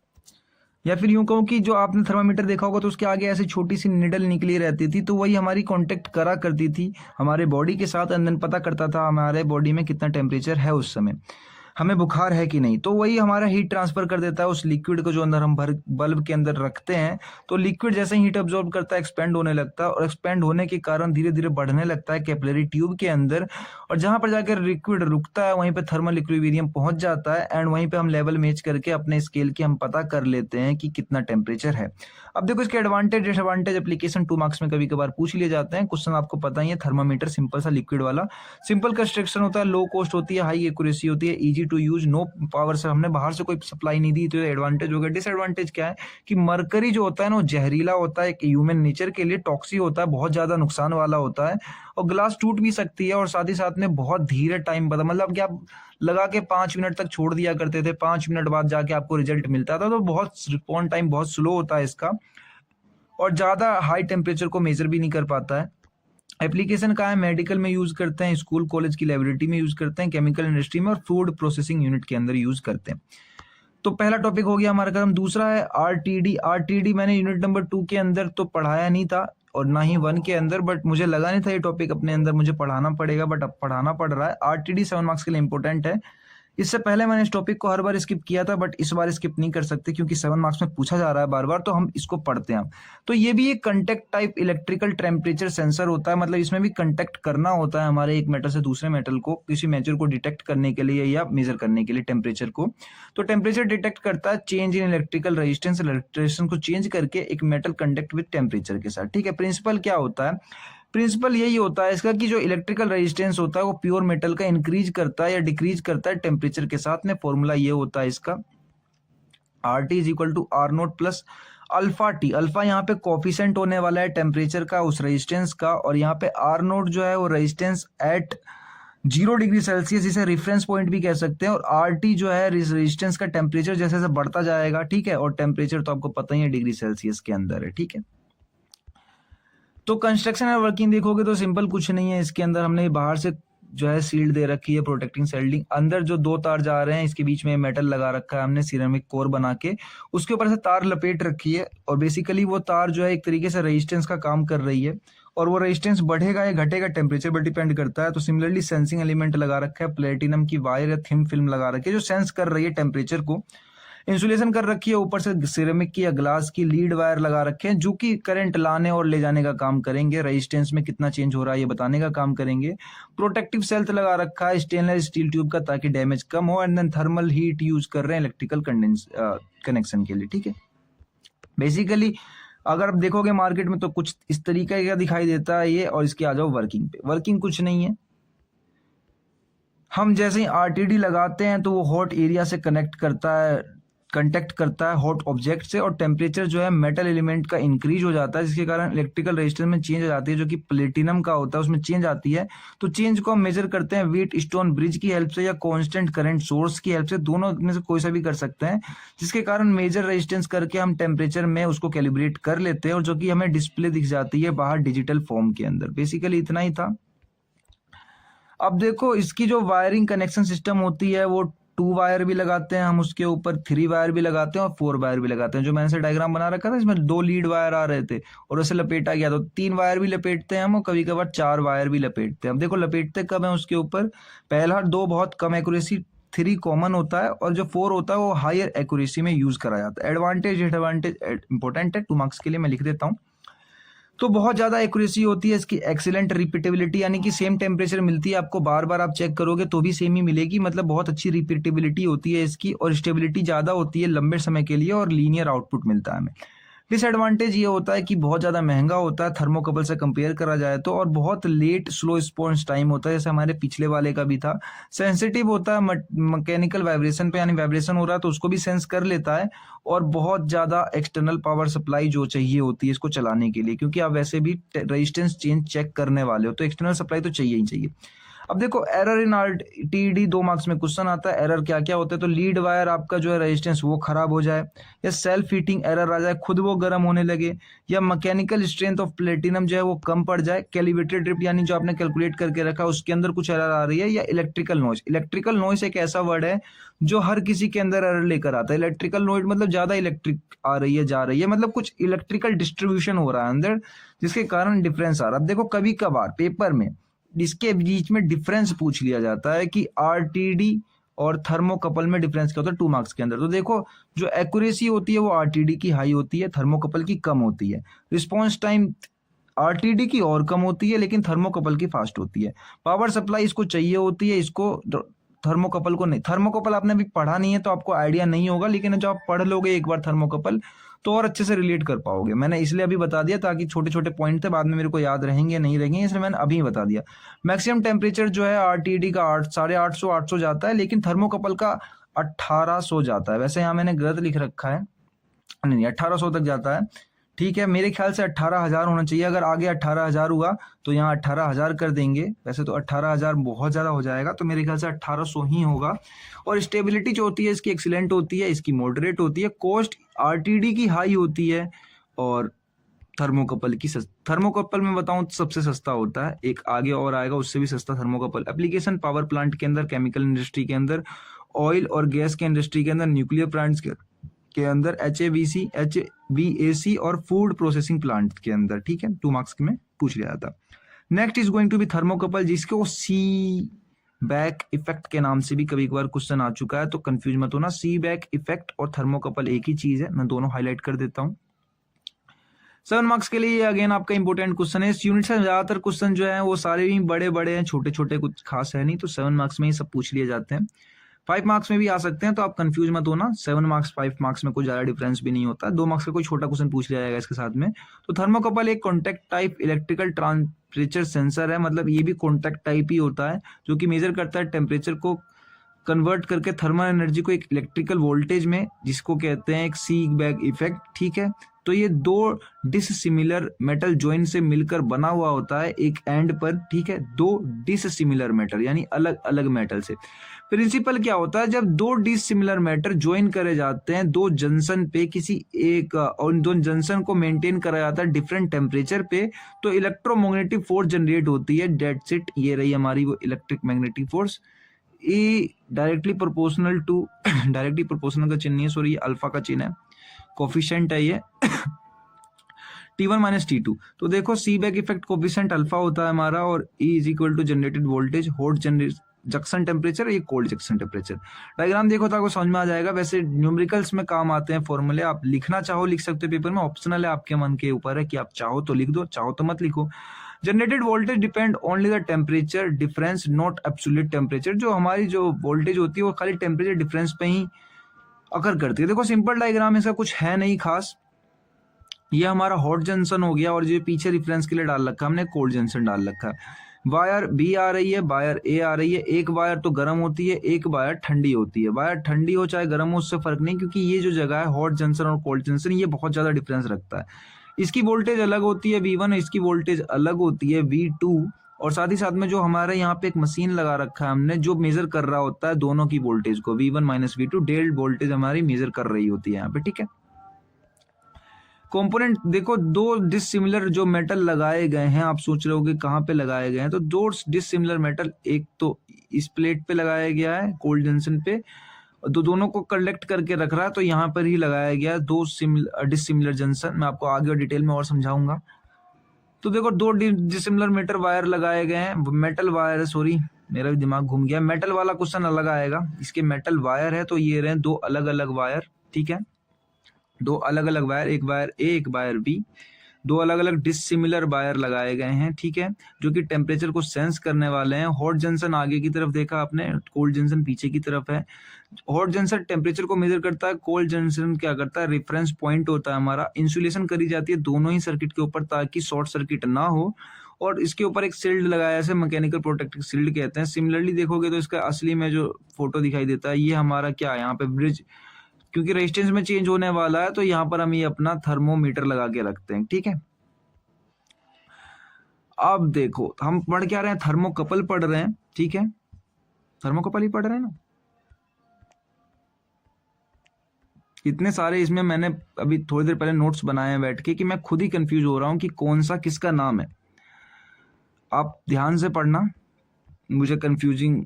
Speaker 1: या फिर यूं कहूं कि जो आपने थर्मामीटर देखा होगा तो उसके आगे ऐसी छोटी सी निडल निकली रहती थी, तो वही हमारी कांटेक्ट करा करती थी हमारे बॉडी के साथ, एंड देन पता करता था हमारे बॉडी में कितना टेम्परेचर है उस समय, हमें बुखार है कि नहीं। तो वही हमारा हीट ट्रांसफर कर देता है उस लिक्विड को जो अंदर हम बल्ब के अंदर रखते हैं। तो लिक्विड जैसे ही हीट अब्जॉर्ब करता है, एक्सपेंड होने लगता है, और एक्सपेंड होने के कारण धीरे धीरे बढ़ने लगता है कैपिलरी ट्यूब के अंदर। और जहां पर जाकर लिक्विड रुकता है वहीं पे थर्मल इक्विलिब्रियम पहुंच जाता है, एंड वहीं पे हम लेवल मैच करके अपने स्केल की हम पता कर लेते हैं कि कितना टेम्परेचर है। अब देखो इसके एडवांटेज डिसएडवांटेज एप्लीकेशन 2 मार्क्स में कभी कभार पूछ लिए जाते हैं क्वेश्चन, आपको पता ही है। थर्मामीटर सिंपल सा लिक्विड वाला, सिंपल कंस्ट्रक्शन होता है, लो कॉस्ट होती है, हाई एक्यूरेसी होती है, easy to use, no power से हमने बाहर से कोई सप्लाई नहीं दी, तो एडवांटेज हो गया। डिसएडवांटेज क्या है कि मरकरी जो होता है ना, वो जहरीला होता है, एक ह्यूमन नेचर के लिए टॉक्सिक होता है, बहुत ज्यादा नुकसान वाला होता है, और ग्लास टूट भी सकती है, और साथ ही साथ में बहुत धीरे टाइम पता, मतलब कि आप लगा के 5 मिनट तक छोड़ दिया करते थे, 5 मिनट बाद जाके आपको रिजल्ट मिलता था। तो बहुत रिस्पॉन्ड टाइम बहुत स्लो होता है इसका, और ज्यादा हाई टेम्परेचर को मेजर भी नहीं कर पाता है। एप्लीकेशन कहाँ है, मेडिकल में यूज करते हैं, स्कूल कॉलेज की लेबोरेटरी में यूज करते हैं, केमिकल इंडस्ट्री में, और फूड प्रोसेसिंग यूनिट के अंदर यूज करते हैं। तो पहला टॉपिक हो गया हमारा खत्म। दूसरा है आरटीडी। आरटीडी मैंने यूनिट नंबर 2 के अंदर तो पढ़ाया नहीं था, और ना ही 1 के अंदर, बट मुझे लगा नहीं था ये टॉपिक अपने अंदर मुझे पढ़ाना पड़ेगा, बट अब पढ़ाना पड़ रहा है। आरटीडी 7 मार्क्स के लिए इंपॉर्टेंट है। इससे पहले मैंने इस टॉपिक को हर बार स्किप किया था, बट इस बार स्किप नहीं कर सकते क्योंकि 7 मार्क्स में पूछा जा रहा है बार बार, तो हम इसको पढ़ते हैं। तो ये भी एक contact type electrical temperature sensor होता है, मतलब इसमें भी कंटेक्ट करना होता है हमारे एक मेटल से दूसरे मेटल को, किसी मेजर को डिटेक्ट करने के लिए या मेजर करने के लिए टेम्परेचर को। तो टेम्परेचर डिटेक्ट करता है चेंज इन इलेक्ट्रिकल रेजिस्टेंस, इलेक्ट्रेशन को चेंज करके एक मेटल कंडक्ट विद टेम्परेचर के साथ, ठीक है। प्रिंसिपल क्या होता है, प्रिंसिपल यही होता है इसका कि जो इलेक्ट्रिकल रेजिस्टेंस होता है वो प्योर मेटल का इंक्रीज करता है या डिक्रीज करता है टेम्परेचर के साथ में। फॉर्मूला ये होता है इसका।
Speaker 2: R T is equal to R naught plus alpha T. Alpha यहाँ पे कोफिशिएंट होने वाला है टेम्परेचर का उस रेजिस्टेंस का, और यहाँ पे आर नोट जो है वो रेजिस्टेंस एट 0 डिग्री सेल्सियस, इसे रेफरेंस पॉइंट भी कह सकते हैं। और आर टी जो है रेजिस्टेंस का टेम्परेचर जैसे जैसे बढ़ता जाएगा, ठीक है, और टेम्परेचर तो आपको पता ही है डिग्री सेल्सियस के अंदर है, ठीक है। तो कंस्ट्रक्शन और वर्किंग देखोगे तो सिंपल कुछ नहीं है। इसके अंदर हमने बाहर से जो है सील्ड दे रखी है, प्रोटेक्टिंग सील्डिंग। अंदर जो 2 तार जा रहे हैं इसके बीच में मेटल लगा रखा है हमने सिरेमिक कोर बना के, उसके ऊपर से तार लपेट रखी है, और बेसिकली वो तार जो है एक तरीके से रेजिस्टेंस का काम कर रही है, और वो रेजिस्टेंस बढ़ेगा या घटेगा टेम्परेचर पर डिपेंड करता है। तो सिमिलरली सेंसिंग एलिमेंट लगा रखा है, प्लेटिनम की वायर या थिन फिल्म लगा रखी है जो सेंस कर रही है टेम्परेचर को। इंसुलेशन कर रखी है, ऊपर से सिरेमिक की या ग्लास की लीड वायर लगा रखे हैं जो कि करंट लाने और ले जाने का काम करेंगे, रेजिस्टेंस में कितना चेंज हो रहा है ये बताने का काम करेंगे। प्रोटेक्टिव सेल्फ लगा रखा है स्टेनलेस स्टील ट्यूब का ताकि डैमेज कम हो, and then thermal heat use कर रहे हैं इलेक्ट्रिकल कनेक्शन के लिए, ठीक है। बेसिकली अगर आप देखोगे मार्केट में तो कुछ इस तरीके का दिखाई देता है ये। और इसके आ जाओ वर्किंग पे। वर्किंग कुछ नहीं है, हम जैसे ही आरटीडी लगाते हैं तो वो हॉट एरिया से कंटेक्ट करता है हॉट ऑब्जेक्ट से, और टेम्परेचर जो है मेटल एलिमेंट का इंक्रीज हो जाता है, जिसके कारण इलेक्ट्रिकल रेजिस्टेंस में चेंज आ जाती है जो कि प्लेटिनम का होता है, उसमें चेंज आती है। तो चेंज को हम मेजर करते हैं व्हीट स्टोन ब्रिज की हेल्प से या कांस्टेंट करंट सोर्स की हेल्प से, दोनों में से कोई सा भी कर सकते हैं, जिसके कारण मेजर रेजिस्टेंस करके हम टेम्परेचर में उसको कैलिब्रेट कर लेते हैं, और जो कि हमें डिस्प्ले दिख जाती है बाहर डिजिटल फॉर्म के अंदर। बेसिकली इतना ही था। अब देखो इसकी जो वायरिंग कनेक्शन सिस्टम होती है वो 2 वायर भी लगाते हैं हम उसके ऊपर, 3 वायर भी लगाते हैं और 4 वायर भी लगाते हैं। जो मैंने से डायग्राम बना रखा था इसमें 2 लीड वायर आ रहे थे और उसे लपेटा गया, तो 3 वायर भी लपेटते हैं हम और कभी कभार 4 वायर भी लपेटते हैं। अब देखो लपेटते कब है उसके ऊपर, पहला 2 बहुत कम एक्यूरेसी, 3 कॉमन होता है, और जो 4 होता है वो हायर एक्यूरेसी में यूज करा जाता है। एडवांटेज इंपॉर्टेंट है, 2 मार्क्स के लिए मैं लिख देता हूँ। तो बहुत ज़्यादा एक्यूरेसी होती है इसकी, एक्सीलेंट रिपीटेबिलिटी, यानी कि सेम टेम्परेचर मिलती है आपको, बार बार आप चेक करोगे तो भी सेम ही मिलेगी, मतलब बहुत अच्छी रिपीटेबिलिटी होती है इसकी, और स्टेबिलिटी ज़्यादा होती है लंबे समय के लिए, और लीनियर आउटपुट मिलता है हमें। डिसएडवांटेज ये होता है कि बहुत ज़्यादा महंगा होता है थर्मोकपल से कंपेयर करा जाए तो, और बहुत लेट स्लो रिस्पॉन्स टाइम होता है, जैसे हमारे पिछले वाले का भी था। सेंसिटिव होता है मैकेनिकल वाइब्रेशन पे, यानी वाइब्रेशन हो रहा है तो उसको भी सेंस कर लेता है, और बहुत ज़्यादा एक्सटर्नल पावर सप्लाई जो चाहिए होती है इसको चलाने के लिए, क्योंकि आप वैसे भी रेजिस्टेंस चेंज चेक करने वाले हो तो एक्सटर्नल सप्लाई तो चाहिए ही चाहिए। अब देखो एरर इन आरटीडी 2 मार्क्स में क्वेश्चन आता है, एरर क्या क्या होता है, तो लीड वायर आपका जो है रेजिस्टेंस वो खराब हो जाए, या सेल्फ हीटिंग एरर आ जाए, खुद वो गर्म होने लगे, या मैकेनिकल स्ट्रेंथ ऑफ प्लेटिनम जो है वो कम पड़ जाए, कैलिब्रेटेड ड्रिफ्ट यानी जो आपने कैलकुलेट करके रखा उसके अंदर कुछ एरर आ रही है, या इलेक्ट्रिकल नॉइस। इलेक्ट्रिकल नॉइस एक ऐसा वर्ड है जो हर किसी के अंदर एरर लेकर आता है। इलेक्ट्रिकल नॉइस मतलब ज्यादा इलेक्ट्रिक आ रही है, जा रही है, मतलब कुछ इलेक्ट्रिकल डिस्ट्रीब्यूशन हो रहा है अंदर, जिसके कारण डिफरेंस आ रहा है। अब देखो कभी कभार पेपर में इसके बीच में डिफरेंस पूछ लिया जाता है कि आरटीडी और थर्मोकपल में डिफरेंस क्या होता है 2 मार्क्स के अंदर। तो देखो जो एक्यूरेसी होती है वो आरटीडी की हाई होती है, थर्मोकपल की कम होती है। रिस्पॉन्स टाइम आरटीडी की और कम होती है लेकिन थर्मोकपल की फास्ट होती है। पावर सप्लाई इसको चाहिए होती है, इसको थर्मोकपल को नहीं। थर्मोकपल आपने अभी पढ़ा नहीं है तो आपको आइडिया नहीं होगा, लेकिन जब आप पढ़ लोगे एक बार थर्मोकपल तो और अच्छे से रिलेट कर पाओगे। मैंने इसलिए अभी बता दिया ताकि छोटे छोटे पॉइंट थे, बाद में मेरे को याद रहेंगे नहीं रहेंगे, इसलिए मैंने अभी बता दिया। मैक्सिमम टेम्परेचर जो है आरटीडी का 850-800 जाता है, लेकिन थर्मोकपल का 1800 जाता है। वैसे यहाँ मैंने गलत लिख रखा है, नहीं 1800 तक जाता है, ठीक है। मेरे ख्याल से 18,000 होना चाहिए, अगर आगे 18,000 हुआ तो यहाँ 18,000 कर देंगे, वैसे तो 18,000 बहुत ज़्यादा हो जाएगा, तो मेरे ख्याल से 1800 ही होगा। और स्टेबिलिटी जो होती है इसकी एक्सीलेंट होती है, इसकी मॉडरेट होती है। कॉस्ट आरटीडी की हाई होती है और थर्मोकपल की थर्मोकपल में बताऊं तो सबसे सस्ता होता है, एक आगे और आएगा उससे भी सस्ता थर्मोकपल। एप्लीकेशन पावर प्लांट के अंदर, केमिकल इंडस्ट्री के अंदर, ऑयल और गैस के इंडस्ट्री के अंदर, न्यूक्लियर प्लांट्स के अंदर, HVAC और फूड प्रोसेसिंग प्लांट के अंदर, ठीक है। 2 मार्क्स में पूछ लिया था। Next is going to be thermocouple, जिसको सी बैक इफेक्ट के नाम से भी कभी कभार क्वेश्चन आ चुका है, तो कंफ्यूज मत होना। सी बैक इफेक्ट और थर्मोकपल एक ही चीज है, मैं दोनों हाईलाइट कर देता हूं। 7 मार्क्स के लिए अगेन आपका इंपॉर्टेंट क्वेश्चन है। इस यूनिट से ज्यादातर क्वेश्चन जो है वो सारे ही बड़े बड़े हैं, छोटे छोटे कुछ खास है नहीं, तो 7 मार्क्स में ही सब पूछ लिए जाते हैं। 5 मार्क्स में भी आ सकते हैं, तो आप कंफ्यूज मत होना। 7 मार्क्स 5 मार्क्स में कोई ज्यादा डिफरेंस भी नहीं होता। 2 मार्क्स का कोई छोटा क्वेश्चन पूछ लिया जाएगा इसके साथ में। तो थर्मोकपल एक contact type electrical temperature sensor है, मतलब ये भी कॉन्टैक्ट टाइप ही होता है जो कि मेजर करता है टेम्परेचर को कन्वर्ट करके थर्मल एनर्जी को एक इलेक्ट्रिकल वोल्टेज में, जिसको कहते हैं एक सीबेक इफेक्ट, ठीक है। तो ये दो डिससिमिलर मेटल जॉइंट से मिलकर बना हुआ होता है एक एंड पर, ठीक है, दो डिससिमिलर मेटल यानी अलग अलग मेटल से। प्रिंसिपल क्या होता है, जब दो डिससिमिलर मेटल ज्वाइन करे जाते हैं दो जंक्शन पे, किसी एक और दो जंक्शन को मेंटेन करा जाता है डिफरेंट टेम्परेचर पे, तो इलेक्ट्रोमैग्नेटिक फोर्स जनरेट होती है। डेट्स इट, ये रही हमारी वो electric magnetic force. E directly proportional to directly proportional का चिन्ह है, सॉरी अल्फा का चिन्ह है, कोफिशिएंट है ये T1 माइनस T2। तो देखो सीबेक इफेक्ट कोफिशिएंट अल्फा होता है हमारा, और E is equal to generated voltage, hot junction temperature, ये कोल्ड जंक्शन टेम्परेचर। डायग्राम देखो तो आपको समझ में आ जाएगा। वैसे न्यूमेरिकल्स में काम आते हैं फॉर्मूले, आप लिखना चाहो लिख सकते हो पेपर में, ऑप्शनल है, आपके मन के ऊपर है कि आप चाहो तो लिख दो, चाहो तो मत लिखो। Generated voltage depend only the temperature difference, not absolute temperature. जो हमारी जो वोल्टेज होती है वो खाली टेम्परेचर डिफरेंस पे ही अकर करती है। देखो सिंपल डायग्राम, इसका कुछ है नहीं खास। ये हमारा हॉट जंक्शन हो गया, और जो पीछे रेफरेंस के लिए डाल रखा है हमने कोल्ड जंक्शन डाल रखा है। वायर बी आ रही है, वायर ए आ रही है। एक वायर तो गर्म होती है, एक वायर ठंडी होती है। वायर ठंडी हो चाहे गर्म हो उससे फर्क नहीं, क्योंकि ये जो जगह है हॉट जंक्शन और कोल्ड जंक्शन, ये बहुत ज्यादा डिफरेंस रखता है। इसकी वोल्टेज अलग होती है V1, इसकी वोल्टेज अलग होती है V2। और साथ ही साथ में जो हमारे यहाँ पे एक मशीन लगा रखा है हमने, जो मेजर कर रहा होता है दोनों की वोल्टेज को, V1 minus V2 dealt voltage हमारी मेजर कर रही होती है यहाँ पे, ठीक है। कंपोनेंट देखो, दो डिसिमिलर जो मेटल लगाए गए हैं, आप सोच रहे होगे कहाँ पे लगाए गए हैं, तो दो डिसिमिलर मेटल, एक तो इस प्लेट पे लगाया गया है कोल्ड जंक्शन पे, तो दोनों को कलेक्ट करके रख रहा है, तो यहाँ पर ही लगाया गया दो डिसिमिलर जंक्शन। मैं आपको आगे और डिटेल में और समझाऊंगा। तो देखो दो डिसिमिलर मेटल वायर लगाए गए हैं, मेटल वायर, सॉरी मेरा भी दिमाग घूम गया, मेटल वाला क्वेश्चन अलग आएगा। इसके मेटल वायर है, तो ये रहे दो अलग अलग वायर, ठीक है, दो अलग अलग वायर, एक वायर ए एक वायर बी, दो अलग अलग डिसिमिलर वायर लगाए गए हैं, ठीक है, जो कि टेम्परेचर को सेंस करने वाले हैं। हॉट जंक्शन आगे की तरफ देखा आपने, कोल्ड जंक्शन पीछे की तरफ है। हॉट जंक्शन टेम्परेचर को मेजर करता है, कोल्ड जंक्शन क्या करता है, रेफरेंस पॉइंट होता है हमारा। इंसुलेशन करी जाती है दोनों ही सर्किट के ऊपर, ताकि शॉर्ट सर्किट ना हो, और इसके ऊपर एक शील्ड लगाया है, मैकेनिकल प्रोटेक्टिव शील्ड कहते हैं। सिमिलरली देखोगे तो इसका असली में जो फोटो दिखाई देता है, ये हमारा क्या है, यहाँ पे ब्रिज, क्योंकि रेजिस्टेंस में चेंज होने वाला है, तो यहाँ पर हम ये अपना थर्मोमीटर लगा के रखते हैं, ठीक है। अब देखो हम पढ़ क्या रहे हैं, थर्मोकपल पढ़ रहे हैं, ठीक है, थर्मोकपल ही पढ़ रहे हैं ना। इतने सारे इसमें मैंने अभी थोड़ी देर पहले नोट्स बनाए हैं बैठ के, कि मैं खुद ही कंफ्यूज हो रहा हूं कि कौन सा किसका नाम है। आप ध्यान से पढ़ना, मुझे कंफ्यूजिंग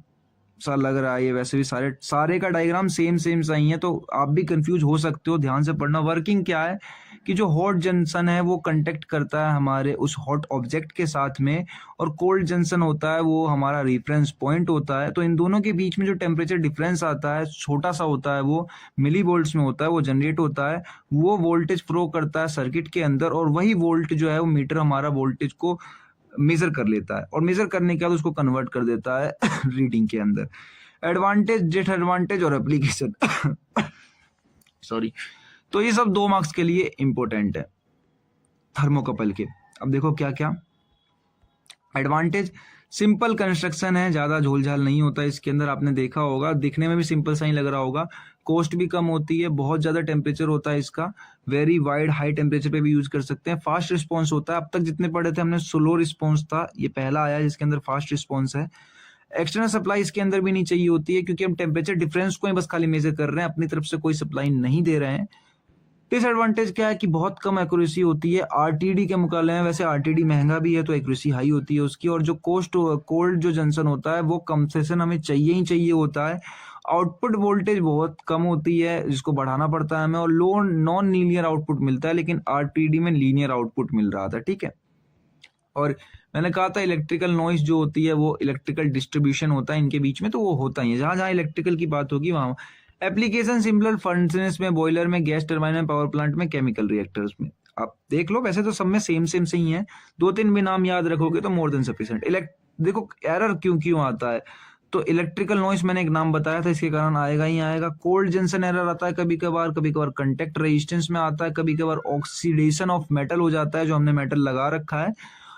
Speaker 2: सा लग रहा है ये, वैसे भी सारे का डायग्राम सेम सा ही है, तो आप भी कंफ्यूज हो सकते हो। ध्यान से पढ़ना। वर्किंग क्या है कि जो हॉट जंक्शन है वो कांटेक्ट करता है हमारे उस हॉट ऑब्जेक्ट के साथ में, और कोल्ड जंक्शन होता है वो हमारा रेफरेंस पॉइंट होता है। तो इन दोनों के बीच में जो टेम्परेचर डिफरेंस आता है, छोटा सा होता है, वो मिली वोल्ट्स में होता है, वो जनरेट होता है, वो वोल्टेज फ्लो करता है सर्किट के अंदर, और वही वोल्ट जो है वो मीटर हमारा वोल्टेज को मेजर कर लेता है, और मेजर करने के बाद उसको कन्वर्ट कर देता है रीडिंग के अंदर। एडवांटेज, डिसएडवांटेज और एप्लीकेशन सॉरी, तो ये सब 2 मार्क्स के लिए इंपॉर्टेंट है थर्मोकपल के। अब देखो क्या क्या एडवांटेज, सिंपल कंस्ट्रक्शन है, ज्यादा झोलझाल नहीं होता इसके अंदर, आपने देखा होगा, दिखने में भी सिंपल सा ही लग रहा होगा। कॉस्ट भी कम होती है, बहुत ज्यादा टेम्परेचर होता है इसका, वेरी वाइड हाई टेम्परेचर पे भी यूज कर सकते हैं। फास्ट रिस्पॉन्स होता है, अब तक जितने पढ़े थे हमने स्लो रिस्पॉन्स था, ये पहला आया जिसके अंदर फास्ट रिस्पॉन्स है। एक्सटर्नल सप्लाई इसके अंदर भी नहीं चाहिए होती है, क्योंकि हम टेम्परेचर डिफरेंस को ही बस खाली मेजर कर रहे हैं, अपनी तरफ से कोई सप्लाई नहीं दे रहे हैं। डिसएडवांटेज क्या है कि बहुत कम एक्यूरेसी होती है आरटीडी के मुकाबले में। वैसे आरटीडी महंगा भी है तो एक्यूरेसी हाई होती है उसकी, और जो कोल्ड जो जंक्शन होता है वो कंसेशन हमें चाहिए ही चाहिए होता है। आउटपुट वोल्टेज बहुत कम होती है, जिसको बढ़ाना पड़ता है हमें, और लो नॉन लीनियर आउटपुट मिलता है, लेकिन आरटीडी में लीनियर आउटपुट मिल रहा था, ठीक है। और मैंने कहा था इलेक्ट्रिकल नॉइज जो होती है वो इलेक्ट्रिकल डिस्ट्रीब्यूशन होता है इनके बीच में, तो वो होता ही है, जहां जहां इलेक्ट्रिकल की बात होगी वहां। एप्लीकेशन सिमिलर फर्नेस में, बॉयलर में, गैस टरबाइन में, पावर प्लांट में, केमिकल रिएक्टर्स में। आप देख लो, वैसे तो सब में सेम से ही है, 2-3 भी नाम याद रखोगे तो मोर देन सफिशिएंट। देखो एरर क्यों आता है, तो इलेक्ट्रिकल नॉइज मैंने एक नाम बताया था, इसके कारण आएगा ही आएगा। कोल्ड जंक्शन एरर आता है कभी कभार कंटेक्ट रेजिस्टेंस में आता है, कभी कभार ऑक्सीडेशन ऑफ मेटल हो जाता है जो हमने मेटल लगा रखा है,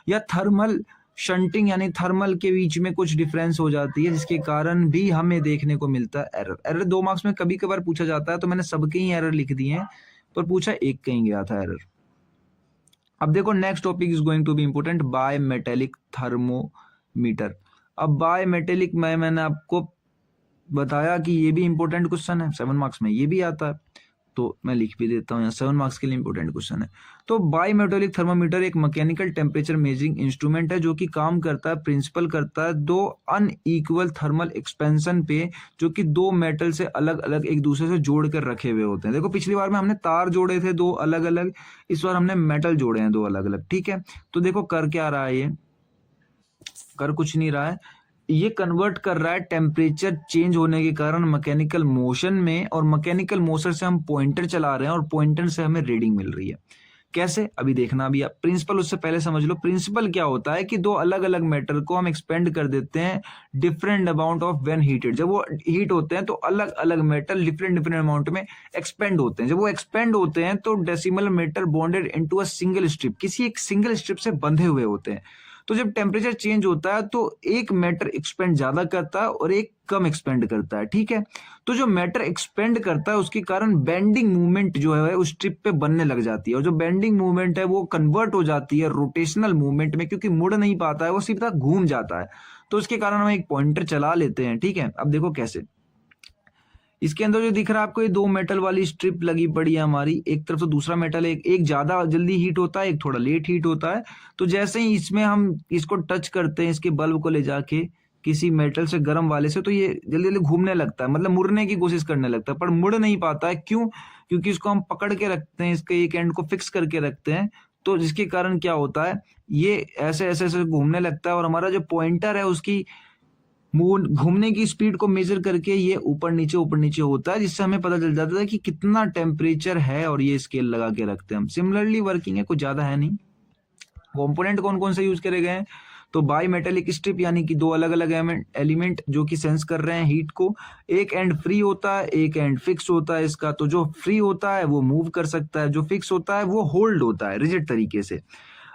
Speaker 2: या थर्मल शंटिंग यानी थर्मल के बीच में कुछ डिफरेंस हो जाती है, जिसके कारण भी हमें देखने को मिलता है एरर। एरर 2 मार्क्स में कभी कभार पूछा जाता है, तो मैंने सबके ही एरर लिख दिए हैं, पर पूछा एक कहीं गया था एरर। अब देखो next topic is going to be important, bimetallic thermometer. अब बाय मेटेलिक मैंने आपको बताया कि ये भी इंपॉर्टेंट क्वेश्चन है, 7 मार्क्स में ये भी आता है, तो मैं लिख भी देता हूँ यहाँ, 7 मार्क्स के लिए इंपॉर्टेंट क्वेश्चन है। तो बाईमेटेलिक थर्मामीटर एक मैकेनिकल टेम्परेचर मेजरिंग इंस्ट्रूमेंट है जो कि काम करता है, प्रिंसिपल करता है दो अनइक्वल थर्मल एक्सपेंशन पे, जो कि दो मेटल से अलग अलग एक दूसरे से जोड़ कर रखे हुए होते हैं। देखो पिछली बार में हमने तार जोड़े थे दो अलग अलग, इस बार हमने मेटल जोड़े हैं दो अलग अलग, ठीक है। तो देखो कर क्या रहा है, ये कर कुछ नहीं रहा है, ये कन्वर्ट कर रहा है टेम्परेचर चेंज होने के कारण मैकेनिकल मोशन में, और मैकेनिकल मोशन से हम पॉइंटर चला रहे हैं और पॉइंटर से हमें रीडिंग मिल रही है। कैसे, अभी देखना। अभी आप प्रिंसिपल उससे पहले समझ लो। प्रिंसिपल क्या होता है कि दो अलग अलग मैटर को हम एक्सपेंड कर देते हैं different amount of when heated. जब वो हीट होते हैं तो अलग अलग मेटल डिफरेंट डिफरेंट अमाउंट में एक्सपेंड होते हैं। जब वो एक्सपेंड होते हैं तो decimal metal bonded into a single strip, किसी एक सिंगल स्ट्रिप से बंधे हुए होते हैं। तो जब टेम्परेचर चेंज होता है तो एक मैटर एक्सपेंड ज्यादा करता है और एक कम एक्सपेंड करता है, ठीक है। तो जो मैटर एक्सपेंड करता है उसके कारण बेंडिंग मूवमेंट जो है उस स्ट्रिप पे बनने लग जाती है, और जो बेंडिंग मूवमेंट है वो कन्वर्ट हो जाती है रोटेशनल मूवमेंट में, क्योंकि मुड़ नहीं पाता है, वो सीधा घूम जाता है। तो उसके कारण हम एक पॉइंटर चला लेते हैं, ठीक है। अब देखो कैसे, इसके अंदर जो दिख रहा है आपको, ये दो मेटल वाली स्ट्रिप लगी पड़ी है हमारी, एक तरफ तो दूसरा मेटल है, एक ज्यादा जल्दी हीट होता है, एक थोड़ा लेट हीट होता है। तो जैसे ही इसमें हम इसको टच करते हैं, इसके बल्ब को ले जाके किसी मेटल से गर्म वाले से, तो ये जल्दी जल्दी घूमने लगता है, मतलब मुड़ने की कोशिश करने लगता है, पर मुड़ नहीं पाता है। क्यों? क्योंकि इसको हम पकड़ के रखते हैं, इसके एक एंड को फिक्स करके रखते हैं। तो जिसके कारण क्या होता है, ये ऐसे ऐसे ऐसे घूमने लगता है, और हमारा जो पॉइंटर है उसकी घूमने की स्पीड को मेजर करके ये ऊपर नीचे होता है, जिससे हमें पता चल जाता है कि कितना टेम्परेचर है, और ये स्केल लगा के रखते हैं हम। सिमिलरली वर्किंग है, कुछ ज्यादा है नहीं। कंपोनेंट कौन कौन से यूज करे गए हैं, तो बाई मेटेलिक स्ट्रिप यानी कि दो अलग अलग एलिमेंट जो कि सेंस कर रहे हैं हीट को। एक एंड फ्री होता है, एक एंड फिक्स होता है इसका। तो जो फ्री होता है वो मूव कर सकता है, जो फिक्स होता है वो होल्ड होता है रिजिड तरीके से।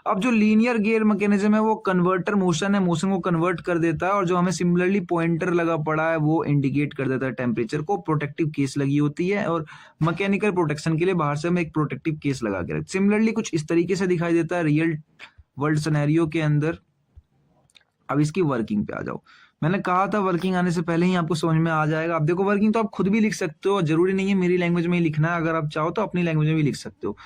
Speaker 2: अब जो लीनियर गियर मैकेनिज्म है वो कन्वर्टर मोशन है, मोशन को कन्वर्ट कर देता है, और जो हमें सिमिलरली पॉइंटर लगा पड़ा है वो इंडिकेट कर देता है टेम्परेचर को। प्रोटेक्टिव केस लगी होती है, और मैकेनिकल प्रोटेक्शन के लिए बाहर से हम एक प्रोटेक्टिव केस लगा के रखते। सिमिलरली कुछ इस तरीके से दिखाई देता है रियल वर्ल्ड सिनेरियो के अंदर। अब इसकी वर्किंग पे आ जाओ। मैंने कहा था वर्किंग आने से पहले ही आपको समझ में आ जाएगा। अब देखो वर्किंग तो आप खुद भी लिख सकते हो, जरूरी नहीं है मेरी लैंग्वेज में ही लिखना है, अगर आप चाहो तो अपनी लैंग्वेज में भी लिख सकते हो।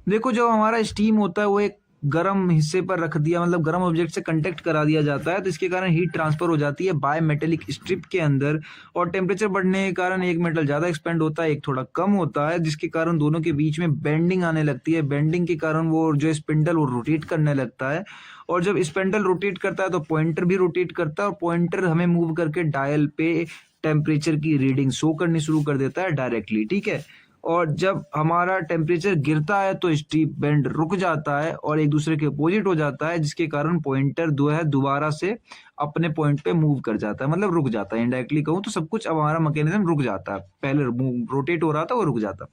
Speaker 2: देखो जो हमारा स्टीम होता है वो एक गर्म हिस्से पर रख दिया, मतलब गर्म ऑब्जेक्ट से कांटेक्ट करा दिया जाता है, तो इसके कारण हीट ट्रांसफर हो जाती है बाय मेटेलिक स्ट्रिप के अंदर, और टेम्परेचर बढ़ने के कारण एक मेटल ज्यादा एक्सपेंड होता है, एक थोड़ा कम होता है, जिसके कारण दोनों के बीच में बेंडिंग आने लगती है। बेंडिंग के कारण वो जो स्पिंडल वो रोटेट करने लगता है, और जब स्पिंडल रोटेट करता है तो पॉइंटर भी रोटेट करता है, और पॉइंटर हमें मूव करके डायल पे टेम्परेचर की रीडिंग शो करनी शुरू कर देता है डायरेक्टली, ठीक है। और जब हमारा टेम्परेचर गिरता है तो स्ट्रिप बेंड रुक जाता है और एक दूसरे के अपोजिट हो जाता है, जिसके कारण पॉइंटर जो है दोबारा से अपने पॉइंट पे मूव कर जाता है, मतलब रुक जाता है। इनडायरेक्टली कहूँ तो सब कुछ अब हमारा मैकेनिज्म रुक जाता है, पहले रोटेट हो रहा था वो रुक जाता।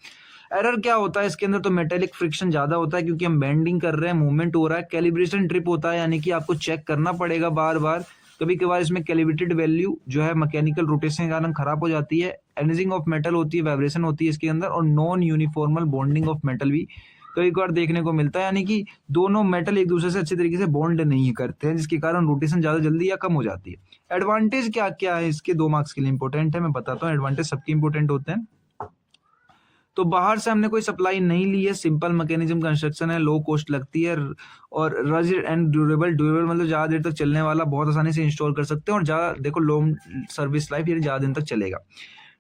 Speaker 2: एरर क्या होता है इसके अंदर, तो मेटेलिक फ्रिक्शन ज्यादा होता है, क्योंकि हम बेंडिंग कर रहे हैं, मूवमेंट हो रहा है। कैलिब्रेशन ट्रिप होता है, यानी कि आपको चेक करना पड़ेगा बार बार, कभी कभार इसमें कैलिब्रेटेड वैल्यू जो है मैकेनिकल रोटेशन के कारण खराब हो जाती है। एनर्जिंग ऑफ मेटल होती है, वाइब्रेशन होती है इसके अंदर, और नॉन यूनिफॉर्मल बॉन्डिंग ऑफ मेटल भी कई बार देखने को मिलता है, यानी कि दोनों मेटल एक दूसरे से अच्छे तरीके से बॉन्ड नहीं करते हैं, जिसके कारण रोटेशन ज्यादा जल्दी या कम हो जाती है। एडवांटेज क्या क्या है इसके, 2 मार्क्स के लिए इंपॉर्टेंट है, मैं बताता हूँ। एडवांटेज सबके इंपॉर्टेंट होते हैं। तो बाहर से हमने कोई सप्लाई नहीं ली है, सिंपल मैकेनिज्म कंस्ट्रक्शन है, लो कॉस्ट लगती है, और रजिड एंड ड्यूरेबल मतलब ज्यादा देर तक चलने वाला, बहुत आसानी से इंस्टॉल कर सकते हैं, और ज्यादा देखो लॉन्ग सर्विस लाइफ, ये ज्यादा दिन तक चलेगा।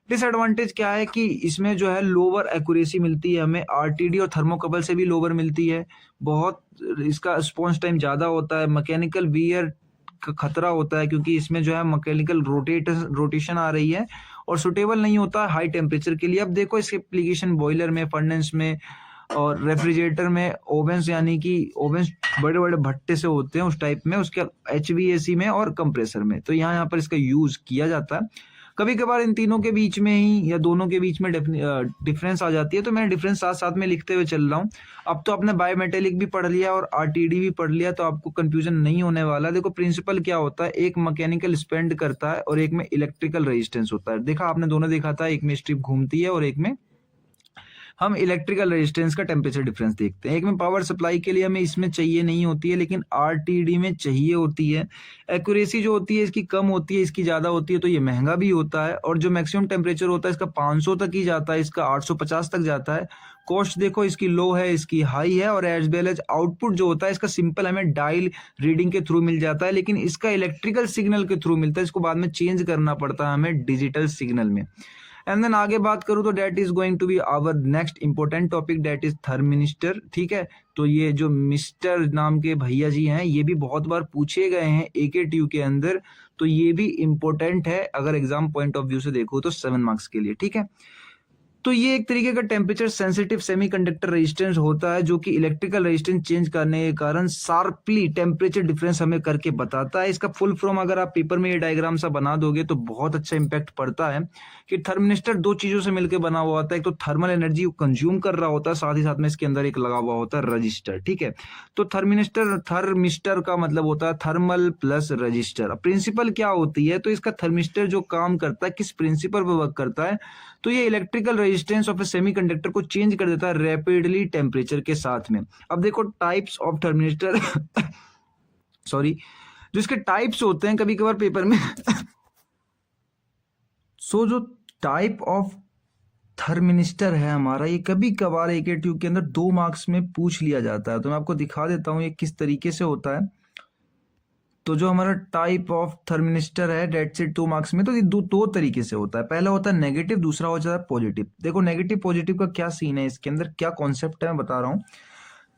Speaker 2: डिसएडवांटेज क्या है कि इसमें जो है लोअर एक्यूरेसी मिलती है हमें, आरटीडी और थर्मोकपल से भी लोअर मिलती है, बहुत इसका रिस्पॉन्स टाइम ज्यादा होता है, मैकेनिकल वियर का खतरा होता है, क्योंकि इसमें जो है मैकेनिकल रोटेशन आ रही है, और सुटेबल नहीं होता हाई टेम्परेचर के लिए। अब देखो इसके एप्लीकेशन बॉयलर में, फर्नेस में, और रेफ्रिजरेटर में, ओवंस यानी कि ओवंस बड़े बड़े भट्टे से होते हैं उस टाइप में, उसके HVAC में और कंप्रेसर में, तो यहाँ पर इसका यूज किया जाता है। कभी कभार इन तीनों के बीच में ही या दोनों के बीच में डिफरेंस आ जाती है, तो मैं डिफरेंस साथ साथ में लिखते हुए चल रहा हूँ। अब तो आपने बायोमेटेलिक भी पढ़ लिया और आरटीडी भी पढ़ लिया, तो आपको कंफ्यूजन नहीं होने वाला। देखो प्रिंसिपल क्या होता है, एक मैकेनिकल स्पेंड करता है और एक में इलेक्ट्रिकल रेजिस्टेंस होता है। देखा आपने, दोनों देखा था, एक में स्ट्रिप घूमती है और एक में हम इलेक्ट्रिकल रेजिस्टेंस का टेम्परेचर डिफरेंस देखते हैं। एक में पावर सप्लाई के लिए हमें इसमें चाहिए नहीं होती है, लेकिन आरटीडी में चाहिए होती है। एक्यूरेसी जो होती है इसकी कम होती है, इसकी ज्यादा होती है, तो ये महंगा भी होता है। और जो मैक्सिमम टेम्परेचर होता है इसका 500 तक ही जाता है, इसका 850 तक जाता है। कॉस्ट देखो, इसकी लो है, इसकी हाई है। और एज वेल एज आउटपुट जो होता है इसका सिंपल हमें डायल रीडिंग के थ्रू मिल जाता है, लेकिन इसका इलेक्ट्रिकल सिग्नल के थ्रू मिलता है। इसको बाद में चेंज करना पड़ता है हमें डिजिटल सिग्नल में। एंड देन आगे बात करूं तो that is going to be our next important topic, that is thermistor. ठीक है, तो ये जो मिस्टर नाम के भैया जी हैं, ये भी बहुत बार पूछे गए हैं AKTU के अंदर, तो ये भी इंपॉर्टेंट है अगर एग्जाम पॉइंट ऑफ व्यू से देखो तो 7 मार्क्स के लिए। ठीक है, तो ये एक तरीके का टेम्परेचर सेंसिटिव सेमीकंडक्टर रेजिस्टेंस होता है, जो कि इलेक्ट्रिकल रेजिस्टेंस चेंज करने के कारण शार्पली टेम्परेचर डिफरेंस हमें करके बताता है। इसका फुल फॉर्म अगर आप पेपर में ये डायग्राम सा बना दोगे तो बहुत अच्छा इंपैक्ट पड़ता है कि थर्मिस्टर दो चीजों से मिलकर बना हुआ होता है। एक तो थर्मल एनर्जी को कंज्यूम कर रहा होता है, साथ ही साथ में इसके अंदर एक लगा हुआ होता है रजिस्टर। ठीक है, तो थर्मिस्टर का मतलब होता है थर्मल प्लस रजिस्टर। प्रिंसिपल क्या होती है, तो इसका थर्मिस्टर जो काम करता है किस प्रिंसिपल पर वर्क करता है, तो ये electrical resistance of A semiconductor को चेंज कर देता है रैपिडली टेम्परेचर के साथ में। अब देखो टाइप्स ऑफ थर्मिस्टर सॉरी, जो इसके टाइप्स होते हैं कभी कभार पेपर में जो टाइप ऑफ थर्मिस्टर है हमारा, ये कभी कभार AKTU के अंदर 2 मार्क्स में पूछ लिया जाता है। तो मैं आपको दिखा देता हूं ये किस तरीके से होता है। तो जो हमारा टाइप ऑफ थर्मिस्टर है डेट से 2 मार्क्स में, तो ये दो तरीके से होता है। पहला होता है नेगेटिव, दूसरा होता है पॉजिटिव। देखो नेगेटिव पॉजिटिव का क्या सीन है, इसके अंदर क्या कॉन्सेप्ट है मैं बता रहा हूँ।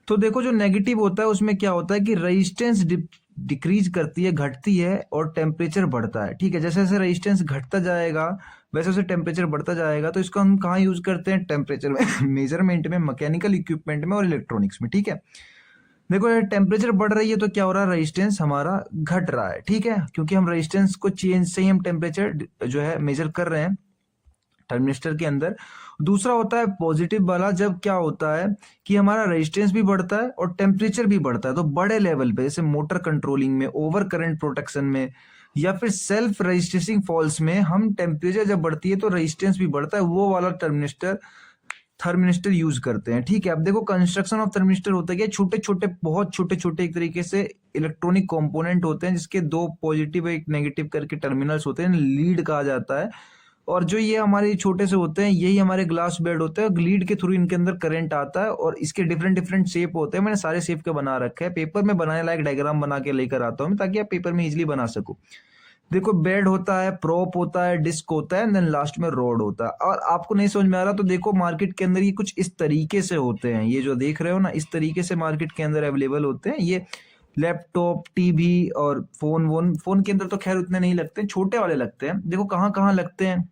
Speaker 2: तो देखो जो नेगेटिव होता है उसमें क्या होता है कि रेजिस्टेंस डिक्रीज करती है, घटती है, और टेम्परेचर बढ़ता है। ठीक है, जैसे जैसे रेजिस्टेंस घटता जाएगा वैसे वैसे टेम्परेचर बढ़ता जाएगा। तो इसको हम कहाँ यूज करते हैं, टेम्परेचर में मेजरमेंट में, मैकेनिकल इक्विपमेंट में और इलेक्ट्रॉनिक्स में। ठीक है, देखो यार टेम्परेचर बढ़ रही है तो क्या हो रहा है, रेजिस्टेंस हमारा घट रहा है। ठीक है, क्योंकि हम रेजिस्टेंस को चेंज से ही हम टेम्परेचर जो है मेजर कर रहे हैं थर्मिस्टर के अंदर। दूसरा होता है पॉजिटिव वाला, जब क्या होता है कि हमारा रेजिस्टेंस भी बढ़ता है और टेम्परेचर भी बढ़ता है। तो बड़े लेवल पे जैसे मोटर कंट्रोलिंग में, ओवर करंट प्रोटेक्शन में, या फिर सेल्फ रजिस्टेंसिंग फॉल्स में हम टेम्परेचर जब बढ़ती है तो रेजिस्टेंस भी बढ़ता है, वो वाला थर्मिस्टर यूज करते हैं। ठीक है, अब देखो कंस्ट्रक्शन ऑफ थर्मिस्टर होता है क्या, छोटे छोटे, बहुत छोटे छोटे एक तरीके से इलेक्ट्रॉनिक कंपोनेंट होते हैं, जिसके 2 पॉजिटिव एक नेगेटिव करके टर्मिनल्स होते हैं, लीड कहा जाता है। और जो ये हमारे छोटे से होते हैं यही हमारे ग्लास बेड होते हैं, लीड के थ्रू इनके अंदर करंट आता है, और इसके डिफरेंट डिफरेंट शेप होते हैं। मैंने सारे शेप के बना रखे हैं, पेपर में बनाने लायक डायग्राम बना के लेकर आता हूँ ताकि आप पेपर में इजिली बना सको। देखो बेड होता है, प्रोप होता है, डिस्क होता है, देन लास्ट में रोड होता है। और आपको नहीं समझ में आ रहा तो देखो मार्केट के अंदर ये कुछ इस तरीके से होते हैं, ये जो देख रहे हो ना, इस तरीके से मार्केट के अंदर अवेलेबल होते हैं। ये लैपटॉप, टीवी और फोन के अंदर तो खैर उतने नहीं लगते, छोटे वाले लगते हैं। देखो कहाँ कहाँ लगते हैं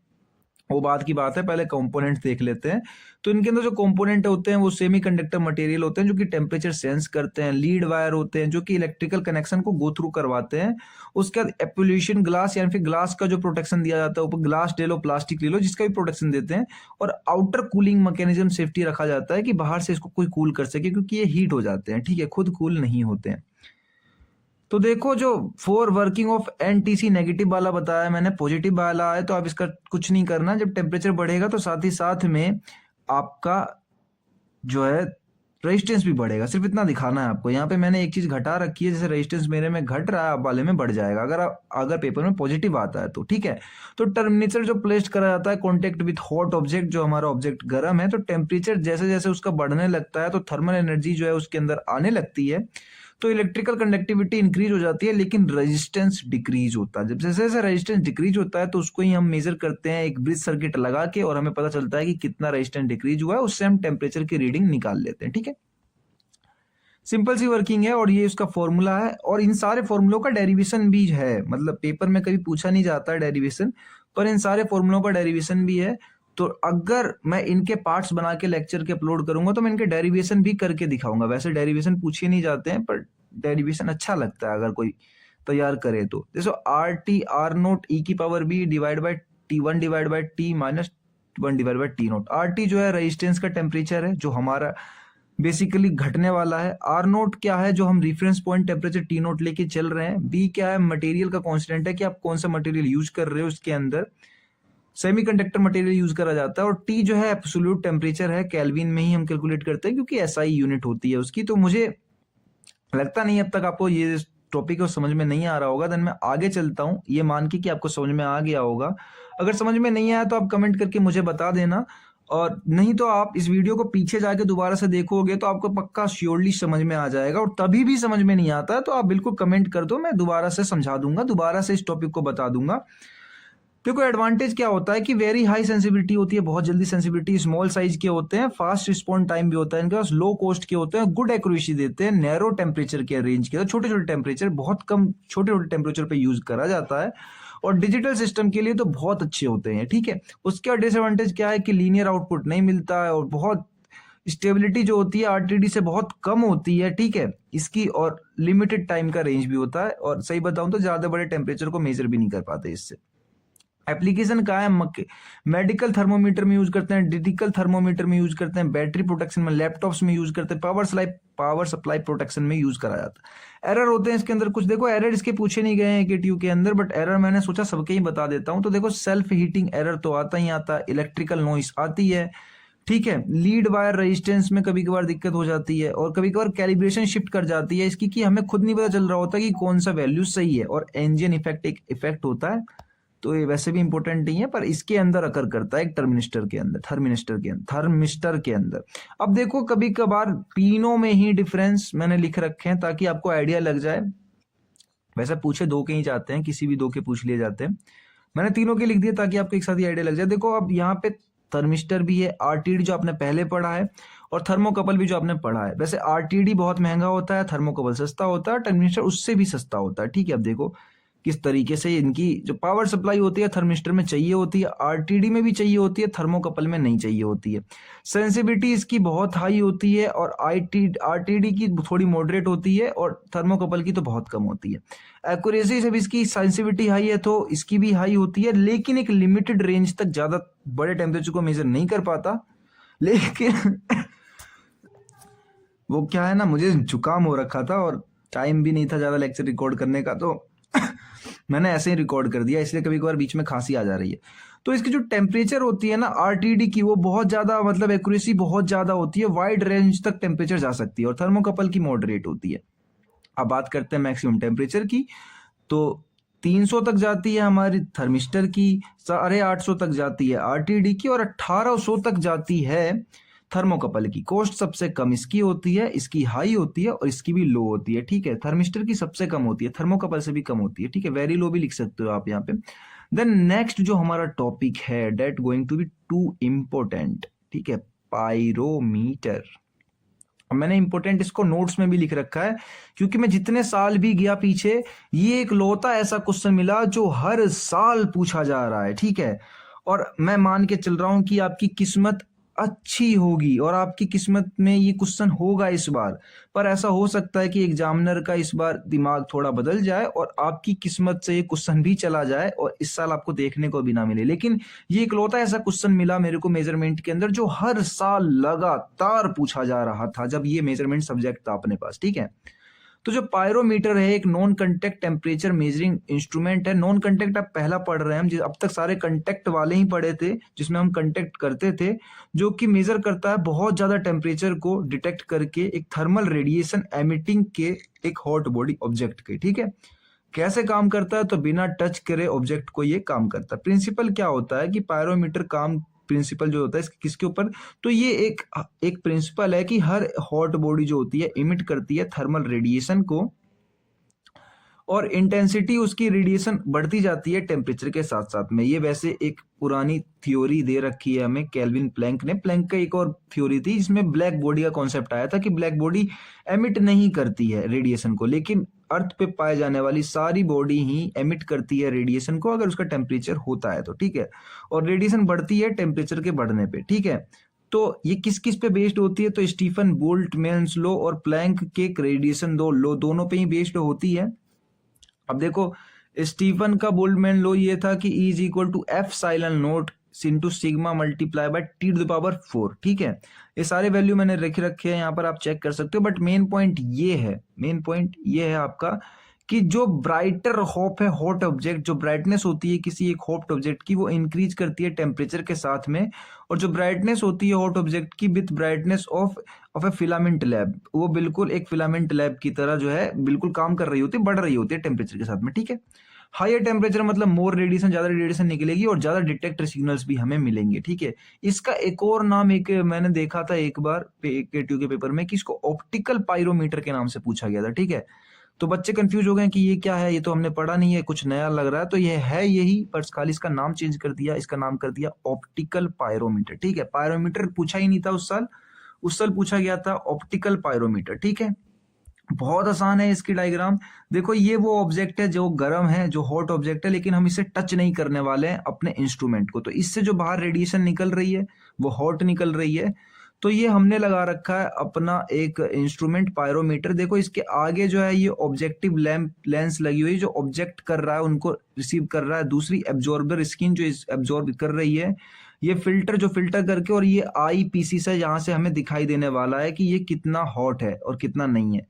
Speaker 2: वो बात की बात है, पहले कंपोनेंट्स देख लेते हैं। तो इनके अंदर जो कंपोनेंट होते हैं वो सेमीकंडक्टर मटेरियल होते हैं, जो कि टेम्परेचर सेंस करते हैं। लीड वायर होते हैं जो कि इलेक्ट्रिकल कनेक्शन को गो थ्रू करवाते हैं। उसके बाद एपोल्यूशन ग्लास, यानी फिर ग्लास का जो प्रोटेक्शन दिया जाता है, ऊपर ग्लास ले लो, प्लास्टिक ले लो, जिसका भी प्रोटेक्शन देते हैं। और आउटर कूलिंग मैकेनिज्म सेफ्टी रखा जाता है कि बाहर से इसको कोई कूल कर सके, क्योंकि ये हीट हो जाते हैं। ठीक है, खुद कूल नहीं होते हैं। तो देखो जो 4 वर्किंग ऑफ NTC नेगेटिव वाला बताया मैंने, पॉजिटिव वाला है तो आप इसका कुछ नहीं करना। जब टेम्परेचर बढ़ेगा तो साथ ही साथ में आपका जो है रेजिस्टेंस भी बढ़ेगा, सिर्फ इतना दिखाना है आपको। यहाँ पे मैंने एक चीज घटा रखी है, जैसे रेजिस्टेंस मेरे में घट रहा है, आप वाले में बढ़ जाएगा अगर पेपर में पॉजिटिव आता है तो। ठीक है, तो टर्मिनेटर जो प्लेस करा जाता है कॉन्टेक्ट विथ हॉट ऑब्जेक्ट, जो हमारा ऑब्जेक्ट गर्म है, तो टेम्परेचर जैसे जैसे उसका बढ़ने लगता है तो थर्मल एनर्जी जो है उसके अंदर आने लगती है, तो इलेक्ट्रिकल कंडक्टिविटी इंक्रीज हो जाती है, लेकिन रेजिस्टेंस डिक्रीज होता है। जब जैसे जैसे रेजिस्टेंस डिक्रीज होता है तो उसको ही हम मेजर करते हैं एक ब्रिज सर्किट लगा के, और हमें पता चलता है कि कितना रेजिस्टेंस डिक्रीज हुआ है, उससे हम टेम्परेचर की रीडिंग निकाल लेते हैं। ठीक है, सिंपल सी वर्किंग है और ये उसका फॉर्मूला है। और इन सारे फॉर्मूलों का डेरिवेशन भी है, मतलब पेपर में कभी पूछा नहीं जाता है डेरिवेशन, पर इन सारे फॉर्मूलों का डेरिवेशन भी है। तो अगर मैं इनके पार्ट्स बना के लेक्चर के अपलोड करूंगा तो मैं इनके डेरिवेशन भी करके दिखाऊंगा। वैसे डेरिवेशन पूछे नहीं जाते हैं, पर डेरिवेशन अच्छा लगता है अगर कोई तैयार करे तो। जैसे RT R0 e की power b divide by T1 divide by T minus 1 divide by T note. RT जो है रेजिस्टेंस का टेम्परेचर है जो हमारा बेसिकली घटने वाला है। R नोट क्या है, जो हम reference point temperature T note लेके चल रहे हैं। B क्या है, मटेरियल का कांस्टेंट है कि आप कौन सा मटेरियल यूज कर रहे हो, उसके अंदर सेमीकंडक्टर मटेरियल यूज करा जाता है। और T जो है एब्सोल्यूट टेम्परेचर है, केल्विन में ही हम कैलकुलेट करते हैं क्योंकि SI यूनिट होती है उसकी। तो मुझे लगता नहीं अब तक आपको ये टॉपिक को समझ में नहीं आ रहा होगा, देन मैं आगे चलता हूँ ये मान के कि आपको समझ में आ गया होगा। अगर समझ में नहीं आया तो आप कमेंट करके मुझे बता देना, और नहीं तो आप इस वीडियो को पीछे जाके दोबारा से देखोगे तो आपको पक्का श्योरली समझ में आ जाएगा। और तभी भी समझ में नहीं आता तो आप बिल्कुल कमेंट कर दो, मैं दोबारा से समझा दूंगा, दोबारा से इस टॉपिक को बता दूंगा। देखो एडवांटेज क्या होता है कि वेरी हाई सेंसिबिलिटी होती है, बहुत जल्दी सेंसिबिलिटी, स्मॉल साइज के होते हैं, फास्ट रिस्पॉन्ड टाइम भी होता है इनके पास, लो कॉस्ट के होते हैं, गुड एक्यूरेसी देते हैं, नैरो टेम्परेचर के रेंज के, छोटे छोटे टेम्परेचर, बहुत कम छोटे छोटे टेम्परेचर पे यूज करा जाता है, और डिजिटल सिस्टम के लिए तो बहुत अच्छे होते हैं। ठीक है, उसका डिसएडवांटेज क्या है कि लीनियर आउटपुट नहीं मिलता है, और बहुत स्टेबिलिटी जो होती है RTD से बहुत कम होती है। ठीक है इसकी, और लिमिटेड टाइम का रेंज भी होता है, और सही बताऊं तो ज्यादा बड़े टेम्परेचर को मेजर भी नहीं कर पाते इससे। एप्लीकेशन कहाँ है, मेडिकल थर्मोमीटर में यूज करते हैं, डिजिटल थर्मोमीटर में यूज करते हैं, बैटरी प्रोटेक्शन में, लैपटॉप्स में यूज करते हैं, पावर सप्लाई प्रोटेक्शन में यूज करा जाता है। एरर होते हैं इसके अंदर कुछ, देखो एरर इसके पूछे नहीं गए हैं KTU के अंदर, बट एरर मैंने सोचा सबके ही बता देता हूं। तो देखो सेल्फ हीटिंग एरर तो आता ही आता है, इलेक्ट्रिकल नॉइस आती है। ठीक है, लीड वायर रेजिस्टेंस में कभी कभार दिक्कत हो जाती है, और कभी कभार कैलिब्रेशन शिफ्ट कर जाती है इसकी, कि हमें खुद नहीं पता चल रहा होता कि कौन सा वैल्यू सही है। और एंजिन इफेक्ट एक इफेक्ट होता है, तो ये वैसे भी इंपॉर्टेंट नहीं है, पर इसके अंदर अकर करता है एक थर्मिस्टर के अंदर। अब देखो कभी कभार तीनों में ही डिफरेंस मैंने लिख रखे हैं ताकि आपको आइडिया लग जाए। वैसे पूछे दो के ही जाते हैं, किसी भी दो के पूछ लिए जाते हैं, मैंने तीनों के लिख दिए ताकि आपको एक साथ ही आइडिया लग जाए। देखो अब यहाँ पे थर्मिस्टर भी है, RTD जो आपने पहले पढ़ा है, और थर्मोकपल भी जो आपने पढ़ा है। वैसे RTD बहुत महंगा होता है, थर्मोकपल सस्ता होता है, थर्मिस्टर उससे भी सस्ता होता है। ठीक है, अब देखो किस तरीके से इनकी जो पावर सप्लाई होती है थर्मिस्टर में चाहिए होती है, RTD में भी चाहिए होती है, थर्मोकपल में नहीं चाहिए होती है। सेंसिटिविटी इसकी बहुत हाई होती है, और RTD की थोड़ी मॉडरेट होती है, और थर्मोकपल की तो बहुत कम होती है। एक्यूरेसी से भी इसकी सेंसिटिविटी हाई है तो इसकी भी हाई होती है, लेकिन एक लिमिटेड रेंज तक, ज्यादा बड़े टेम्परेचर को मेजर नहीं कर पाता। लेकिन वो क्या है ना, मुझे जुकाम हो रखा था और टाइम भी नहीं था ज्यादा लेक्चर रिकॉर्ड करने का, तो मैंने ऐसे ही रिकॉर्ड कर दिया, इसलिए कभी कभार बीच में खांसी आ जा रही है। तो इसकी जो टेम्परेचर होती है ना RTD की, वो बहुत ज्यादा, मतलब एक्यूरेसी बहुत ज्यादा होती है, वाइड रेंज तक टेम्परेचर जा सकती है, और थर्मोकपल की मॉडरेट होती है। अब बात करते हैं मैक्सिमम टेम्परेचर की, तो 300 तक जाती है हमारी थर्मिस्टर की, 850 तक जाती है RTD की, और 1800 तक जाती है थर्मोकपल की। कॉस्ट सबसे कम इसकी होती है, इसकी हाई होती है, और इसकी भी लो होती है। ठीक है, थर्मिस्टर की सबसे कम होती है, थर्मोकपल से भी कम होती है। ठीक है, वेरी लो भी लिख सकते हो आप यहाँ पे। देन नेक्स्ट जो हमारा टॉपिक है, that going to be too important. ठीक है, पायरोमीटर। मैंने इंपोर्टेंट इसको नोट्स में भी लिख रखा है, क्योंकि मैं जितने साल भी गया पीछे, ये एक लौता ऐसा क्वेश्चन मिला जो हर साल पूछा जा रहा है। ठीक है, और मैं मान के चल रहा हूं कि आपकी किस्मत अच्छी होगी और आपकी किस्मत में ये क्वेश्चन होगा इस बार, पर ऐसा हो सकता है कि एग्जामिनर का इस बार दिमाग थोड़ा बदल जाए और आपकी किस्मत से ये क्वेश्चन भी चला जाए और इस साल आपको देखने को भी ना मिले। लेकिन ये इकलौता ऐसा क्वेश्चन मिला मेरे को मेजरमेंट के अंदर जो हर साल लगातार पूछा जा रहा था जब ये मेजरमेंट सब्जेक्ट था अपने पास। ठीक है, तो जो पायरोमीटर है एक non contact temperature measuring instrument है। नॉन कंटेक्ट आप पहला पढ़ रहे हैं हम, अब तक सारे कंटेक्ट वाले ही पढ़े थे जिसमें हम कंटेक्ट करते थे, जो कि मेजर करता है बहुत ज्यादा टेम्परेचर को डिटेक्ट करके एक थर्मल रेडिएशन एमिटिंग के एक हॉट बॉडी ऑब्जेक्ट के। ठीक है, कैसे काम करता है, तो बिना टच करे ऑब्जेक्ट को ये काम करता है। प्रिंसिपल क्या होता है कि पायरोमीटर काम, प्रिंसिपल जो होता है किसके ऊपर, तो ये एक प्रिंसिपल है कि हर हॉट बॉडी जो होती है इमिट करती है थर्मल रेडिएशन को, और इंटेंसिटी उसकी रेडिएशन बढ़ती जाती है टेम्परेचर के साथ साथ में। ये वैसे एक पुरानी थ्योरी दे रखी है हमें केल्विन प्लैंक ने। प्लैंक का एक और थ्योरी थी जिसमें ब्लैक बॉडी का कॉन्सेप्ट आया था कि ब्लैक बॉडी एमिट नहीं करती है रेडिएशन को, लेकिन अर्थ पे पाए जाने वाली सारी बॉडी ही एमिट करती है रेडिएशन को अगर उसका टेम्परेचर होता है तो। ठीक है, और रेडिएशन बढ़ती है टेम्परेचर के बढ़ने पे। ठीक है, तो ये किस किस पे बेस्ड होती है, तो स्टीफन बोल्ट्जमैन लॉ और प्लैंक के रेडिएशन दो लॉ दोनों पे ही बेस्ड होती है। अब देखो स्टीफन का बोल्टजमैन लॉ ये था कि E is equal to epsilon naught into sigma multiply by T to the power 4। ठीक है, ये सारे वैल्यू मैंने रखे हैं यहाँ पर, आप चेक कर सकते हो। बट मेन पॉइंट ये है आपका कि जो ब्राइटर होप है हॉट ऑब्जेक्ट, जो ब्राइटनेस होती है किसी एक हॉट ऑब्जेक्ट की, वो इंक्रीज करती है टेम्परेचर के साथ में। और जो ब्राइटनेस होती है हॉट ऑब्जेक्ट की with brightness of A filament lab, वो बिल्कुल एक फिलामेंट लैब की तरह जो है बिल्कुल काम कर रही होती है, बढ़ रही होती है टेम्परेचर के साथ में। ठीक है, हायर टेम्परेचर मतलब मोर रेडिएशन, ज्यादा रेडिएशन निकलेगी और ज्यादा डिटेक्टर सिग्नल्स भी हमें मिलेंगे। ठीक है, इसका एक और नाम मैंने देखा था एक बार केटीयू के पेपर में कि इसको ऑप्टिकल पायरोमीटर के नाम से पूछा गया था। ठीक है, तो बच्चे कंफ्यूज हो गए कि ये क्या है, ये तो हमने पढ़ा नहीं है, कुछ नया लग रहा है। तो ये है यही, पर खाली इसका नाम चेंज कर दिया, इसका नाम कर दिया ऑप्टिकल पायरोमीटर। ठीक है, पायरोमीटर पूछा ही नहीं था उस साल पूछा गया था ऑप्टिकल पायरोमीटर। ठीक है, बहुत आसान है इसकी डायग्राम। देखो ये वो ऑब्जेक्ट है जो गर्म है, जो हॉट ऑब्जेक्ट है, लेकिन हम इसे टच नहीं करने वाले हैं अपने इंस्ट्रूमेंट को। तो इससे जो बाहर रेडिएशन निकल रही है वो हॉट निकल रही है। तो ये हमने लगा रखा है अपना एक इंस्ट्रूमेंट पायरोमीटर। देखो इसके आगे जो है ये ऑब्जेक्टिव लेंस लगी हुई, जो ऑब्जेक्ट कर रहा है उनको रिसीव कर रहा है। दूसरी एब्जॉर्बर स्किन जो एब्जॉर्ब कर रही है, ये फिल्टर जो फिल्टर करके, और ये आई पीसी से यहाँ से हमें दिखाई देने वाला है कि ये कितना हॉट है और कितना नहीं है।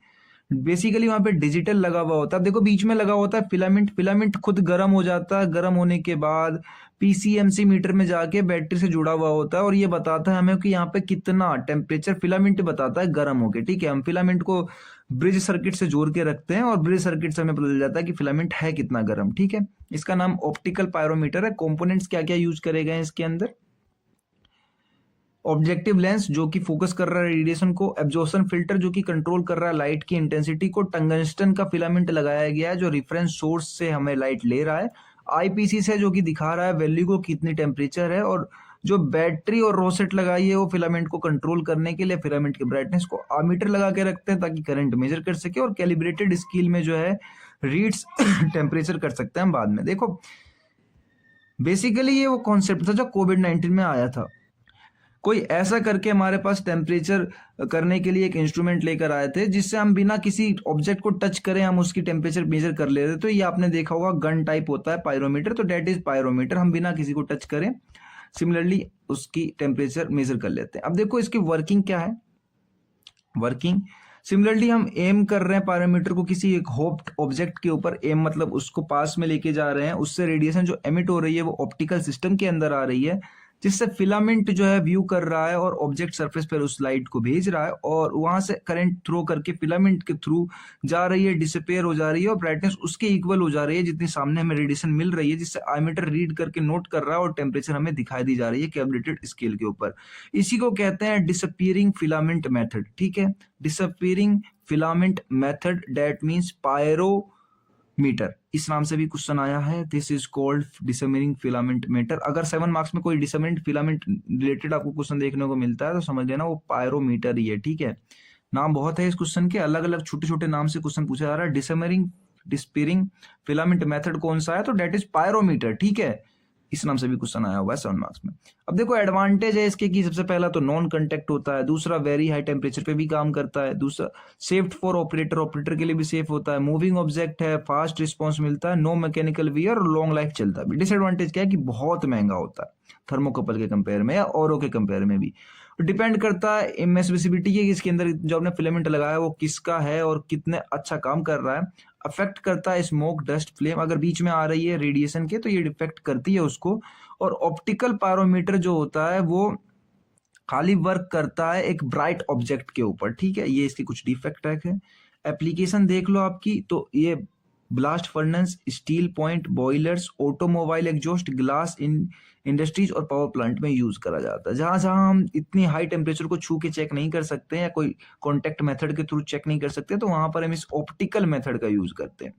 Speaker 2: बेसिकली वहां पे डिजिटल लगा हुआ होता है। देखो बीच में लगा होता है फिलामेंट खुद गर्म हो जाता है। गर्म होने के बाद पीसीएमसी मीटर में जाके बैटरी से जुड़ा हुआ होता है और ये बताता है हमें कि यहाँ पे कितना टेम्परेचर, फिलामेंट बताता है गर्म होके। ठीक है, हम फिलामेंट को ब्रिज सर्किट से जोड़ के रखते हैं और ब्रिज सर्किट से हमें पता चल जाता है कि फिलामेंट है कितना गर्म। ठीक है, इसका नाम ऑप्टिकल पायरोमीटर है। कंपोनेंट्स क्या क्या यूज करे गए इसके अंदर, ऑब्जेक्टिव लेंस जो कि फोकस कर रहा है रेडिएशन को, एब्जॉर्प्शन फिल्टर जो कि कंट्रोल कर रहा है लाइट की इंटेंसिटी को, टंगस्टन का फिलामेंट लगाया गया है जो रेफरेंस सोर्स से हमें लाइट ले रहा है, आईपीसी से जो कि दिखा रहा है वैल्यू को कितनी टेम्परेचर है, और जो बैटरी और रोसेट लगाई है वो फिलामेंट को कंट्रोल करने के लिए फिलामेंट की ब्राइटनेस को आमीटर लगा के रखते हैं ताकि करंट मेजर कर सके, और कैलिब्रेटेड स्केल में जो है रीड्स टेम्परेचर कर सकते हैं हम बाद में। देखो बेसिकली ये वो कॉन्सेप्ट था जो कोविड-19 में आया था। कोई ऐसा करके हमारे पास टेम्परेचर करने के लिए एक इंस्ट्रूमेंट लेकर आए थे जिससे हम बिना किसी ऑब्जेक्ट को टच करें हम उसकी टेम्परेचर मेजर कर लेते थे। तो ये आपने देखा होगा गन टाइप होता है पायरोमीटर, तो डेट इज पायरोमीटर, हम बिना किसी को टच करें सिमिलरली उसकी टेम्परेचर मेजर कर लेते हैं। अब देखो इसकी वर्किंग क्या है। वर्किंग सिमिलरली हम एम कर रहे हैं पायरोमीटर को किसी एक हॉट ऑब्जेक्ट के ऊपर, एम मतलब उसको पास में लेके जा रहे हैं, उससे रेडिएशन जो एमिट हो रही है वो ऑप्टिकल सिस्टम के अंदर आ रही है जिससे फिलामेंट जो है व्यू कर रहा है और ऑब्जेक्ट सरफेस पर उस लाइट को भेज रहा है और वहां से करंट थ्रो करके फिलामेंट के थ्रू जा रही है, डिसअपेयर हो जा रही है और ब्राइटनेस उसके इक्वल हो जा रही है जितनी सामने हमें रेडिएशन मिल रही है, जिससे आईमीटर रीड करके नोट कर रहा है और टेम्परेचर हमें दिखाई दी जा रही है कैलकुलेटेड स्केल के ऊपर। इसी को कहते हैं डिसअपियरिंग फिलामेंट मेथड। ठीक है, disappearing filament method that means pyrometer, इस नाम से भी क्वेश्चन आया है। This is called disappearing filament method. अगर 7 मार्क्स में कोई डिसअपियरिंग फिलामेंट रिलेटेड आपको क्वेश्चन देखने को मिलता है तो समझ लेना वो पायरोमीटर ही है। ठीक है, नाम बहुत है इस क्वेश्चन के, अलग अलग छोटे छोटे नाम से क्वेश्चन पूछा जा रहा है। डिसअपियरिंग फिलामेंट मेथड कौन सा है, तो डेट इज पायरोमीटर। ठीक है, इस नाम से भी क्वेश्चन आया हुआ है 7 मार्क्स में। अब देखो एडवांटेज है इसके कि सबसे पहला तो नॉन कांटेक्ट होता है, दूसरा वेरी हाई टेम्परेचर पे भी काम करता है, दूसरा सेफ फॉर ऑपरेटर, ऑपरेटर के लिए भी सेफ होता है, मूविंग ऑब्जेक्ट है, फास्ट रिस्पॉन्स मिलता है, नो मैकेनिकल वियर और लॉन्ग लाइफ चलता है। डिसएडवांटेज क्या है कि बहुत महंगा होता है थर्मोकपल के कंपेयर में या औरों के कंपेयर में भी। डिपेंड करता है इमिसिबिलिटी की, इसके अंदर जो आपने फिलामेंट लगाया वो किसका है और कितने अच्छा काम कर रहा है। अफेक्ट करता है स्मोक डस्ट फ्लेम, अगर बीच में आ रही है रेडिएशन के तो ये इफेक्ट करती है उसको। और ऑप्टिकल पायरोमीटर जो होता है वो खाली वर्क करता है एक ब्राइट ऑब्जेक्ट के ऊपर। ठीक है, ये इसके कुछ डिफेक्ट है। एप्लीकेशन देख लो आपकी, तो ये blast furnace, steel point, boilers, automobile exhaust, glass in industries और पावर प्लांट में यूज करा जाता है। जहां जहां हम इतनी हाई टेम्परेचर को छू के चेक नहीं कर सकते या कोई कॉन्टेक्ट मेथड के थ्रू चेक नहीं कर सकते तो वहां पर हम इस ऑप्टिकल मेथड का यूज करते हैं।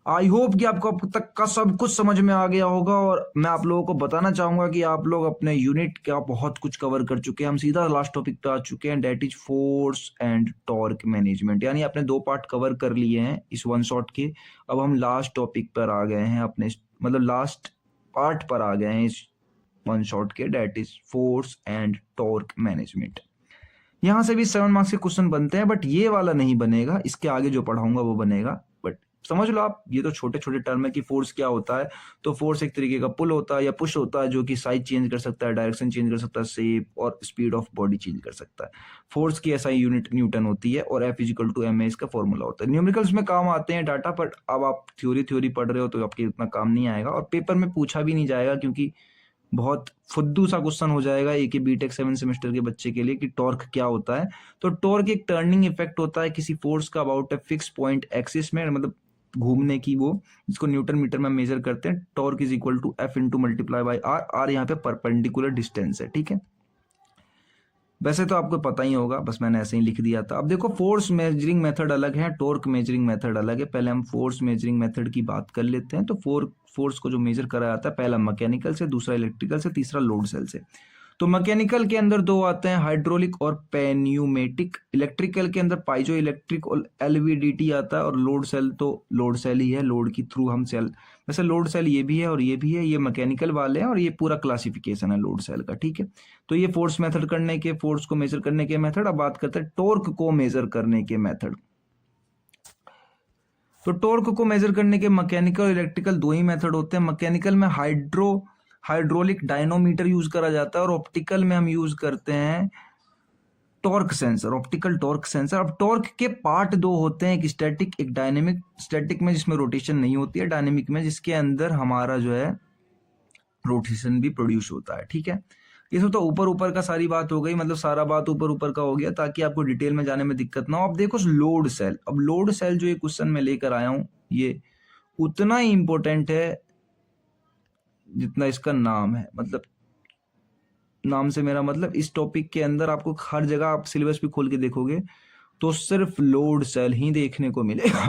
Speaker 2: आई होप कि आपको अब तक का सब कुछ समझ में आ गया होगा और मैं आप लोगों को बताना चाहूंगा कि आप लोग अपने यूनिट का बहुत कुछ कवर कर चुके हैं। हम सीधा लास्ट टॉपिक पे आ चुके हैं, that is force and torque management, यानी आपने 2 पार्ट कवर कर लिए हैं इस वन शॉट के। अब हम लास्ट टॉपिक पर आ गए हैं, अपने मतलब लास्ट पार्ट पर आ गए हैं इस वन शॉट के, that is force and torque management. यहाँ से भी 7 मार्क्स के क्वेश्चन बनते हैं बट ये वाला नहीं बनेगा, इसके आगे जो पढ़ाऊंगा वो बनेगा। बट समझ लो आप, ये तो छोटे छोटे टर्म है कि फोर्स क्या होता है। तो फोर्स एक तरीके का पुल होता है या पुश होता है जो कि साइज चेंज कर सकता है, डायरेक्शन चेंज कर सकता है, शेप और स्पीड ऑफ बॉडी चेंज कर सकता है। फोर्स की एसआई यूनिट न्यूटन होती है और F = ma इसका फॉर्मूला होता है। न्यूमेरिकल्स में काम आते हैं डाटा, पर अब आप थ्योरी पढ़ रहे हो तो आपके इतना काम नहीं आएगा और पेपर में पूछा भी नहीं जाएगा, क्योंकि बहुत फुद्दू सा क्वेश्चन हो जाएगा एक बीटेक 7 सेमेस्टर के बच्चे के लिए कि टॉर्क क्या होता है। तो टॉर्क एक टर्निंग इफेक्ट होता है किसी फोर्स का about a fix point axis में, मतलब घूमने की, वो जिसको न्यूटन मीटर में मेजर करते हैं। Torque = F × multiply by R. R यहाँ पे परपेंडिकुलर डिस्टेंस है, ठीक है। वैसे तो आपको पता ही होगा, बस मैंने ऐसे ही लिख दिया था। अब देखो, फोर्स मेजरिंग मेथड अलग है, टॉर्क मेजरिंग मेथड अलग है। पहले हम फोर्स मेजरिंग मेथड की बात कर लेते हैं। तो फोर्स को जो मेजर करा जाता है, पहला मैकेनिकल से, दूसरा इलेक्ट्रिकल से, तीसरा लोड सेल से। तो मैकेनिकल के अंदर दो आते हैं, हाइड्रोलिक और पेन्यूमेटिक। इलेक्ट्रिकल के अंदर पाइजो इलेक्ट्रिक और LVDT आता है। और लोड सेल तो लोड सेल ही है, लोड की थ्रू हम सेल, वैसे लोड सेल ये भी है और ये भी है, ये मैकेनिकल वाले हैं और ये पूरा क्लासिफिकेशन है लोड सेल का, ठीक है। तो ये फोर्स मेथड करने के, फोर्स को मेजर करने के मेथड। अब बात करते हैं टॉर्क को मेजर करने के मेथड। तो टॉर्क को मेजर करने के मैकेनिकल और इलेक्ट्रिकल दो ही मेथड होते हैं। मैकेनिकल में हाइड्रोलिक डायनोमीटर यूज करा जाता है और ऑप्टिकल में हम यूज करते हैं torque sensor, optical torque sensor. अब टॉर्क के पार्ट दो होते हैं, एक स्टैटिक एक डायनेमिक। स्टैटिक में जिसमें रोटेशन नहीं होती है, डायनेमिक में जिसके अंदर हमारा जो है रोटेशन भी प्रोड्यूस होता है, ठीक है। ये सब तो ऊपर ऊपर का सारी बात हो गई, मतलब सारा बात ऊपर ऊपर का हो गया ताकि आपको डिटेल में जाने में दिक्कत ना हो। अब देखो लोड सेल। अब लोड सेल जो ये क्वेश्चन में लेकर आया हूं, ये उतना ही इंपॉर्टेंट है जितना इसका नाम है। मतलब नाम से मेरा मतलब, इस टॉपिक के अंदर आपको हर जगह, आप सिलेबस भी खोल के देखोगे तो सिर्फ लोड सेल ही देखने को मिलेगा।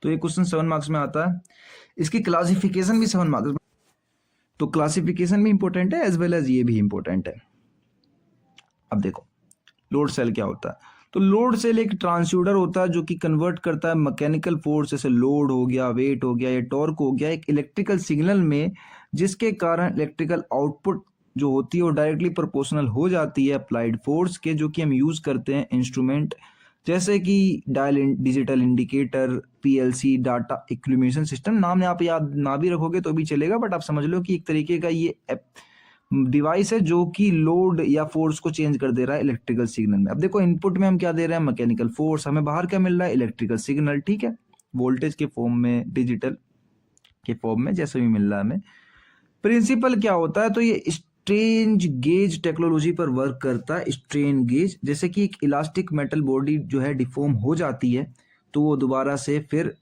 Speaker 2: तो ये क्वेश्चन 7 मार्क्स में आता है। इसकी क्लासिफिकेशन भी 7 मार्क्स में, तो क्लासिफिकेशन भी इंपॉर्टेंट है एज वेल एज ये भी इंपॉर्टेंट है। अब देखो लोड सेल क्या होता है। तो लोड सेल एक ट्रांसड्यूसर होता है जो कि कन्वर्ट करता है मैकेनिकल फोर्स, जैसे लोड हो गया, वेट हो गया या टॉर्क हो गया, एक इलेक्ट्रिकल सिग्नल में, जिसके कारण इलेक्ट्रिकल आउटपुट जो होती है वो डायरेक्टली प्रोपोर्शनल हो जाती है अप्लाइड फोर्स के, जो कि हम यूज करते हैं इंस्ट्रूमेंट जैसे कि digital indicator, PLC, data accumulation system. नाम आप याद ना भी रखोगे तो भी चलेगा, बट आप समझ लो कि एक तरीके का ये डिवाइस है जो कि लोड या फोर्स को चेंज कर दे रहा है इलेक्ट्रिकल सिग्नल में। अब देखो इनपुट में हम क्या दे रहे हैं, मैकेनिकल फोर्स, हमें बाहर क्या मिल रहा है, इलेक्ट्रिकल सिग्नल, ठीक है। वोल्टेज के फॉर्म में, डिजिटल के फॉर्म में, जैसे भी मिल रहा है हमें। प्रिंसिपल क्या होता है, तो ये स्ट्रेन गेज टेक्नोलॉजी पर वर्क करता है। स्ट्रेन गेज, जैसे कि एक इलास्टिक मेटल बॉडी जो है डिफॉर्म हो जाती है तो वो दोबारा से फिर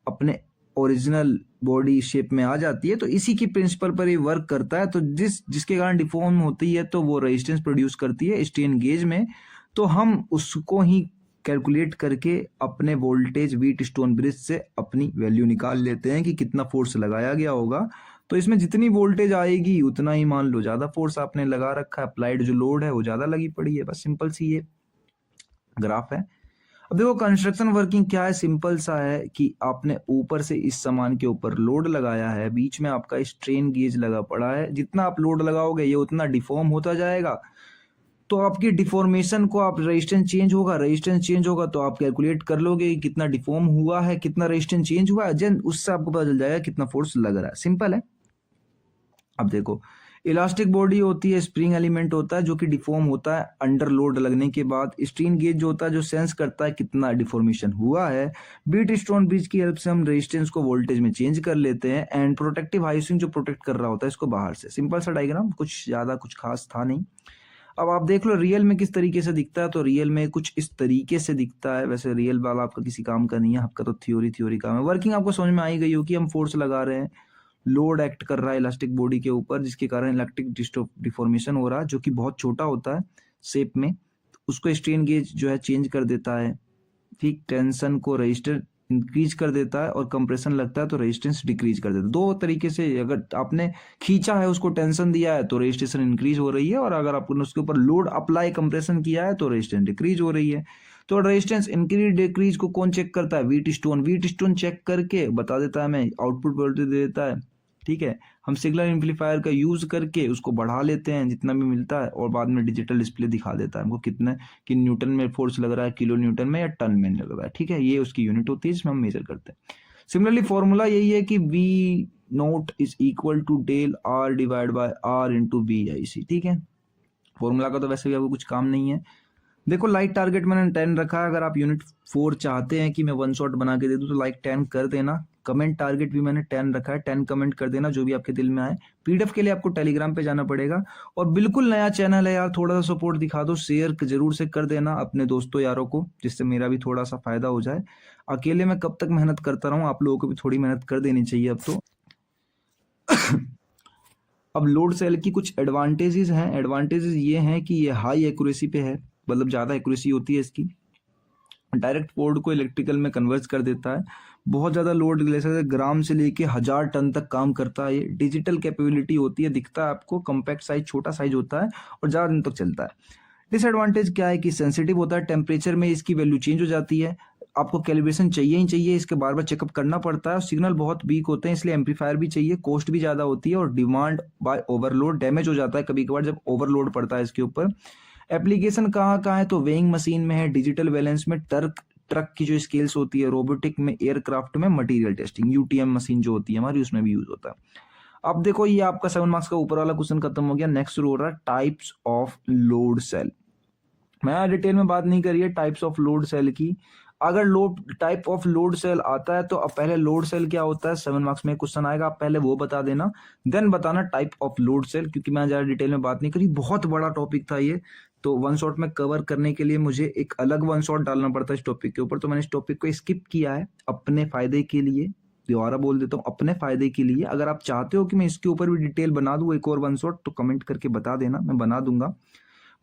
Speaker 2: अपने ओरिजिनल बॉडी शेप में आ जाती है, तो इसी की प्रिंसिपल पर ये वर्क करता है। तो जिसके कारण डिफॉर्म होती है तो वो रेजिस्टेंस प्रोड्यूस करती है स्ट्रेन गेज में। तो हम उसको ही कैलकुलेट करके अपने वोल्टेज व्हीटस्टोन ब्रिज से अपनी वैल्यू निकाल लेते हैं कि कितना फोर्स लगाया गया होगा। तो इसमें जितनी वोल्टेज आएगी उतना ही मान लो ज्यादा फोर्स आपने लगा रखा है, अप्लाइड जो लोड है वो ज्यादा लगी पड़ी है। बस सिंपल सी ये ग्राफ है। अब देखो कंस्ट्रक्शन वर्किंग क्या है, सिंपल सा है कि आपने ऊपर से इस सामान के ऊपर लोड लगाया है, बीच में आपका स्ट्रेन गेज लगा पड़ा है। जितना आप लोड लगाओगे ये उतना डिफॉर्म होता जाएगा। तो आपकी डिफॉर्मेशन को आप रेजिस्टेंस चेंज होगा तो आप कैलकुलेट कर लोगे कि कितना डिफॉर्म हुआ है, कितना रेजिस्टेंस चेंज हुआ है, जन उससे आपको पता चल जाएगा कितना फोर्स लग रहा है। सिंपल है। अब देखो इलास्टिक बॉडी होती है, स्प्रिंग एलिमेंट होता है जो कि डिफॉर्म होता है अंडर लोड लगने के बाद। स्ट्रेन गेज जो होता है जो सेंस करता है कितना डिफॉर्मेशन हुआ है। व्हीटस्टोन ब्रिज की हेल्प से हम रेजिस्टेंस को वोल्टेज में चेंज कर लेते हैं। एंड प्रोटेक्टिव हाउसिंग जो प्रोटेक्ट कर रहा होता है इसको बाहर से। सिंपल सा डायग्राम, कुछ ज्यादा कुछ खास था नहीं। अब आप देख लो रियल में किस तरीके से दिखता है। तो रियल में कुछ इस तरीके से दिखता है। वैसे रियल वाला आपका किसी काम का नहीं है, आपका तो थ्योरी काम है। वर्किंग आपको समझ में आई गई हो कि हम फोर्स लगा रहे हैं, लोड एक्ट कर रहा है इलास्टिक बॉडी के ऊपर, जिसके कारण इलेक्ट्रिक डिफॉर्मेशन हो रहा है जो कि बहुत छोटा होता है शेप में। उसको स्ट्रेन गेज जो है चेंज कर देता है, ठीक। टेंशन को रजिस्टर इंक्रीज कर देता है और कंप्रेशन लगता है तो रेजिस्टेंस डिक्रीज कर देता है। दो तरीके से, अगर आपने खींचा है उसको टेंशन दिया है तो रेजिस्टेंस इंक्रीज हो रही है, और अगर आपने उसके ऊपर लोड अप्लाई कंप्रेशन किया है तो रेजिस्टेंस डिक्रीज हो रही है। तो रेजिस्टेंस इंक्रीज डिक्रीज को कौन चेक करता है, व्हीटस्टोन चेक करके बता देता है हमें, आउटपुट वोल्टेज दे देता है, ठीक है। हम सिग्नल एम्पलीफायर का यूज करके उसको बढ़ा लेते हैं जितना भी मिलता है, और बाद में डिजिटल डिस्प्ले दिखा देता है हमको कितने कि न्यूटन में फोर्स लग रहा है, किलो न्यूटन में या टन में लग रहा है, ठीक है। ये उसकी यूनिट होती है जिसमें हम मेजर करते हैं। सिमिलरली फॉर्मूला यही है कि V naught is equal to del R divide by R into BIC, ठीक है। फॉर्मूला का तो वैसे भी आपको कुछ काम नहीं है। देखो लाइक टारगेट मैंने 10 रखा है, अगर आप यूनिट 4 चाहते हैं कि मैं वन शॉट बना के दे दूं तो लाइक 10 कर देना। कमेंट टारगेट भी मैंने 10 रखा है, 10 कमेंट कर देना जो भी आपके दिल में आए। PDF के लिए आपको टेलीग्राम पे जाना पड़ेगा। और बिल्कुल नया चैनल है यार, थोड़ा सा सपोर्ट दिखा दो, शेयर जरूर से कर देना अपने दोस्तों यारों को, जिससे मेरा भी थोड़ा सा फायदा हो जाए। अकेले मैं कब तक मेहनत करता रहूं, आप लोगों को भी थोड़ी मेहनत कर देनी चाहिए अब तो। अब लोड सेल की कुछ एडवांटेजेस हैं। एडवांटेजेस ये हैं कि ये हाई एक्यूरेसी पे है, मतलब ज़्यादा एक्यूरेसी होती है इसकी। डायरेक्ट पोर्ट को इलेक्ट्रिकल में कन्वर्ट कर देता है। बहुत ज़्यादा लोड ले सकते हैं, ग्राम से लेके 1000 टन तक काम करता है ये। डिजिटल कैपेबिलिटी होती है, दिखता है आपको कॉम्पैक्ट साइज, छोटा साइज होता है और ज़्यादा दिन तक चलता है। डिसएडवांटेज क्या है कि सेंसिटिव होता है, टेम्परेचर में इसकी वैल्यू चेंज हो जाती है। आपको कैलिब्रेशन चाहिए ही चाहिए, इसके बार बार चेकअप करना पड़ता है। और सिग्नल बहुत वीक होते हैं, इसलिए एम्पलीफायर भी चाहिए, कॉस्ट भी ज़्यादा होती है। और डिमांड बाय ओवरलोड, डैमेज हो जाता है कभी कभार जब ओवरलोड पड़ता है इसके ऊपर। एप्लीकेशन कहाँ कहाँ है तो वेइंग मशीन में है, डिजिटल बैलेंस में, ट्रक की जो स्केल्स होती है, रोबोटिक में, एयरक्राफ्ट में, मटेरियल टेस्टिंग, UTM मशीन जो होती है हमारी उसमें भी यूज होता है। अब देखो ये आपका 7 मार्क्स का ऊपर वाला क्वेश्चन खत्म हो गया। नेक्स्ट शुरू हो रहा है टाइप्स ऑफ लोड सेल। मैं डिटेल में बात नहीं करी है टाइप्स ऑफ लोड सेल की। अगर load type of load cell आता है तो अब पहले लोड सेल क्या होता है 7 मार्क्स में क्वेश्चन आएगा, आप पहले वो बता देना, देन बताना टाइप ऑफ लोड सेल। क्योंकि मैं ज़्यादा डिटेल में बात नहीं करी, बहुत बड़ा टॉपिक था ये, तो वन शॉट में कवर करने के लिए मुझे एक अलग वन शॉट डालना पड़ता है इस टॉपिक के ऊपर, तो मैंने इस टॉपिक को स्किप किया है अपने फायदे के लिए। दोबारा बोल देता हूँ, अपने फायदे के लिए। अगर आप चाहते हो कि मैं इसके ऊपर भी डिटेल बना दूं एक और वन शॉट, तो कमेंट करके बता देना, मैं बना दूंगा।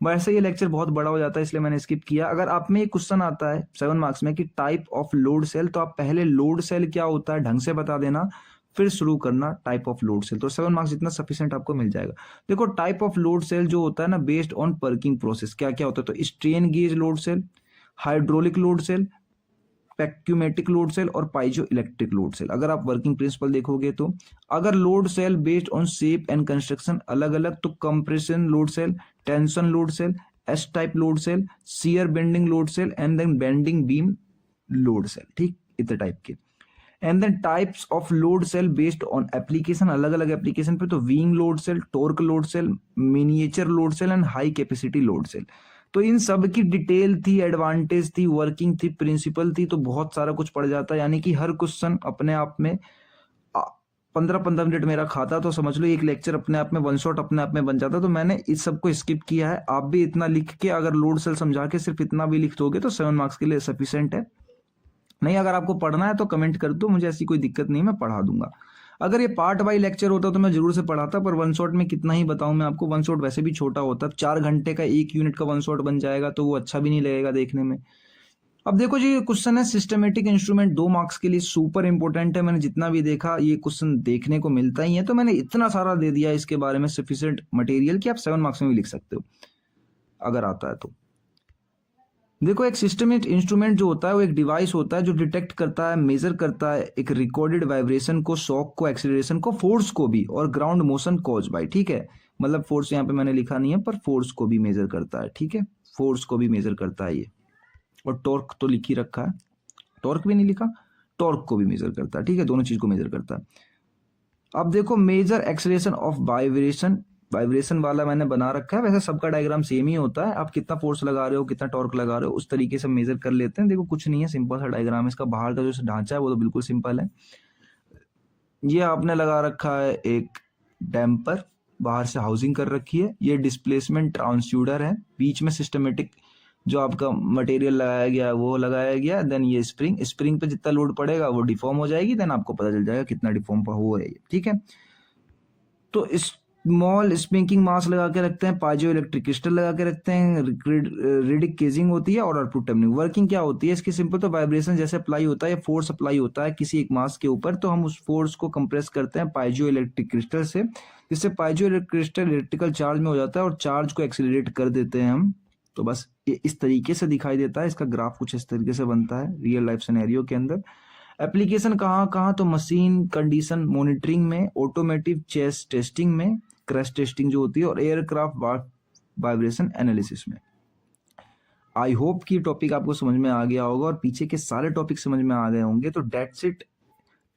Speaker 2: वैसे ये लेक्चर बहुत बड़ा हो जाता है इसलिए मैंने स्किप किया। अगर आप में एक क्वेश्चन आता है 7 मार्क्स में कि टाइप ऑफ लोड सेल, तो आप पहले लोड सेल क्या होता है ढंग से बता देना, फिर शुरू करना टाइप ऑफ लोड सेल, तो 7 मार्क्स इतना सफिशिएंट आपको मिल जाएगा। देखो टाइप ऑफ लोड सेल जो होता है ना, बेस्ड ऑन वर्किंग प्रोसेस, क्या क्या होता है तो strain gauge load cell, hydraulic load cell, pneumatic load cell और पाइजो इलेक्ट्रिक लोड सेल। अगर आप वर्किंग प्रिंसिपल देखोगे तो अगर load cell based on shape and construction अलग अलग, तो compression load cell, tension load cell, S type load cell, shear bending load cell and then bending beam load cell, ठीक इतने टाइप के। And then types of load cell based on application, अलग अलग application पे, तो weighing load cell, torque load cell, miniature load cell and high capacity load cell. तो इन सब की डिटेल थी, एडवांटेज थी, वर्किंग थी, प्रिंसिपल थी, तो बहुत सारा कुछ पड़ जाता है। यानी कि हर क्वेश्चन अपने आप में 15-15 मिनट मेरा खाता, तो समझ लो एक लेक्चर अपने आप में, वन शॉट अपने आप में बन जाता। तो मैंने इस सब को स्किप किया है। आप भी इतना लिख के, अगर लोड सेल समझा के सिर्फ इतना भी लिख दोगे तो 7 मार्क्स के लिए सफिशिएंट है। नहीं, अगर आपको पढ़ना है तो कमेंट कर दो, मुझे ऐसी कोई दिक्कत नहीं, मैं पढ़ा दूंगा। अगर ये पार्ट बाई लेक्चर होता तो मैं जरूर से पढ़ाता, पर वन शॉट में कितना ही बताऊं मैं आपको, वन शॉट वैसे भी छोटा होता है, 4 घंटे का 1 यूनिट का वन शॉट बन जाएगा, तो वो अच्छा भी नहीं लगेगा देखने में। अब देखो जी, ये क्वेश्चन है सिस्टमेटिक इंस्ट्रूमेंट, 2 मार्क्स के लिए सुपर इंपॉर्टेंट है। मैंने जितना भी देखा ये क्वेश्चन देखने को मिलता ही है, तो मैंने इतना सारा दे दिया इसके बारे में सफिशिएंट मटेरियल कि आप 7 मार्क्स में भी लिख सकते हो अगर आता है तो। देखो एक सिस्टमिक इंस्ट्रूमेंट जो होता है वो एक डिवाइस होता है जो डिटेक्ट करता है, मेजर करता है एक रिकॉर्डेड वाइब्रेशन को, शॉक को, एक्सीलरेशन को, फोर्स को भी, और ग्राउंड मोशन कॉज बाय, ठीक है। मतलब फोर्स यहाँ पे मैंने लिखा नहीं है, पर फोर्स को भी मेजर करता है, ठीक है, फोर्स को भी मेजर करता है ये। और टॉर्क तो लिख ही रखा है, टॉर्क भी नहीं लिखा, टॉर्क को भी मेजर करता है, ठीक है, दोनों चीज को मेजर करता है। अब देखो measure acceleration of vibration, vibration वाला मैंने बना रखा है। वैसे सबका डायग्राम सेम ही होता है, आप कितना फोर्स लगा रहे हो, कितना टॉर्क लगा रहे हो, उस तरीके से मेजर कर लेते हैं। देखो कुछ नहीं है, सिंपल सा डायग्राम है इसका। बाहर का जो ढांचा है वो तो बिल्कुल सिंपल है। ये आपने लगा रखा है एक डैम्पर, बाहर से हाउसिंग कर रखी है। ये डिस्प्लेसमेंट ट्रांसड्यूसर है, बीच में सिस्टमेटिक जो आपका मटेरियल लगाया गया है वो लगाया गया। देन ये स्प्रिंग, स्प्रिंग पे जितना लोड पड़ेगा वो डिफॉर्म हो जाएगी, देन आपको पता चल जाएगा कितना डिफॉर्म हो रही है, ठीक है। तो स्मॉल स्प्रिंकिंग मास लगा के रखते हैं, पाइजो इलेक्ट्रिक क्रिस्टल लगा के रखते हैं, रिडिक केजिंग होती है और आउटपुट टर्मिनल। वर्किंग क्या होती है इसकी, सिंपल, तो वाइब्रेशन जैसे अप्लाई होता है, फोर्स अप्लाई होता है किसी एक मास के ऊपर, तो हम उस फोर्स को कंप्रेस करते हैं पाइजो इलेक्ट्रिक क्रिस्टल से, जिससे पाइजो इलेक्ट्रिक क्रिस्टल इलेक्ट्रिकल चार्ज में हो जाता है और चार्ज को एक्सीलरेट कर देते हैं हम। तो बस ये इस तरीके से दिखाई देता है, इसका ग्राफ कुछ इस तरीके से बनता है रियल लाइफ सिनेरियो के अंदर। एप्लीकेशन कहाँ कहाँ, तो मशीन कंडीशन मॉनिटरिंग में, ऑटोमेटिव चेस टेस्टिंग में, क्रैश टेस्टिंग जो होती है, और एयरक्राफ्ट वाइब्रेशन एनालिसिस में। आई होप कि टॉपिक आपको समझ में आ गया होगा और पीछे के सारे टॉपिक समझ में आ गए होंगे। तो डेट्स इट,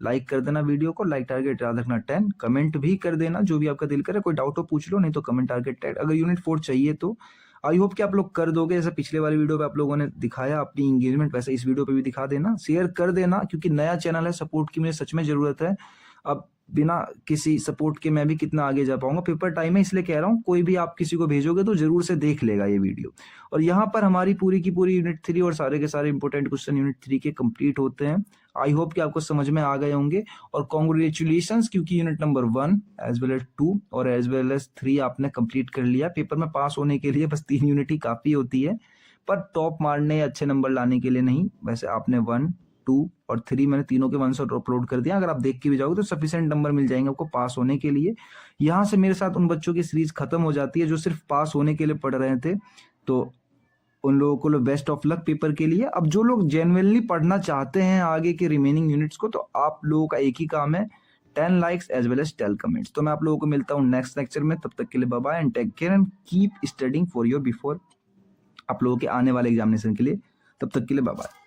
Speaker 2: लाइक कर देना वीडियो को, लाइक टारगेट याद रखना 10, कमेंट भी कर देना जो भी आपका दिल करे, कोई डाउट हो पूछ लो, नहीं तो कमेंट टारगेट 10। अगर यूनिट 4 चाहिए तो आई होप कि आप लोग कर दोगे, जैसे पिछले वाली वीडियो पे आप लोगों ने दिखाया अपनी इंगेजमेंट, वैसे इस वीडियो पे भी दिखा देना, शेयर कर देना, क्योंकि नया चैनल है, सपोर्ट की मुझे सच में जरूरत है। अब बिना किसी सपोर्ट के मैं भी कितना आगे जा पाऊंगा, पेपर टाइम है इसलिए कह रहा हूँ, कोई भी आप किसी को भेजोगे तो जरूर से देख लेगा ये वीडियो। और यहाँ पर हमारी पूरी की पूरी यूनिट 3 और सारे के सारे इंपॉर्टेंट क्वेश्चन यूनिट 3 के कंप्लीट होते हैं। आई होप कि आपको समझ में आ गए होंगे, और कॉन्ग्रेचुलेशंस, क्योंकि unit number 1 as well as 2 और एज वेल एज 3 आपने कंप्लीट कर लिया। पेपर में पास होने के लिए बस 3 यूनिट ही काफी होती है, पर टॉप मारने या अच्छे नंबर लाने के लिए नहीं। वैसे आपने 1, 2 और 3 मैंने तीनों के 1 शॉट अपलोड कर दिया, अगर आप देख के भी जाओगे तो सफिशिएंट नंबर मिल जाएंगे आपको पास होने के लिए। यहाँ से मेरे साथ उन बच्चों की सीरीज खत्म हो जाती है जो सिर्फ पास होने के लिए पढ़ रहे थे, तो उन लोगों को बेस्ट ऑफ लक पेपर के लिए। अब जो लोग जेन्युइनली पढ़ना चाहते हैं आगे के रिमेनिंग यूनिट्स को, तो आप लोगों का एक ही काम है, 10 likes as well as 10 comments. तो मैं आप लोगों को मिलता हूँ नेक्स्ट लेक्चर में, तब तक के लिए bye bye and take care and keep studying for your before, आप लोगों के आने वाले एग्जामिनेशन के लिए। तब तक के लिए बाय बाय।